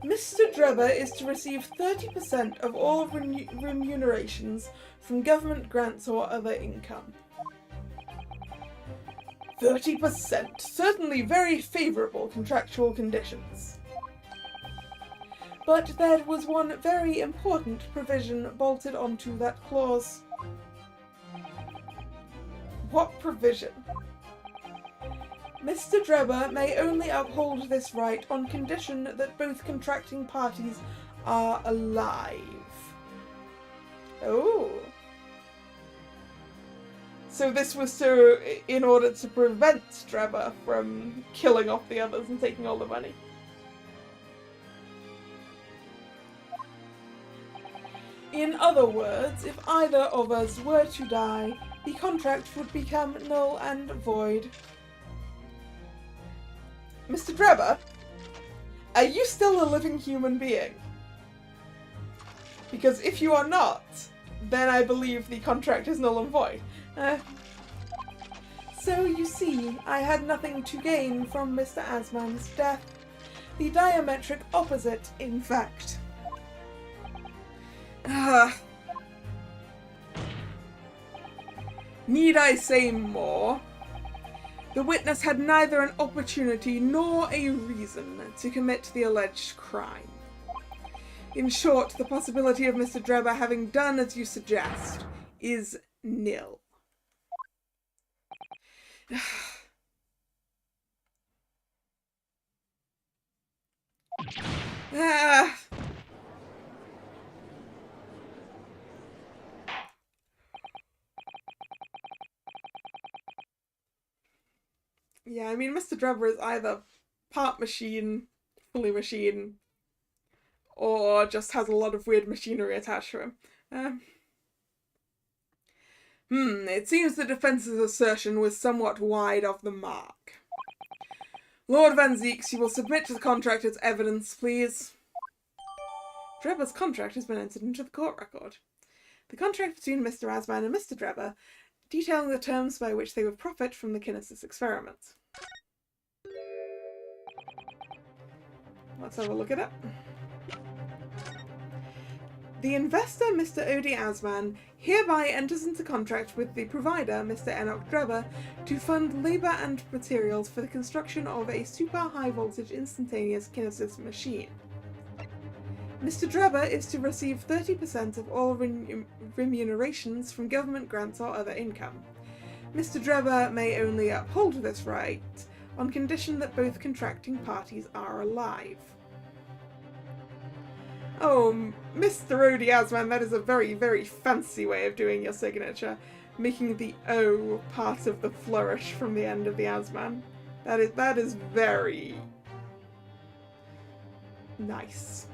Mr. Drebber is to receive 30% of all remunerations from government grants or other income. 30%? Certainly very favourable contractual conditions. But there was one very important provision bolted onto that clause. What provision? Mr. Drebber may only uphold this right on condition that both contracting parties are alive. Oh. So this was in order to prevent Drebber from killing off the others and taking all the money. In other words, if either of us were to die, the contract would become null and void. Mr. Drebber, are you still a living human being? Because if you are not, then I believe the contract is null and void. So you see, I had nothing to gain from Mr. Asman's death. The diametric opposite, in fact. Need I say more? The witness had neither an opportunity nor a reason to commit the alleged crime. In short, the possibility of Mr. Drebber having done as you suggest is nil. Yeah, I mean, Mr. Drebber is either part machine, fully machine, or just has a lot of weird machinery attached to him. It seems the defence's assertion was somewhat wide of the mark. Lord Van Zeeks, you will submit to the contract as evidence, please. Drebber's contract has been entered into the court record. The contract between Mr. Asman and Mr. Drebber, detailing the terms by which they would profit from the kinesis experiment. let's have a look at it. The investor, Mr. Odi Asman, hereby enters into contract with the provider, Mr. Enoch Drebber, to fund labour and materials for the construction of a super high voltage instantaneous kinesis machine. Mr. Drebber is to receive 30% of all remunerations from government grants or other income. Mr. Drebber may only uphold this right on condition that both contracting parties are alive. Oh, Mr. Odi Asman, that is a very, very fancy way of doing your signature. Making the O part of the flourish from the end of the Asman. That is very nice.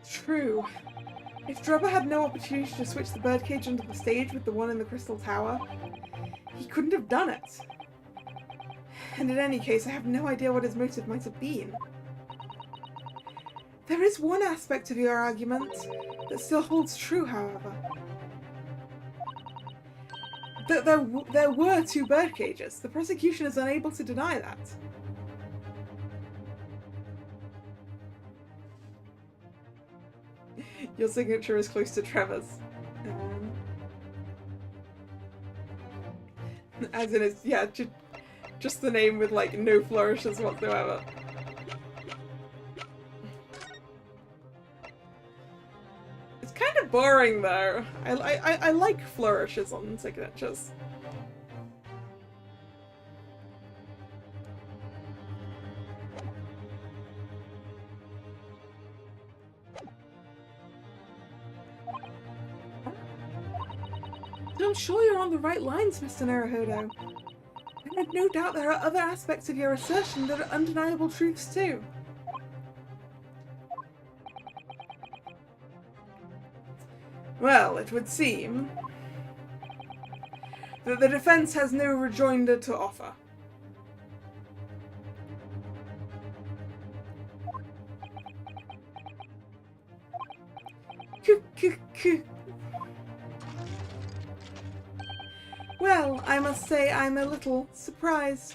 True. If Drebber had no opportunity to switch the birdcage onto the stage with the one in the Crystal Tower, he couldn't have done it. And in any case, I have no idea what his motive might have been. There is one aspect of your argument that still holds true, however. That there were two birdcages. The prosecution is unable to deny that. Your signature is close to Trevor's. As in, it's, yeah, just the name with, like, no flourishes whatsoever. It's kind of boring, though. I like flourishes on signatures. I'm sure you're on the right lines, Mr. Naruhodo. And I've no doubt there are other aspects of your assertion that are undeniable truths too. Well, it would seem that the defense has no rejoinder to offer. Well, I must say I'm a little surprised.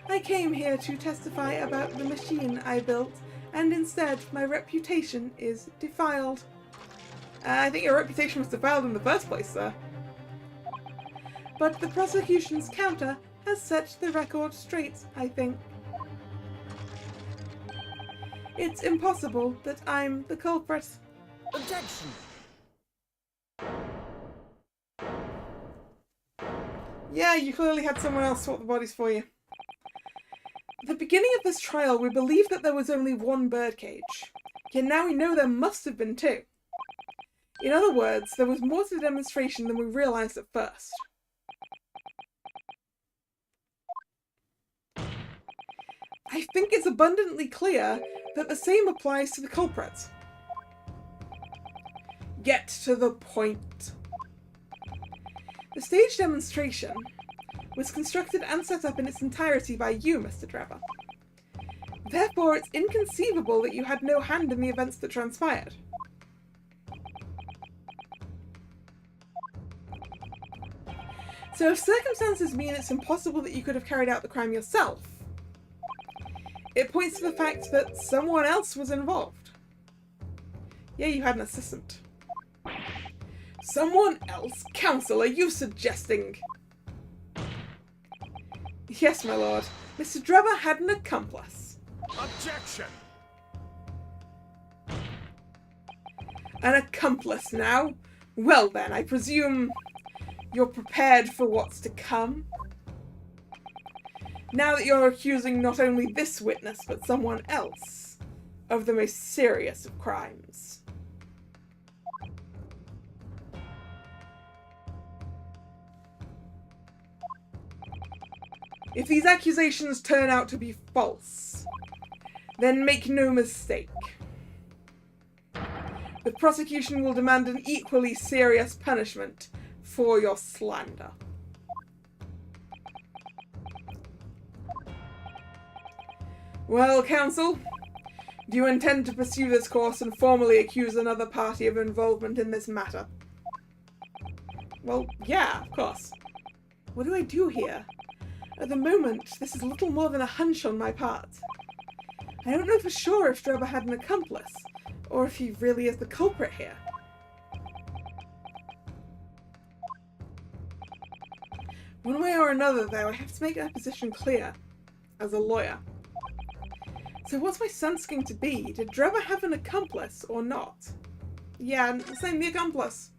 I came here to testify about the machine I built, and instead my reputation is defiled. I think your reputation was defiled in the first place, sir. But the prosecution's counter has set the record straight, I think. It's impossible that I'm the culprit. Objection! Yeah, you clearly had someone else swap the bodies for you. At the beginning of this trial, we believed that there was only one birdcage. Yet now we know there must have been two. In other words, there was more to the demonstration than we realized at first. I think it's abundantly clear that the same applies to the culprit. Get to the point. The stage demonstration was constructed and set up in its entirety by you, Mr. Drebber. Therefore, it's inconceivable that you had no hand in the events that transpired. So if circumstances mean it's impossible that you could have carried out the crime yourself, it points to the fact that someone else was involved. Yeah, you had an assistant. Someone else? Counsel, are you suggesting? Yes, my lord. Mr. Drebber had an accomplice. Objection! An accomplice now? Well then, I presume you're prepared for what's to come? Now that you're accusing not only this witness, but someone else of the most serious of crimes. If these accusations turn out to be false, then make no mistake. The prosecution will demand an equally serious punishment for your slander. Well, counsel, do you intend to pursue this course and formally accuse another party of involvement in this matter? Well, yeah, of course. What do I do here? At the moment, this is little more than a hunch on my part. I don't know for sure if Drebber had an accomplice, or if he really is the culprit here. One way or another, though, I have to make that position clear, as a lawyer. So what's my sense going to be? Did Drebber have an accomplice, or not? Yeah, I'm saying the accomplice.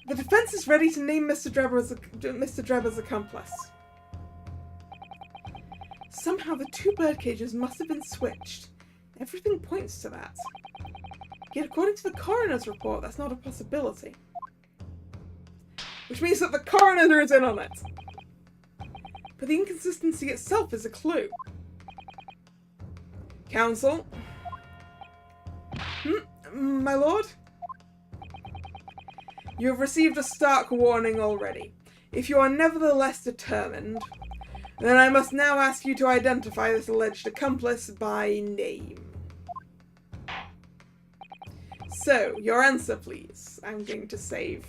The defense is ready to name Mr. Drebber's accomplice. Somehow the two birdcages must have been switched. Everything points to that. Yet according to the coroner's report, that's not a possibility. Which means that the coroner is in on it. But the inconsistency itself is a clue. Counsel? My lord? You have received a stark warning already. If you are nevertheless determined, then I must now ask you to identify this alleged accomplice by name. So, your answer, please. I'm going to save.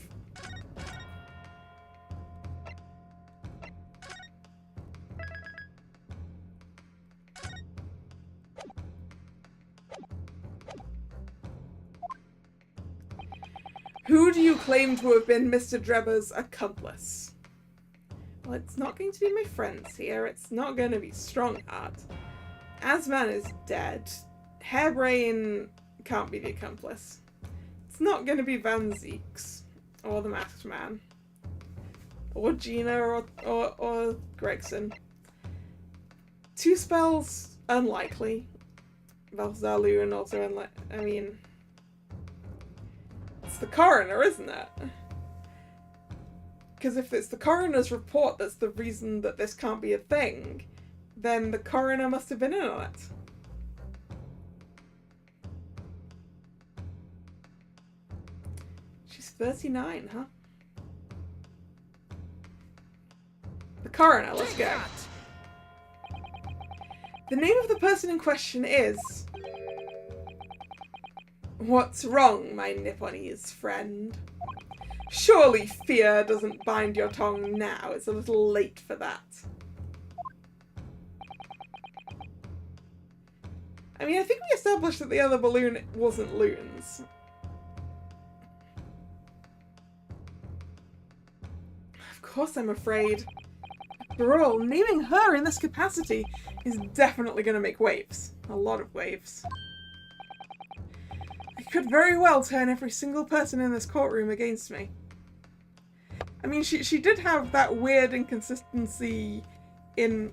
Who do you claim to have been Mr. Drebber's accomplice? Well, it's not going to be my friends here. It's not going to be Strongheart. Asman is dead. Hairbrain can't be the accomplice. It's not going to be Van Zeeks. Or the Masked Man. Or Gina or Gregson. Two spells, unlikely. Valzalu also unlikely. I mean... It's the coroner, isn't it? Because if it's the coroner's report that's the reason that this can't be a thing, then the coroner must have been in on it. She's 39, huh? The coroner, let's go. The name of the person in question is... What's wrong, my Nipponese friend? Surely fear doesn't bind your tongue now. It's a little late for that. I mean, I think we established that the other balloon wasn't loons. Of course I'm afraid. After all, naming her in this capacity is definitely going to make waves. A lot of waves. It could very well turn every single person in this courtroom against me. I mean, she did have that weird inconsistency in,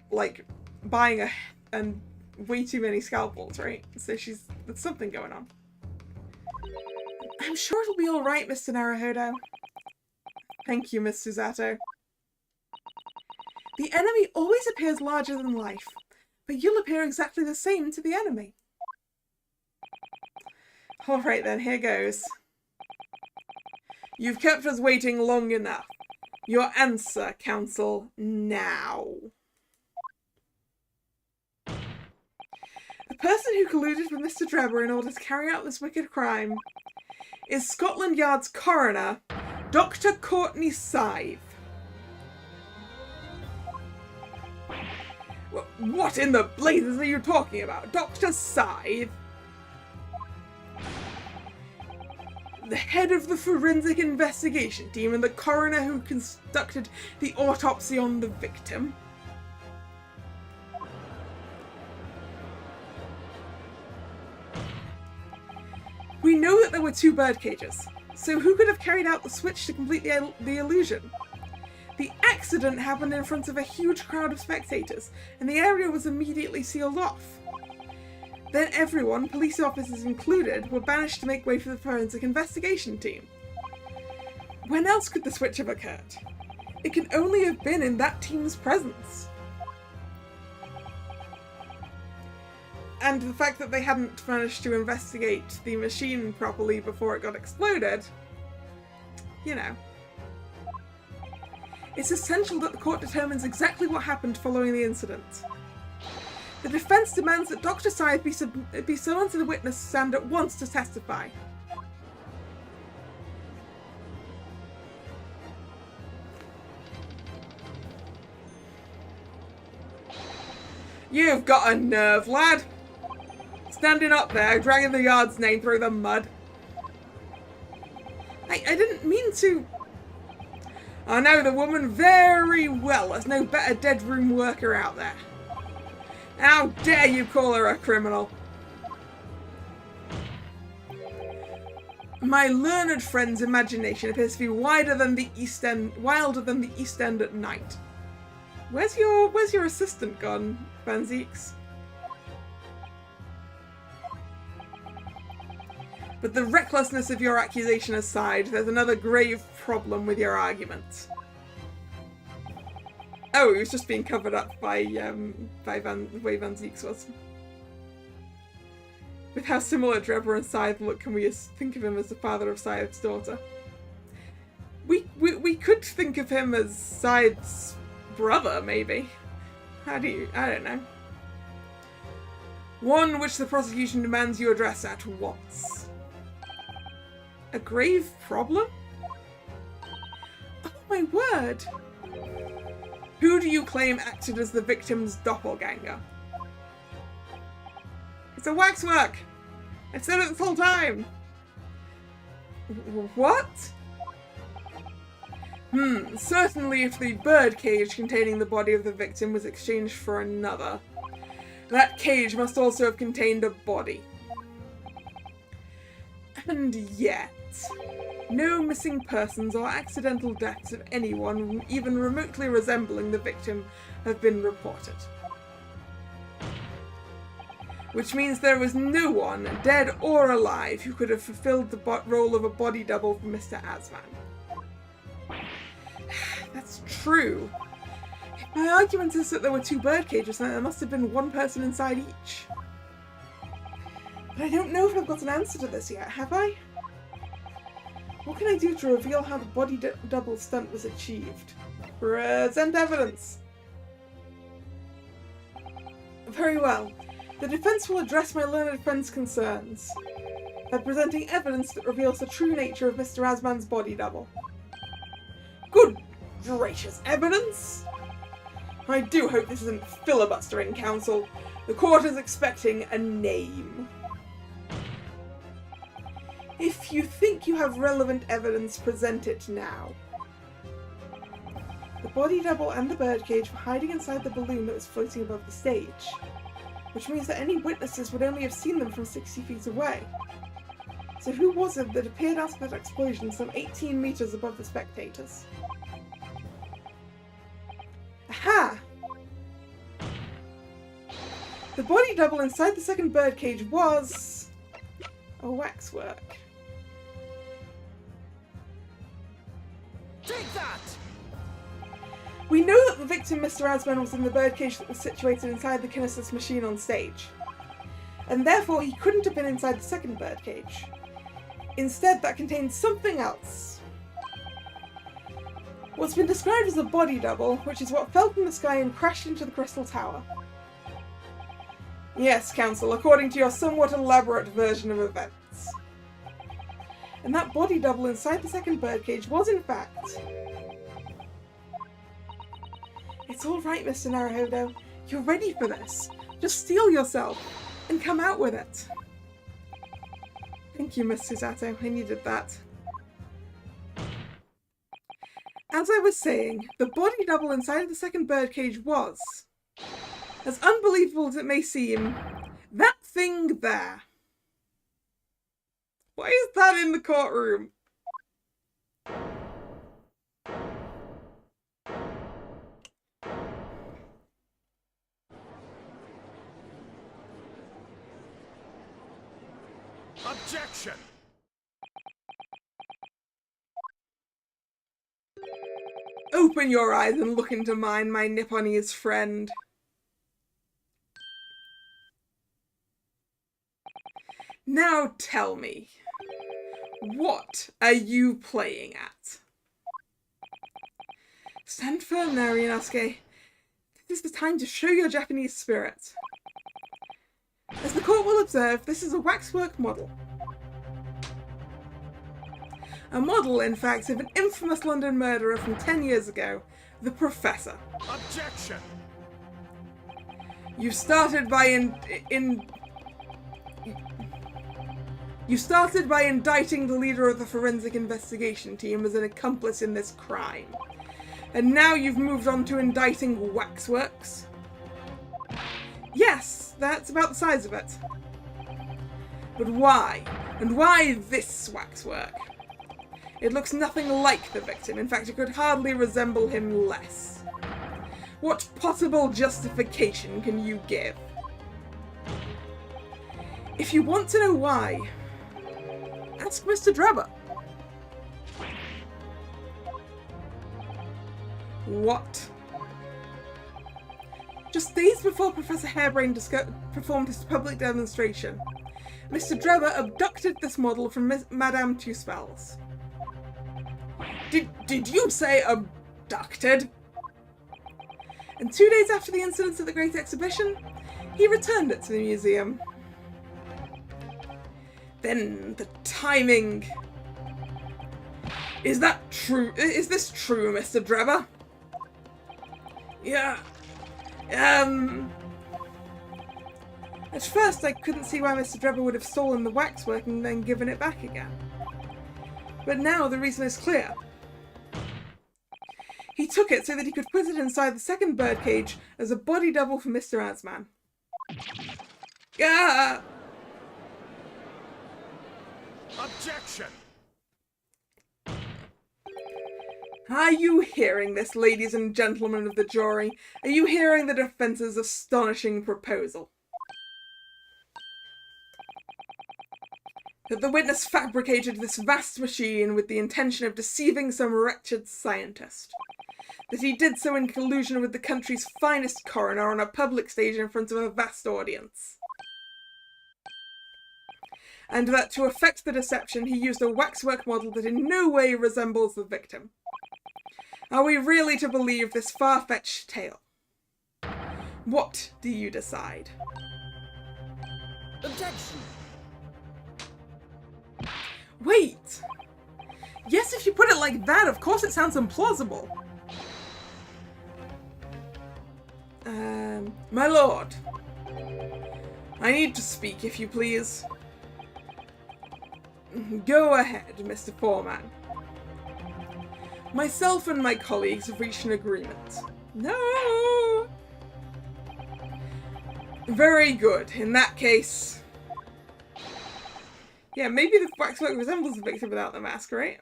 like, buying and way too many scalpels, right? So there's something going on. I'm sure it'll be alright, Mr. Naruhodo. Thank you, Miss Susato. The enemy always appears larger than life, but you'll appear exactly the same to the enemy. Alright then, here goes. You've kept us waiting long enough. Your answer, counsel, now. The person who colluded with Mr. Drebber in order to carry out this wicked crime is Scotland Yard's coroner, Dr. Courtney Scythe. What in the blazes are you talking about? Dr. Scythe? The head of the forensic investigation team and the coroner who conducted the autopsy on the victim. We know that there were two bird cages, so who could have carried out the switch to complete the illusion? The accident happened in front of a huge crowd of spectators, and the area was immediately sealed off. Then everyone, police officers included, were banished to make way for the forensic investigation team. When else could the switch have occurred? It can only have been in that team's presence. And the fact that they hadn't managed to investigate the machine properly before it got exploded, you know. It's essential that the court determines exactly what happened following the incident. The defense demands that Dr. Scythe be summoned to the witness stand at once to testify. You've got a nerve, lad. Standing up there, dragging the yard's name through the mud. I didn't mean to. I know the woman very well. There's no better dead room worker out there. How dare you call her a criminal? My learned friend's imagination appears to be wilder than the East End at night. Where's your assistant gone, Van Zeeks? But the recklessness of your accusation aside, there's another grave problem with your argument. Oh, he was just being covered up by the way Van Zeeks was. With how similar Drebber and Scythe look, can we think of him as the father of Scythe's daughter? We could think of him as Scythe's brother, maybe. I don't know. One which the prosecution demands you address at once. A grave problem? Oh my word! Who do you claim acted as the victim's doppelganger? It's a waxwork! I've said it this whole time! What? Certainly if the bird cage containing the body of the victim was exchanged for another, that cage must also have contained a body. And yet, no missing persons or accidental deaths of anyone even remotely resembling the victim have been reported. Which means there was no one, dead or alive, who could have fulfilled the role of a body double for Mr. Asman. That's true. My argument is that there were two bird cages and there must have been one person inside each. But I don't know if I've got an answer to this yet, have I? What can I do to reveal how the body double stunt was achieved? Present evidence! Very well. The defense will address my learned friend's concerns by presenting evidence that reveals the true nature of Mr. Asman's body double. Good gracious, evidence? I do hope this isn't filibustering, counsel. The court is expecting a name. If you think you have relevant evidence, present it now. The body double and the birdcage were hiding inside the balloon that was floating above the stage, which means that any witnesses would only have seen them from 60 feet away. So who was it that appeared after that explosion some 18 meters above the spectators? Aha! The body double inside the second birdcage was a waxwork. Take that! We know that the victim, Mr. Asman, was in the birdcage that was situated inside the kinesis machine on stage, and therefore he couldn't have been inside the second birdcage. Instead, that contained something else. What's been described as a body double, which is what fell from the sky and crashed into the crystal tower. Yes, counsel, according to your somewhat elaborate version of events. And that body double inside the second birdcage was, in fact... It's all right, Mr. Naruhodo. You're ready for this. Just steel yourself and come out with it. Thank you, Miss Susato. I needed that. As I was saying, the body double inside of the second birdcage was, as unbelievable as it may seem, that thing there. Why is that in the courtroom? Objection! Open your eyes and look into mine, my Nipponese friend. Now tell me, what are you playing at? Stand firm now, Ryunosuke. This is the time to show your Japanese spirit. As the court will observe, this is a waxwork model. A model, in fact, of an infamous London murderer from 10 years ago, the Professor. Objection! You started by indicting the leader of the forensic investigation team as an accomplice in this crime. And now you've moved on to indicting Waxworks? Yes, that's about the size of it. But why? And why this waxwork? It looks nothing like the victim. In fact, it could hardly resemble him less. What possible justification can you give? If you want to know why, ask Mr. Drebber. What? Just days before Professor Harebrained performed his public demonstration, Mr. Drebber abducted this model from Madame Tuspel's. Did you say abducted? And 2 days after the incidents at the Great Exhibition, he returned it to the museum. Then the timing. Is that true? Is this true, Mr. Drebber? Yeah. At first I couldn't see why Mr. Drebber would have stolen the waxwork and then given it back again. But now the reason is clear. He took it so that he could put it inside the second birdcage as a body double for Mr. Asman. Yeah. Objection! Are you hearing this, ladies and gentlemen of the jury? Are you hearing the defence's astonishing proposal? That the witness fabricated this vast machine with the intention of deceiving some wretched scientist. That he did so in collusion with the country's finest coroner on a public stage in front of a vast audience. And that to effect the deception he used a waxwork model that in no way resembles the victim. Are we really to believe this far-fetched tale? What do you decide? Objection! Wait! Yes, if you put it like that, of course it sounds implausible. My lord. I need to speak, if you please. Go ahead, Mr. Foreman. Myself and my colleagues have reached an agreement. No! Very good. In that case... Yeah, maybe the waxwork resembles the victim without the mask, right?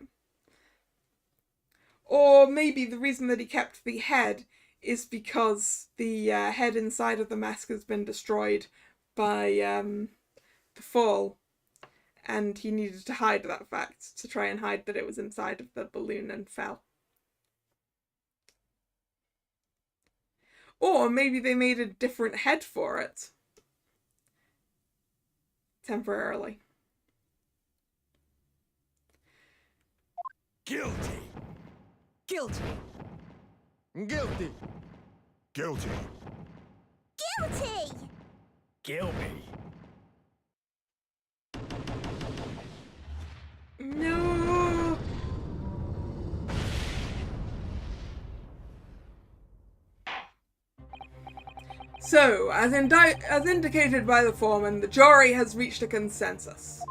Or maybe the reason that he kept the head is because the head inside of the mask has been destroyed by the fall. And he needed to hide that fact, to try and hide that it was inside of the balloon and fell. Or maybe they made a different head for it. Temporarily. Guilty! Guilty. Guilty! Guilty! Guilty! Kill me! No. So, as indicated by the foreman, the jury has reached a consensus.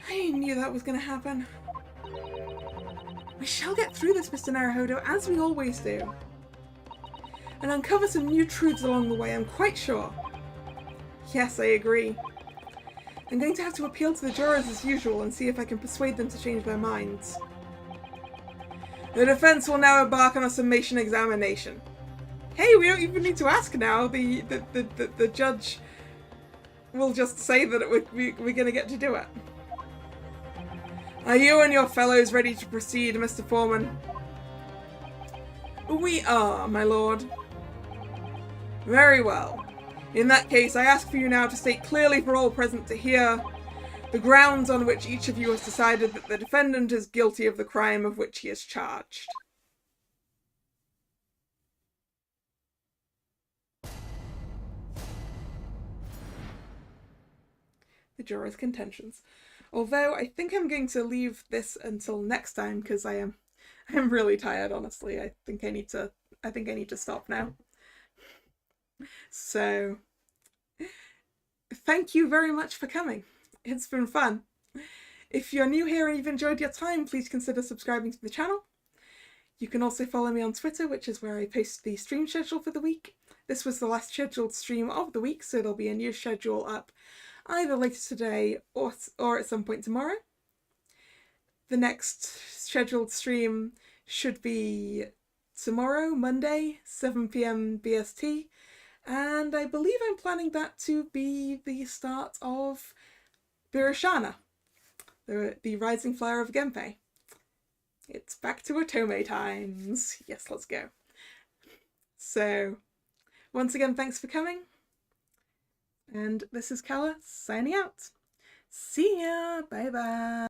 I knew that was going to happen. We shall get through this, Mr. Naruhodo, as we always do. And uncover some new truths along the way, I'm quite sure. Yes, I agree. I'm going to have to appeal to the jurors as usual and see if I can persuade them to change their minds. The defense will now embark on a summation examination. Hey, we don't even need to ask now. The judge will just say that we're going to get to do it. Are you and your fellows ready to proceed, Mr. Foreman? We are, my lord. Very well. In that case, I ask for you now to state clearly for all present to hear the grounds on which each of you has decided that the defendant is guilty of the crime of which he is charged. The jurors' contentions. Although I think I'm going to leave this until next time because I'm really tired, honestly. I think I need to stop now. So, thank you very much for coming. It's been fun. If you're new here and you've enjoyed your time, please consider subscribing to the channel. You can also follow me on Twitter, which is where I post the stream schedule for the week. This was the last scheduled stream of the week, so there'll be a new schedule up either later today or at some point tomorrow. The next scheduled stream should be tomorrow, Monday, 7 PM BST, and I believe I'm planning that to be the start of Birashana, the Rising Flower of Genpei. It's back to Otome times. Yes, let's go. So, once again, thanks for coming. And this is Kalla signing out. See ya! Bye bye!